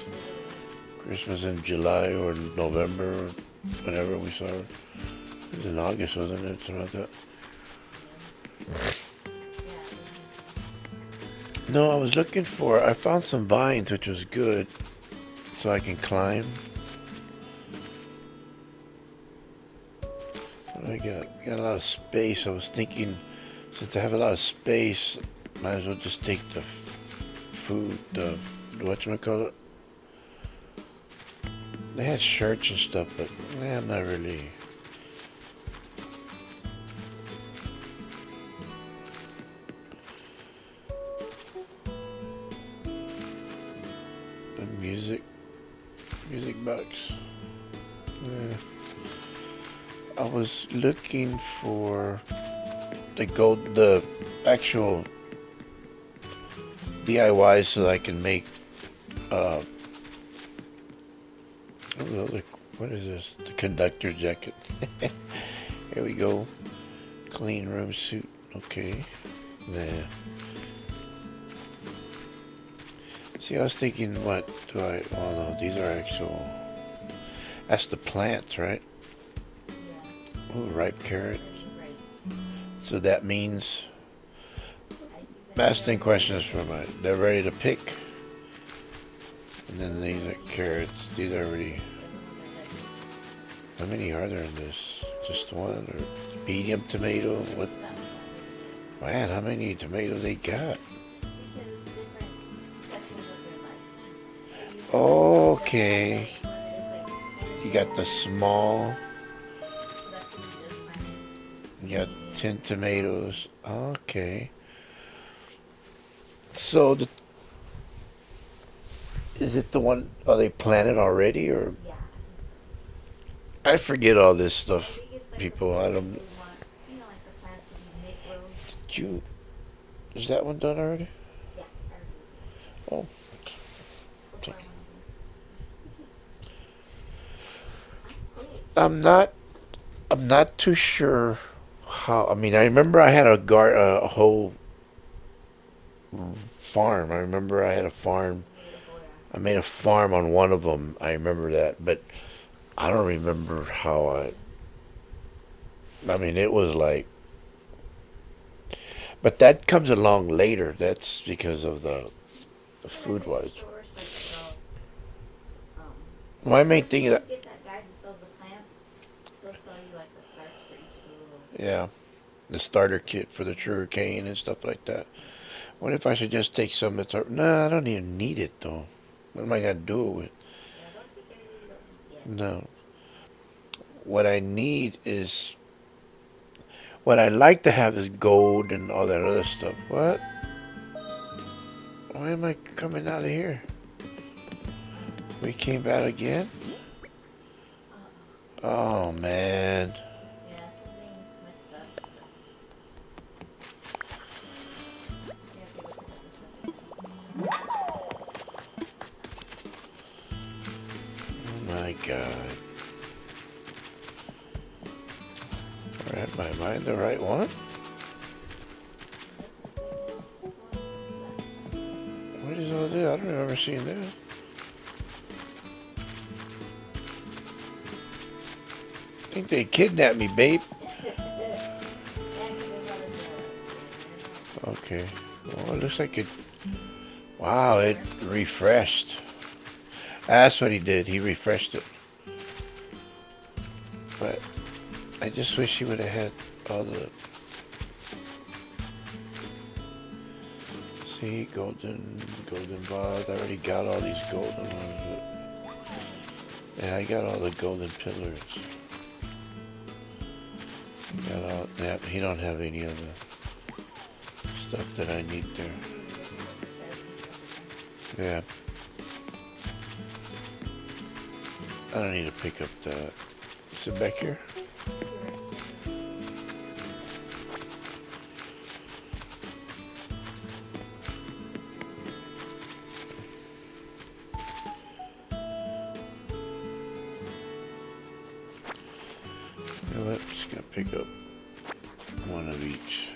Christmas in July or November or whenever we saw her. It was in August, wasn't it? Something like that. No, I was looking for. I found some vines, which was good, so I can climb. I got a lot of space. I was thinking, since I have a lot of space, might as well just take the food, the whatchamacallit. They had shirts and stuff, but I'm not really. The music box. Yeah. I was looking for the actual DIY so I can make what is this? The conductor jacket. Here we go. Clean room suit. Okay. There. See, I was thinking, what do I? Oh no, these are actual. That's the plants, right? Ooh, ripe carrot. Right. So that means I think that asking questions from it. They're ready to pick. And then these are carrots. These are already. How many are there in this? Just one or medium tomato? What? Man, how many tomatoes they got? because it's different sections of their life. So you have Okay. like one that is like kind of You got the small, small. so that's what we just planted. You got Medium. 10 tomatoes. Okay. So is it the one? Are they planted already, or Yeah, I forget all this I stuff, think it's like people. before I like don't. they want, like the plants to be mid rows. Did you? Is that one done already? Yeah, I remember Oh, before take I it. went over. Okay. I'm not. I'm not too sure how. I mean, I remember I had a whole farm. I remember I had a farm. You made a whole I made a farm on one of them. I remember that, but I don't remember how I. I mean, it was like. But that comes along later. That's because of the So like food at your wise. stores, like um, My or main if thing you is, could get that guy who sells the plants, he'll sell you like the starts for each of the little. yeah, the starter kit for the sugar cane and stuff like that. What if I should just take some of the? No, I don't even need it though. What am I gonna do it with? Yeah, don't take anything you don't need yet. No. What I need is what I like to have is gold and all that other stuff. What? Why am I coming out of here? I don't know. We came back again? Uh-oh. Oh man. Yeah, something messed up. You have to go pick up the stuff again. Oh my god. Alright, am I in the right one? Yep, that's it. Keep going left. What is all this? I don't remember seeing this. I think they kidnapped me, babe. Yeah, 'cause they got in the Okay. Well, it looks like it. Wow, it refreshed. That's what he did. He refreshed it. But I just wish he would have had all the. See, golden bars. I already got all these golden ones. Yeah, I got all the golden pillars. Got all. Yeah, he don't have any of the stuff that I need there. Yeah. I don't need to pick up the. Is it back here? You know what? I'm just gonna pick up one of each.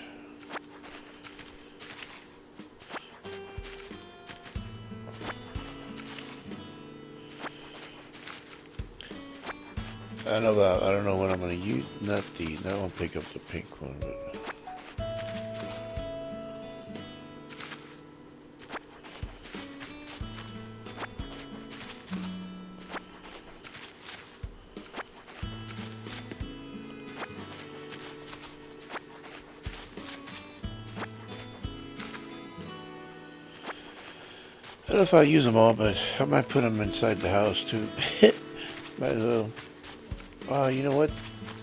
I don't know what I'm gonna use. Not these. I won't pick up the pink one, but. I don't know if I'll use them all, but I might put them inside the house too. Might as well. Oh, you know what?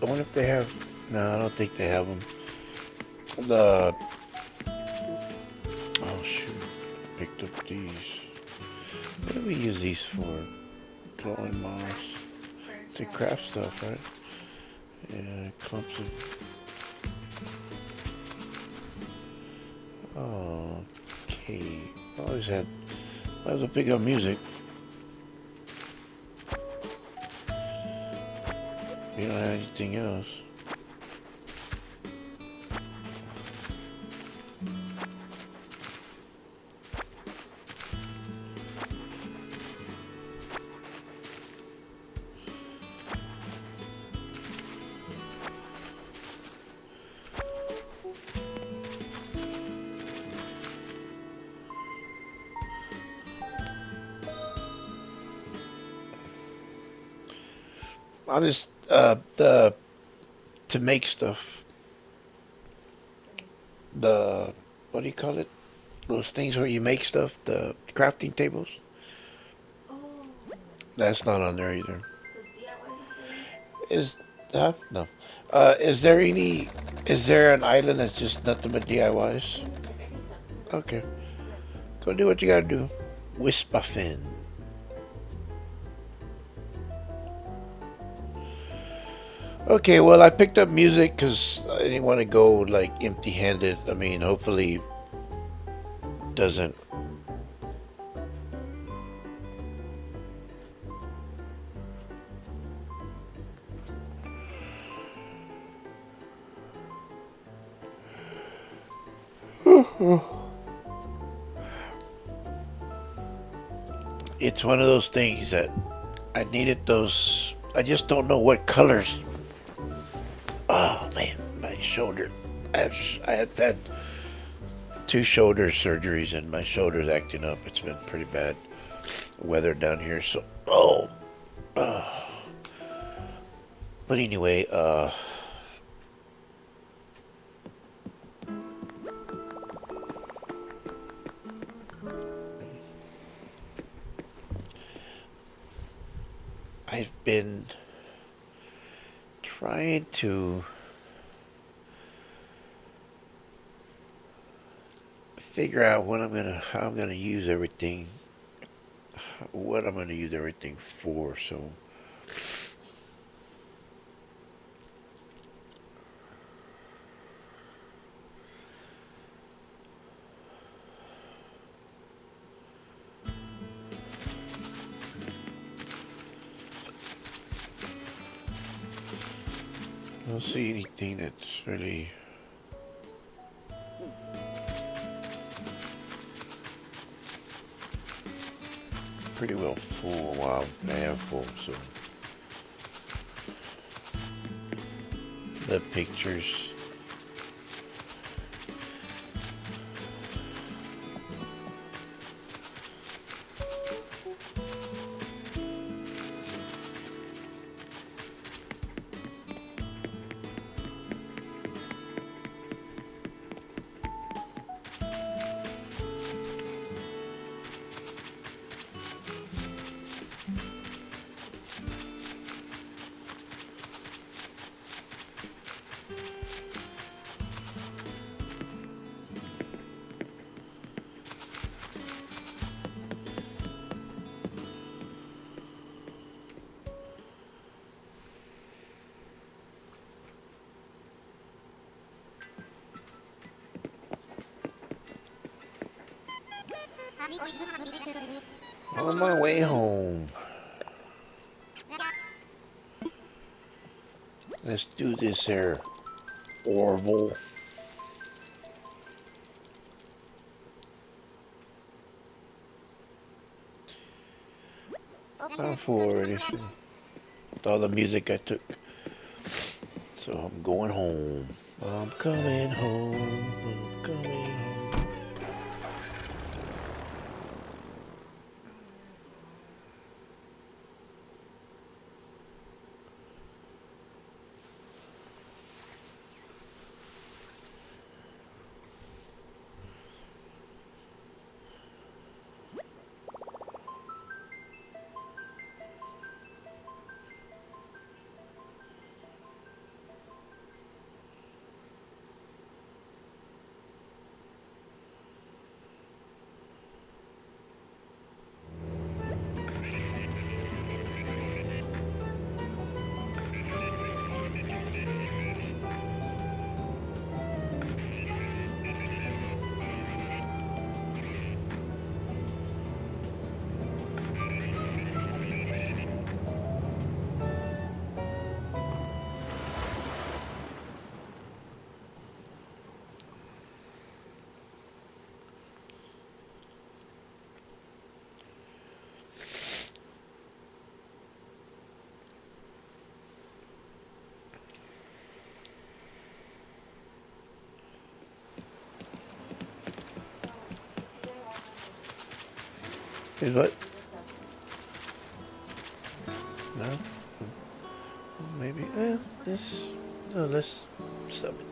I wonder if they have. No, I don't think they have them. The. Oh shoot! I picked up these. What do we use these for? Glowing moss. To craft stuff, right? Yeah, clumps of. Oh, okay. I always had. Might as well pick up music. You don't have anything else. I'm just the to make stuff. The what do you call it? Those things where you make stuff. The crafting tables. Oh, That's not on there either. the DIY is not there either? Is no? Is there any? Is there an island that's just nothing but DIYs? I think so. Okay, Yeah. go do what you gotta do. Wispuffin. Okay, well, I picked up music because I didn't want to go like empty-handed. I mean, hopefully, doesn't. It's one of those things that I needed those. I just don't know what colors. Oh man, my shoulder. I have had two shoulder surgeries and my shoulder's acting up. It's been pretty bad weather down here. So, but anyway, I've been trying to figure out how I'm gonna use everything, what I'm gonna use everything for. So I don't see anything that's really pretty well full. Wow, I am full. So the pictures. On my way home. Let's do this here, Orville. I'm full already. So with all the music I took. So I'm going home. I'm coming home. I'm coming home. Is what? No? maybe. This. No, let's sub it.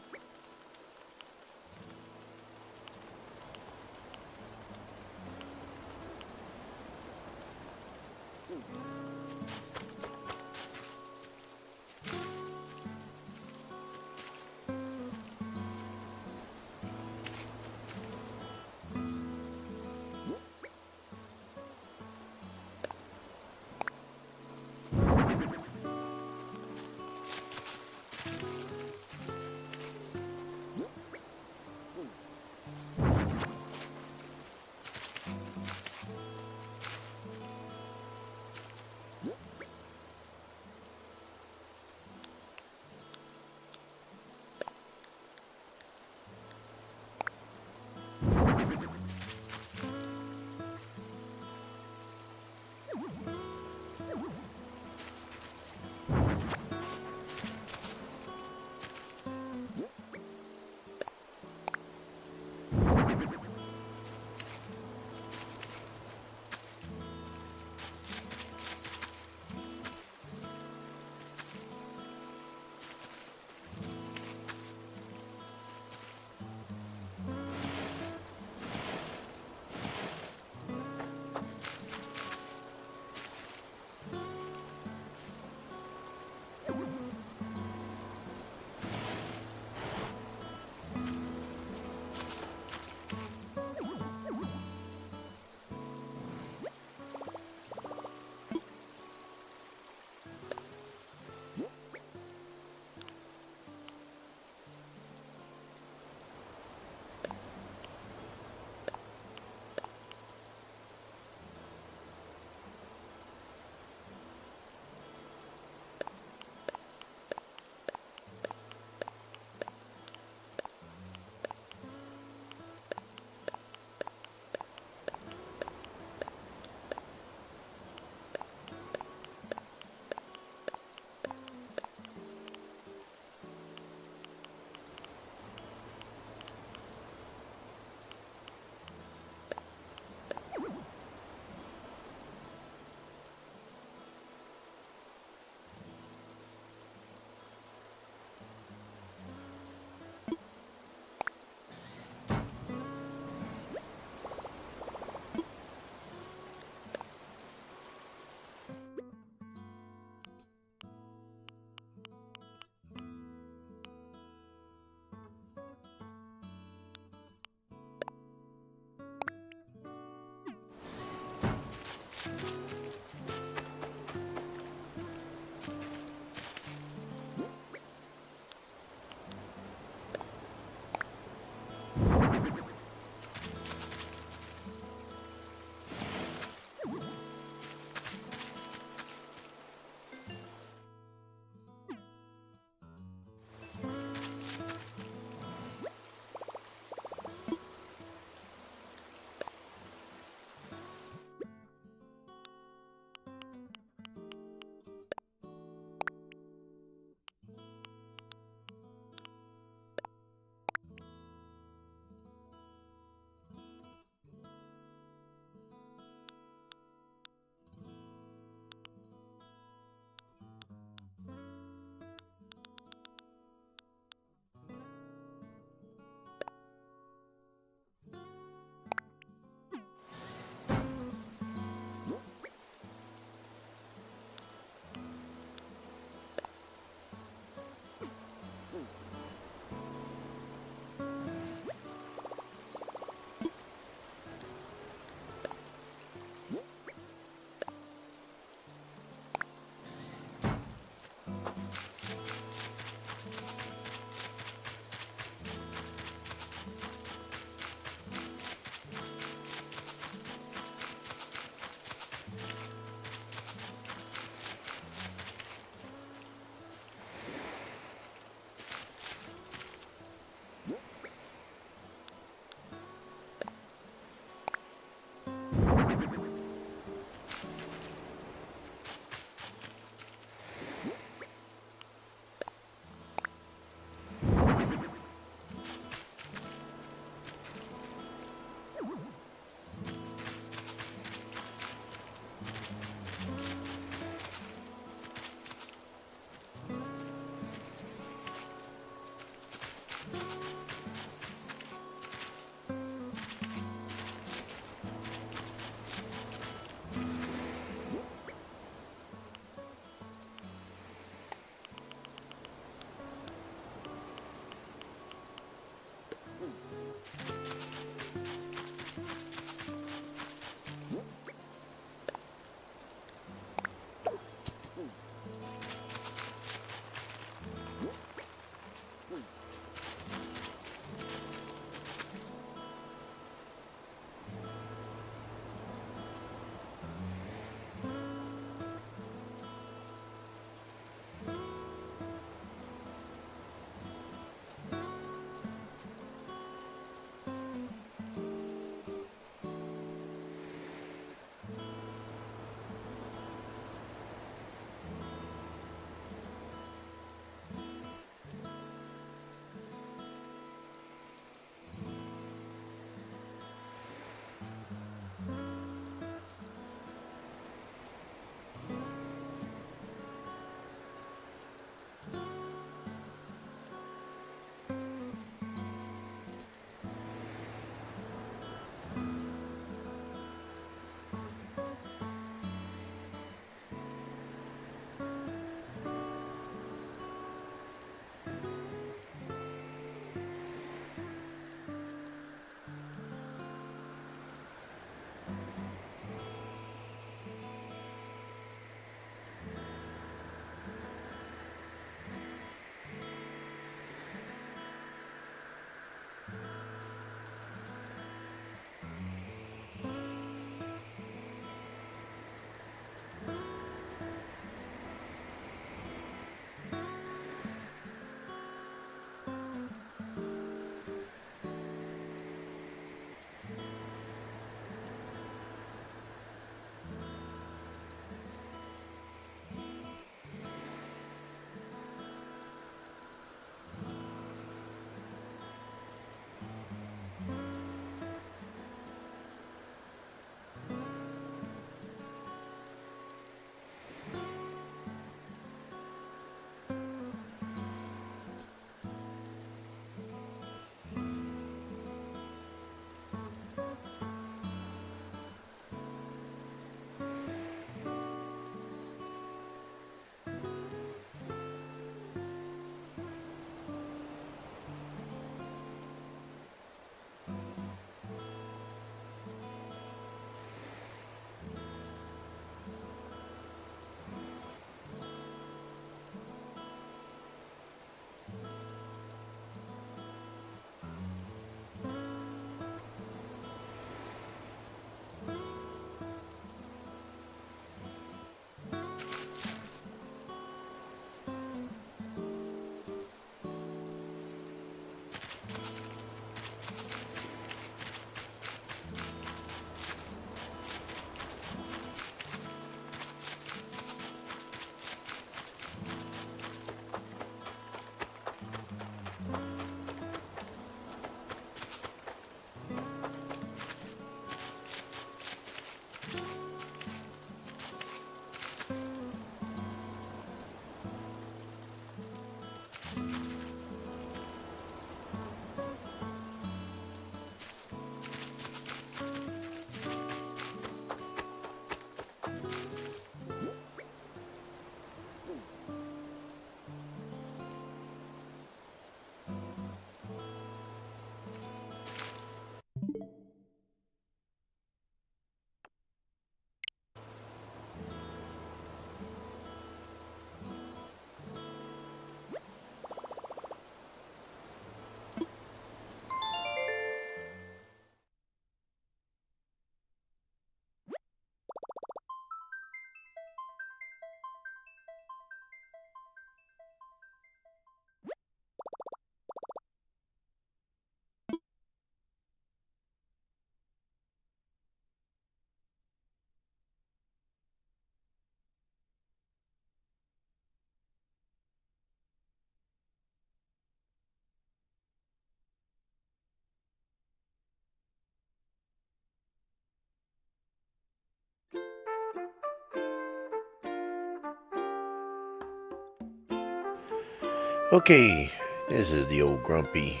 Okay, this is the old grumpy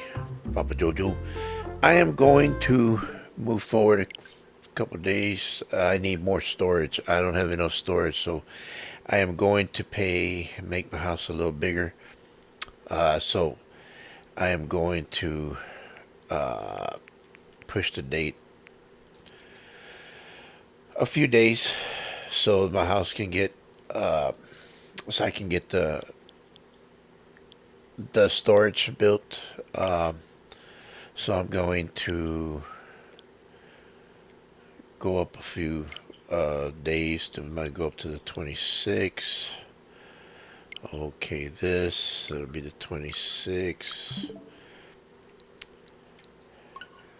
Papa JoeJoe. I am going to move forward a couple of days. I need more storage. I don't have enough storage, so I am going to make my house a little bigger. So I am going to push the date a few days so my house can get so I can get the storage built. So I'm going to go up a few days to might go up to the 26th. Okay, it'll be the 26th.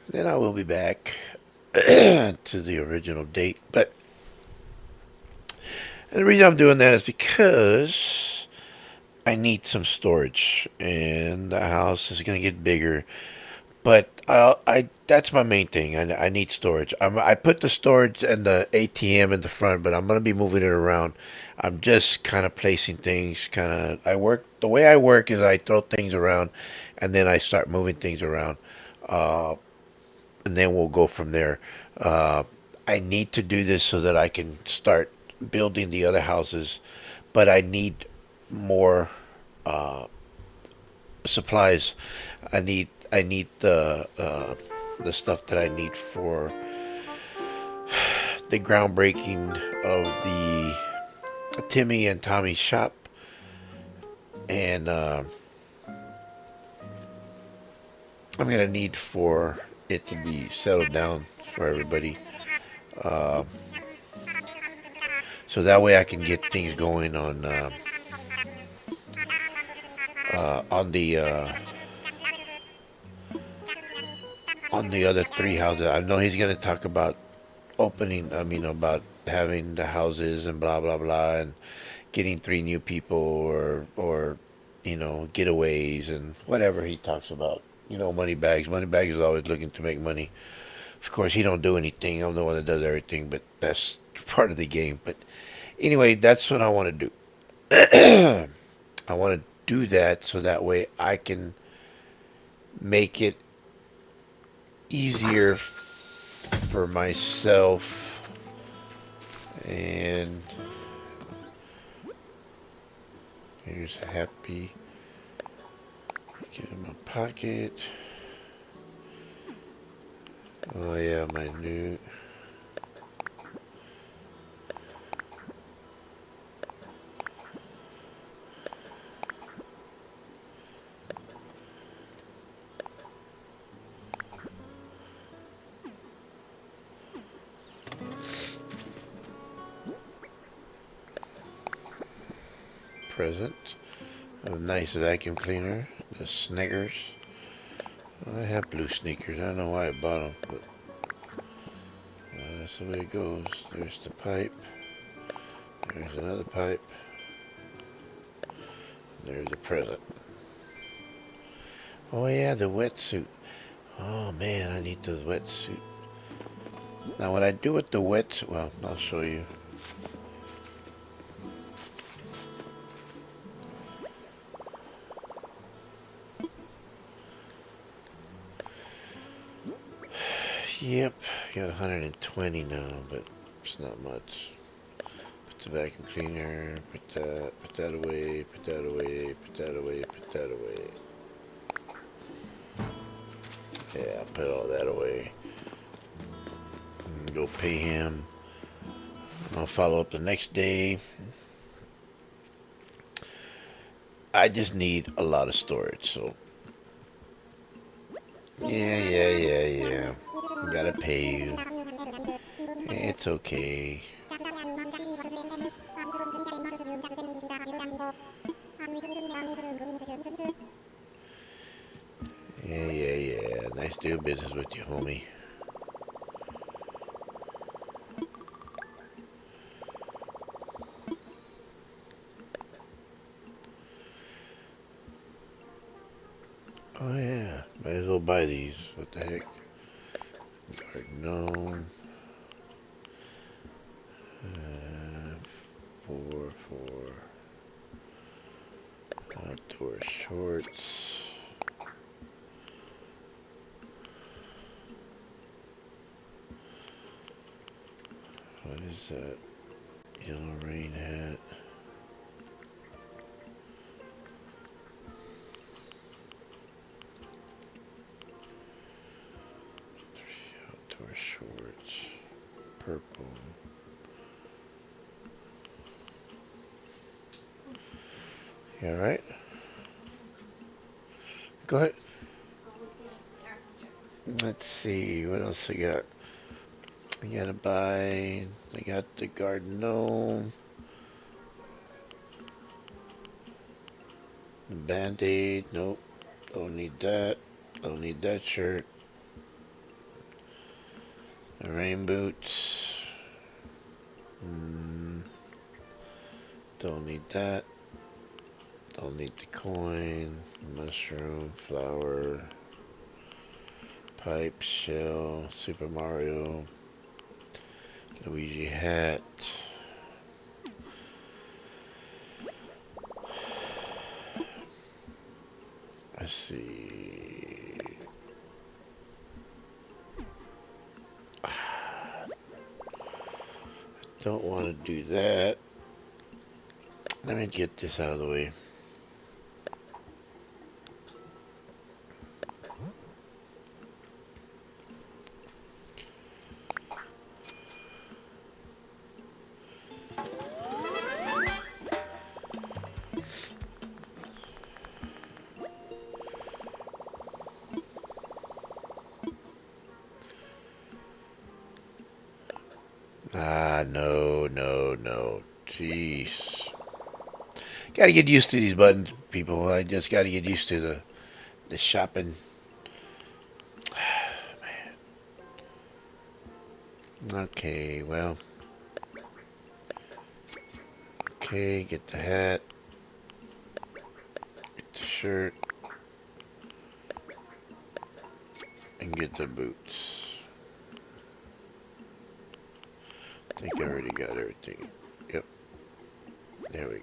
Then I will be back to the original date. But the reason I'm doing that is because I need some storage, and the house is going to get bigger. But I that's my main thing. I need storage. I put the storage and the ATM in the front, but I'm gonna be moving it around. I'm just kind of placing things. I work the way I work is I throw things around, and then I start moving things around, uh, and then we'll go from there. Uh, I need to do this so that I can start building the other houses, but I need more supplies. I need the stuff that I need for the groundbreaking of the Timmy and Tommy shop, and I'm gonna need for it to be settled down for everybody, so that way I can get things going on the other three houses. I know he's gonna talk about opening. I mean, about having the houses and blah blah blah, and getting three new people, or getaways and whatever he talks about. Money bags. Money bags is always looking to make money. Of course, he don't do anything. I'm the one that does everything, but that's part of the game. But anyway, that's what I want to do. I want to do that so that way I can make it easier for myself, and here's happy. Get in my pocket. Oh yeah, my new present. A nice vacuum cleaner. The Snickers. I have blue sneakers. I don't know why I bought them, but that's the way it goes. There's the pipe. There's another pipe. There's the present. Oh yeah, the wetsuit. Oh man, I need the wetsuit. Now what I do with the wetsuit, well, I'll show you. Yep, got 120 now, but it's not much. Put the vacuum cleaner, put that away, put that away, put that away, put that away. Yeah, I'll put all that away. Go pay him. I'll follow up the next day. I just need a lot of storage, so yeah. Gotta pay you. It's okay. Yeah. Nice doing business with you, homie. Oh yeah, might as well buy these. What the heck? Guard gnome. 4. outdoor shorts. What is that? Yellow rain hat. Outdoor shorts. Purple. You alright? Go ahead. Let's see, what else I got? I gotta buy, I got the garden gnome. The band-aid, nope. Don't need that. Don't need that shirt. The rain boots. Don't need that. Don't need the coin. Mushroom, flower, pipe, shell, Super Mario, Luigi hat. Let's see. Don't want to do that. Let me get this out of the way. No. Jeez. Gotta get used to these buttons, people. I just gotta get used to the shopping. Man. Okay, well. Okay, get the hat. Get the shirt. And get the boots. I think I already got everything. Yep. There we go.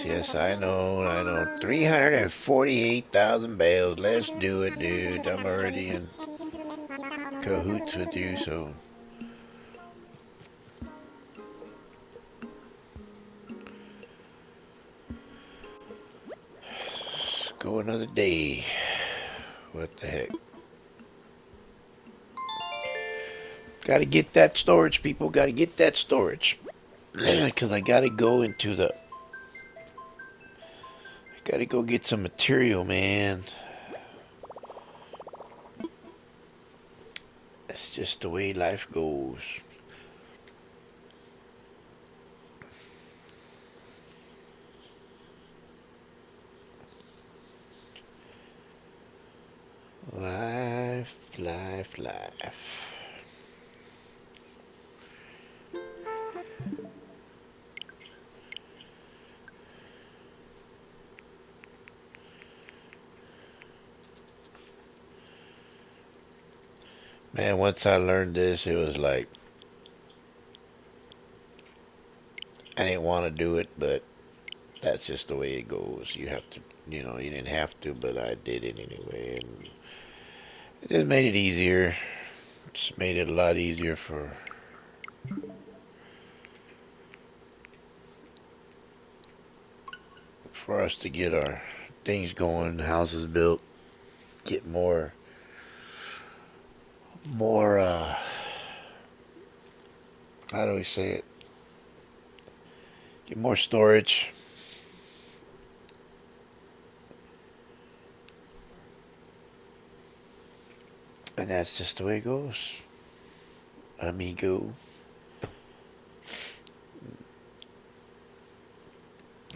Yes, I know. 348,000 bales. Let's do it, dude. I'm already in cahoots with you, so. Let's go another day. What the heck? Gotta get that storage, people. Gotta get that storage. Because I gotta go into the. I gotta go get some material, man. That's just the way life goes. Life. Man, once I learned this, it was like, I didn't want to do it, but that's just the way it goes. You have to, you didn't have to, but I did it anyway. And it just made it easier. Just made it a lot easier for us to get our things going, houses built, get more, how do we say it? Get more storage. And that's just the way it goes, amigo.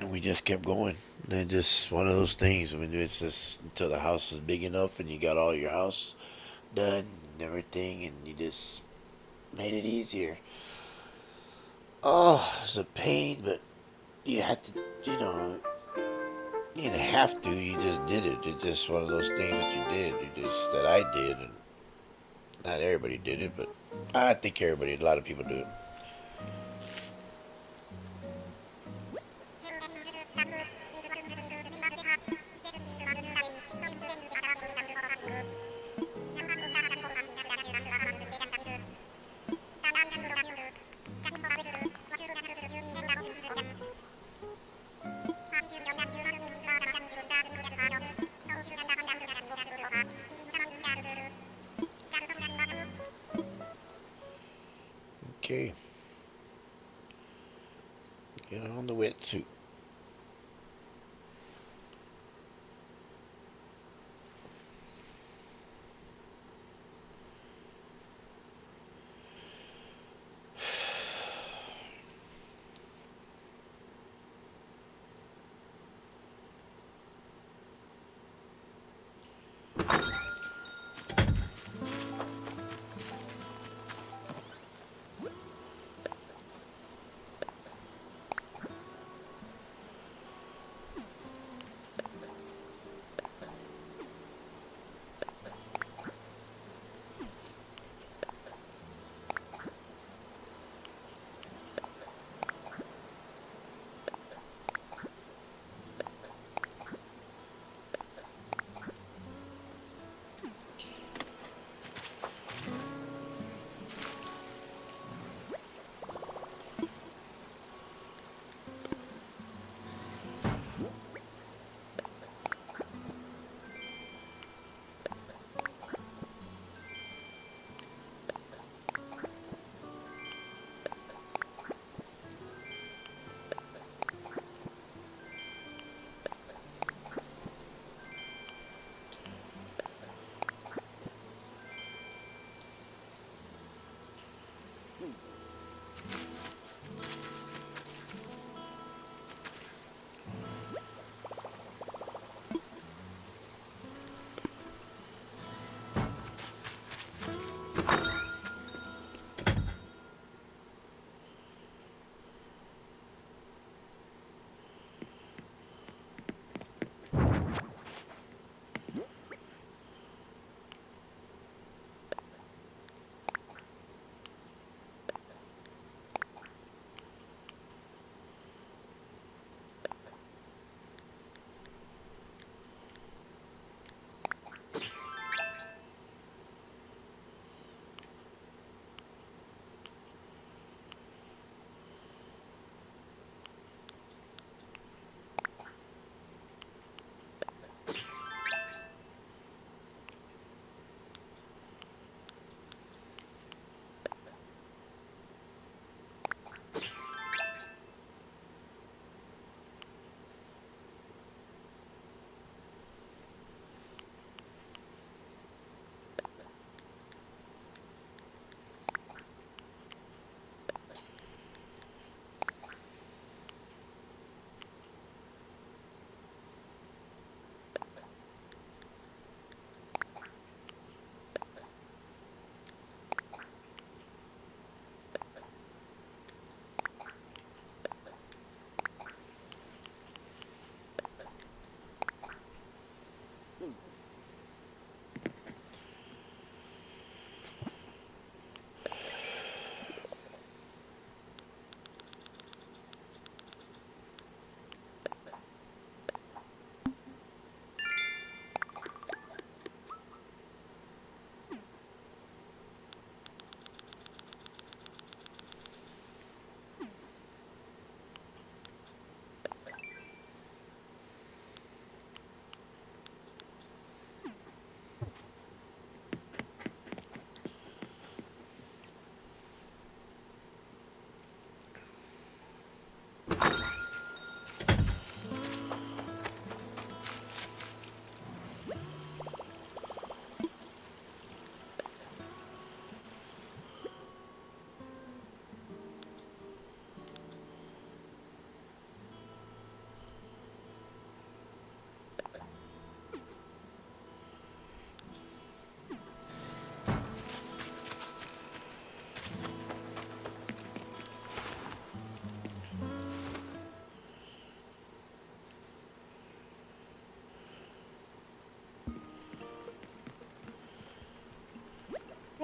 And we just kept going. And just one of those things. I mean, it's just until the house is big enough and you got all your house done and everything, and you just made it easier. Oh, it's a pain, but you had to, you know, you didn't have to. You just did it. It's just one of those things that you did. You just that I did, and not everybody did it, but I think everybody, a lot of people do it. Okay, get on the wetsuit.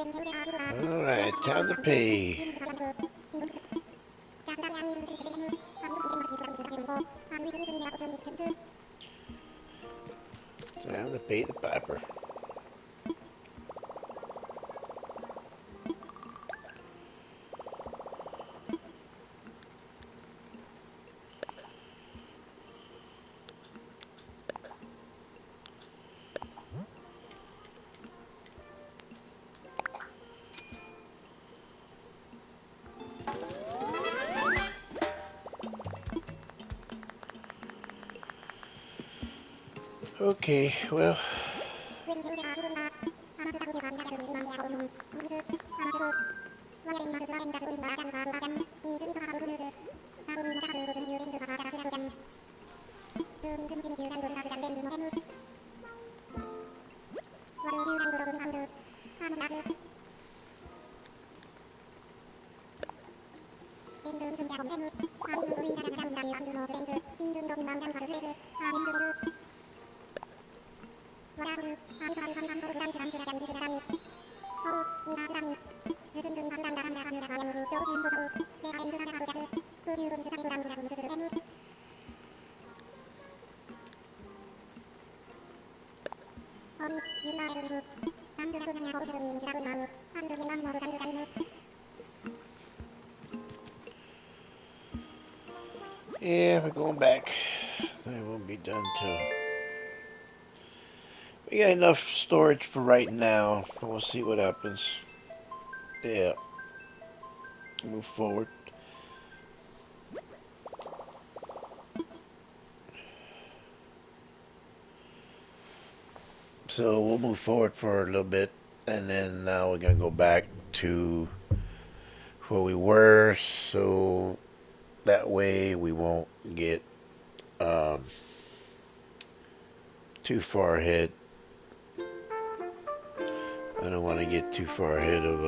Alright, time to pay. Time to pay the piper. Okay, well. Yeah, we're going back. I won't be done till. We got enough storage for right now. We'll see what happens. Yeah. Move forward. So we'll move forward for a little bit, and then now we're gonna go back to where we were, so that way we won't get too far ahead. I don't want to get too far ahead of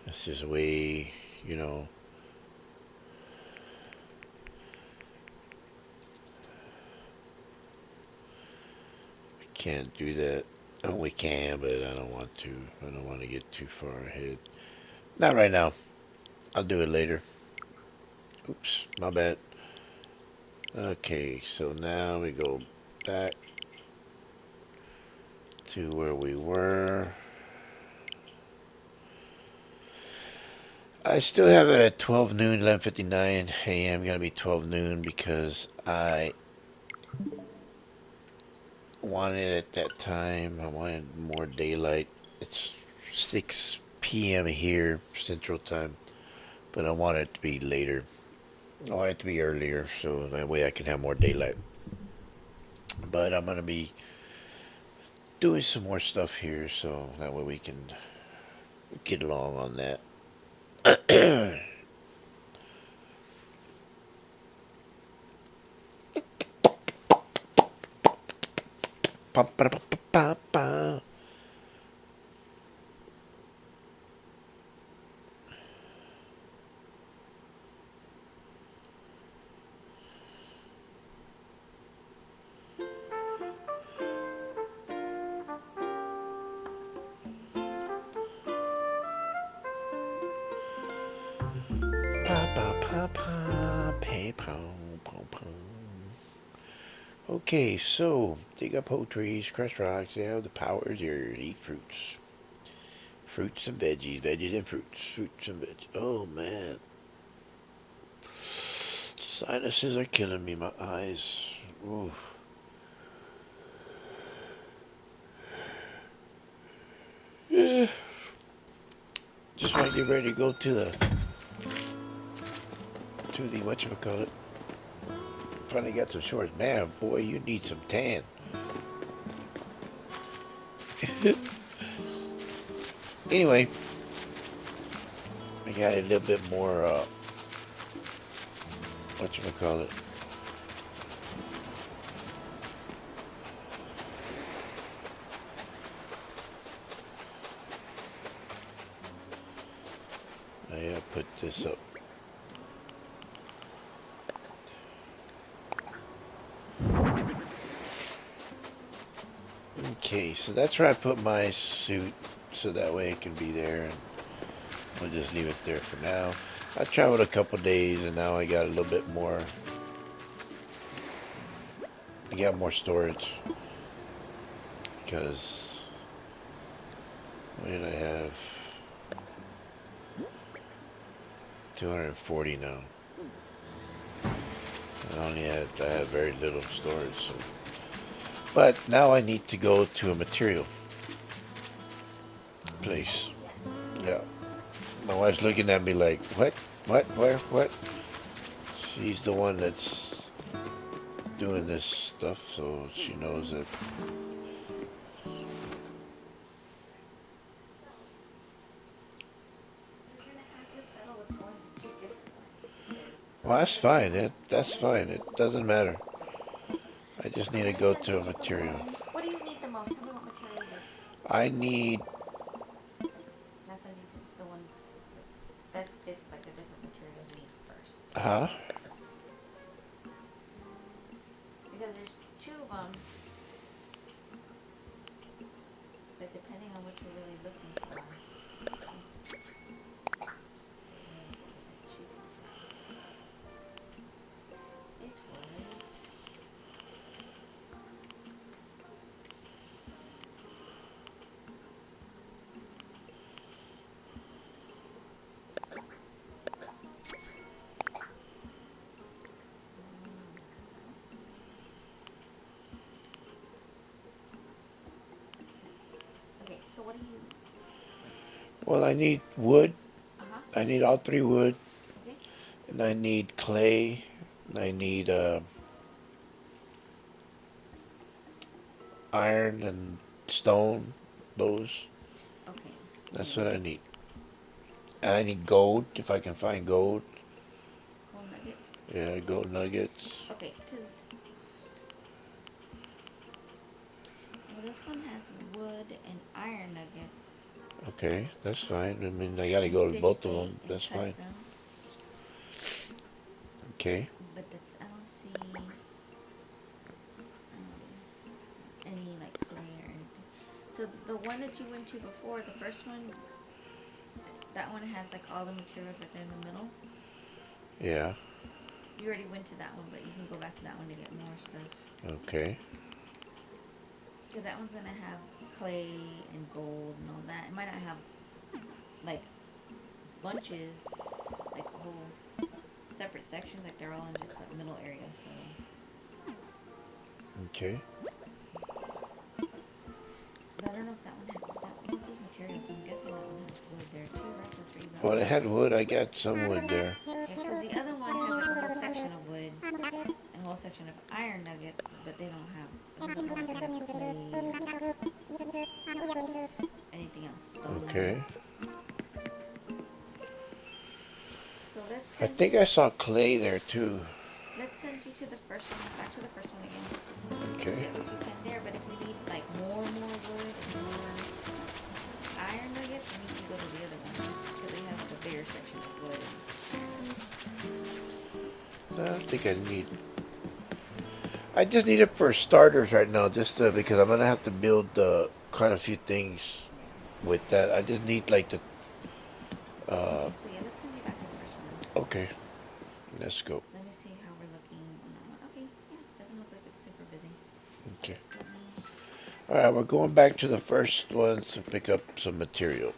this is way, you know. We can't do that. Oh, we can, but I don't want to. I don't want to get too far ahead. Not right now. I'll do it later. Oops, my bad. Okay, so now we go back to where we were. I still have it at 12 noon, 11:59 a.m. Gonna be 12 noon because I wanted at that time. I wanted more daylight. It's 6 p.m. here, Central Time, but I want it to be later. I want it to be earlier so that way I can have more daylight. But I'm gonna be doing some more stuff here so that way we can get along on that. Pa, pa, pa, pa, pa. Pa, pa, pa, pa, pay, pow, pow, pow. Okay, so dig up whole trees, crush rocks. They have the powers here. Eat fruits, fruits and veggies, veggies and fruits, fruits and veggies. Oh man, sinuses are killing me. My eyes. Oof. Yeah. Just want to get ready to go to the whatchamacallit. Finally got some shorts. Man, boy, you need some tan. Anyway, I got a little bit more, whatchamacallit. I gotta put this up. Okay, so that's where I put my suit, so that way it can be there, and we'll just leave it there for now. I traveled a couple days, and now I got a little bit more. I got more storage because what did I have? 240 now. I had very little storage, so. But now I need to go to a material place. Yeah. My wife's looking at me like, what? What? Where? What? She's the one that's doing this stuff, so she knows that. You're gonna have to settle with going to 2 different ones Well, that's because fine. That's fine. It doesn't matter. I just need to let me go send to a you to the material. one. What do you need the most? Tell me what material you. I need. I'll send you to the one that best fits like the different materials you need first. Huh? Because there's two of them, but depending on what you're really looking for. It was. Okay, so what do you? Well, I need wood. Uh huh. I need all three wood, Okay. and I need clay. And I need iron and stone. Those. Okay. That's So what I need. And I need gold if I can find gold. coal nuggets. Yeah, gold nuggets. Okay, because well, this one has wood and iron nuggets Okay, that's fine. I mean, I gotta and go to fish both of bait them. and That's fine. custom, Okay. but that's I don't see any like clay or anything. So the one that you went to before, the first one, that one has like all the materials right there in the middle. Yeah. You already went to that one, but you can go back to that one to get more stuff. Okay. Because that one's gonna have clay and gold and all that. It might not have like bunches, like whole separate sections, like they're all in just the middle area. So, Okay. but I don't know if that one had that one says material, so I'm guessing that one has wood there too, right? That's where you got Well, it wood. had wood. I got some wood there. Yeah, because the other one has like a whole section of wood and a whole section of iron nuggets, but they don't have. It doesn't have any clay or anything else. Stone. Okay. So let's I send think you. I saw clay there too. Let's send you to the first one. Back to the first one again. Okay. Get what you can there, but if we need like more wood and more iron nuggets, we need to go to the other one because they have like a bigger section of wood and iron nuggets. I don't think I need. I just need it for starters right now, just because I'm gonna have to build quite a few things with that. I just need like the. Okay, so yeah, let's send you back to the first one. Okay, let's go. Let me see how we're looking on that one. Okay, yeah, doesn't look like it's super busy. Okay. Let me. All right, we're going back to the first one to pick up some material.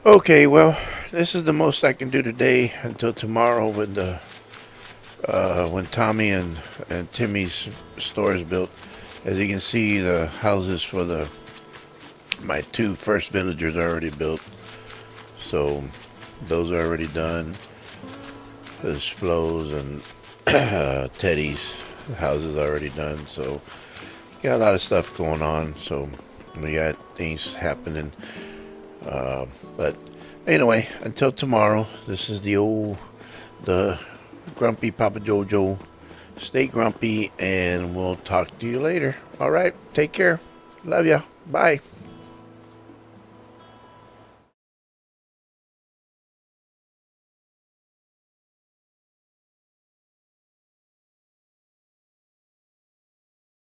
Okay, well, this is the most I can do today until tomorrow when Tommy and Timmy's store is built. As you can see, the houses for the my two first villagers are already built, so those are already done. There's Flo's and Teddy's houses already done, so got a lot of stuff going on. So we got things happening. But anyway, until tomorrow, this is the grumpy Papa JoeJoe. Stay grumpy, and we'll talk to you later. All right, take care. Love ya. Bye.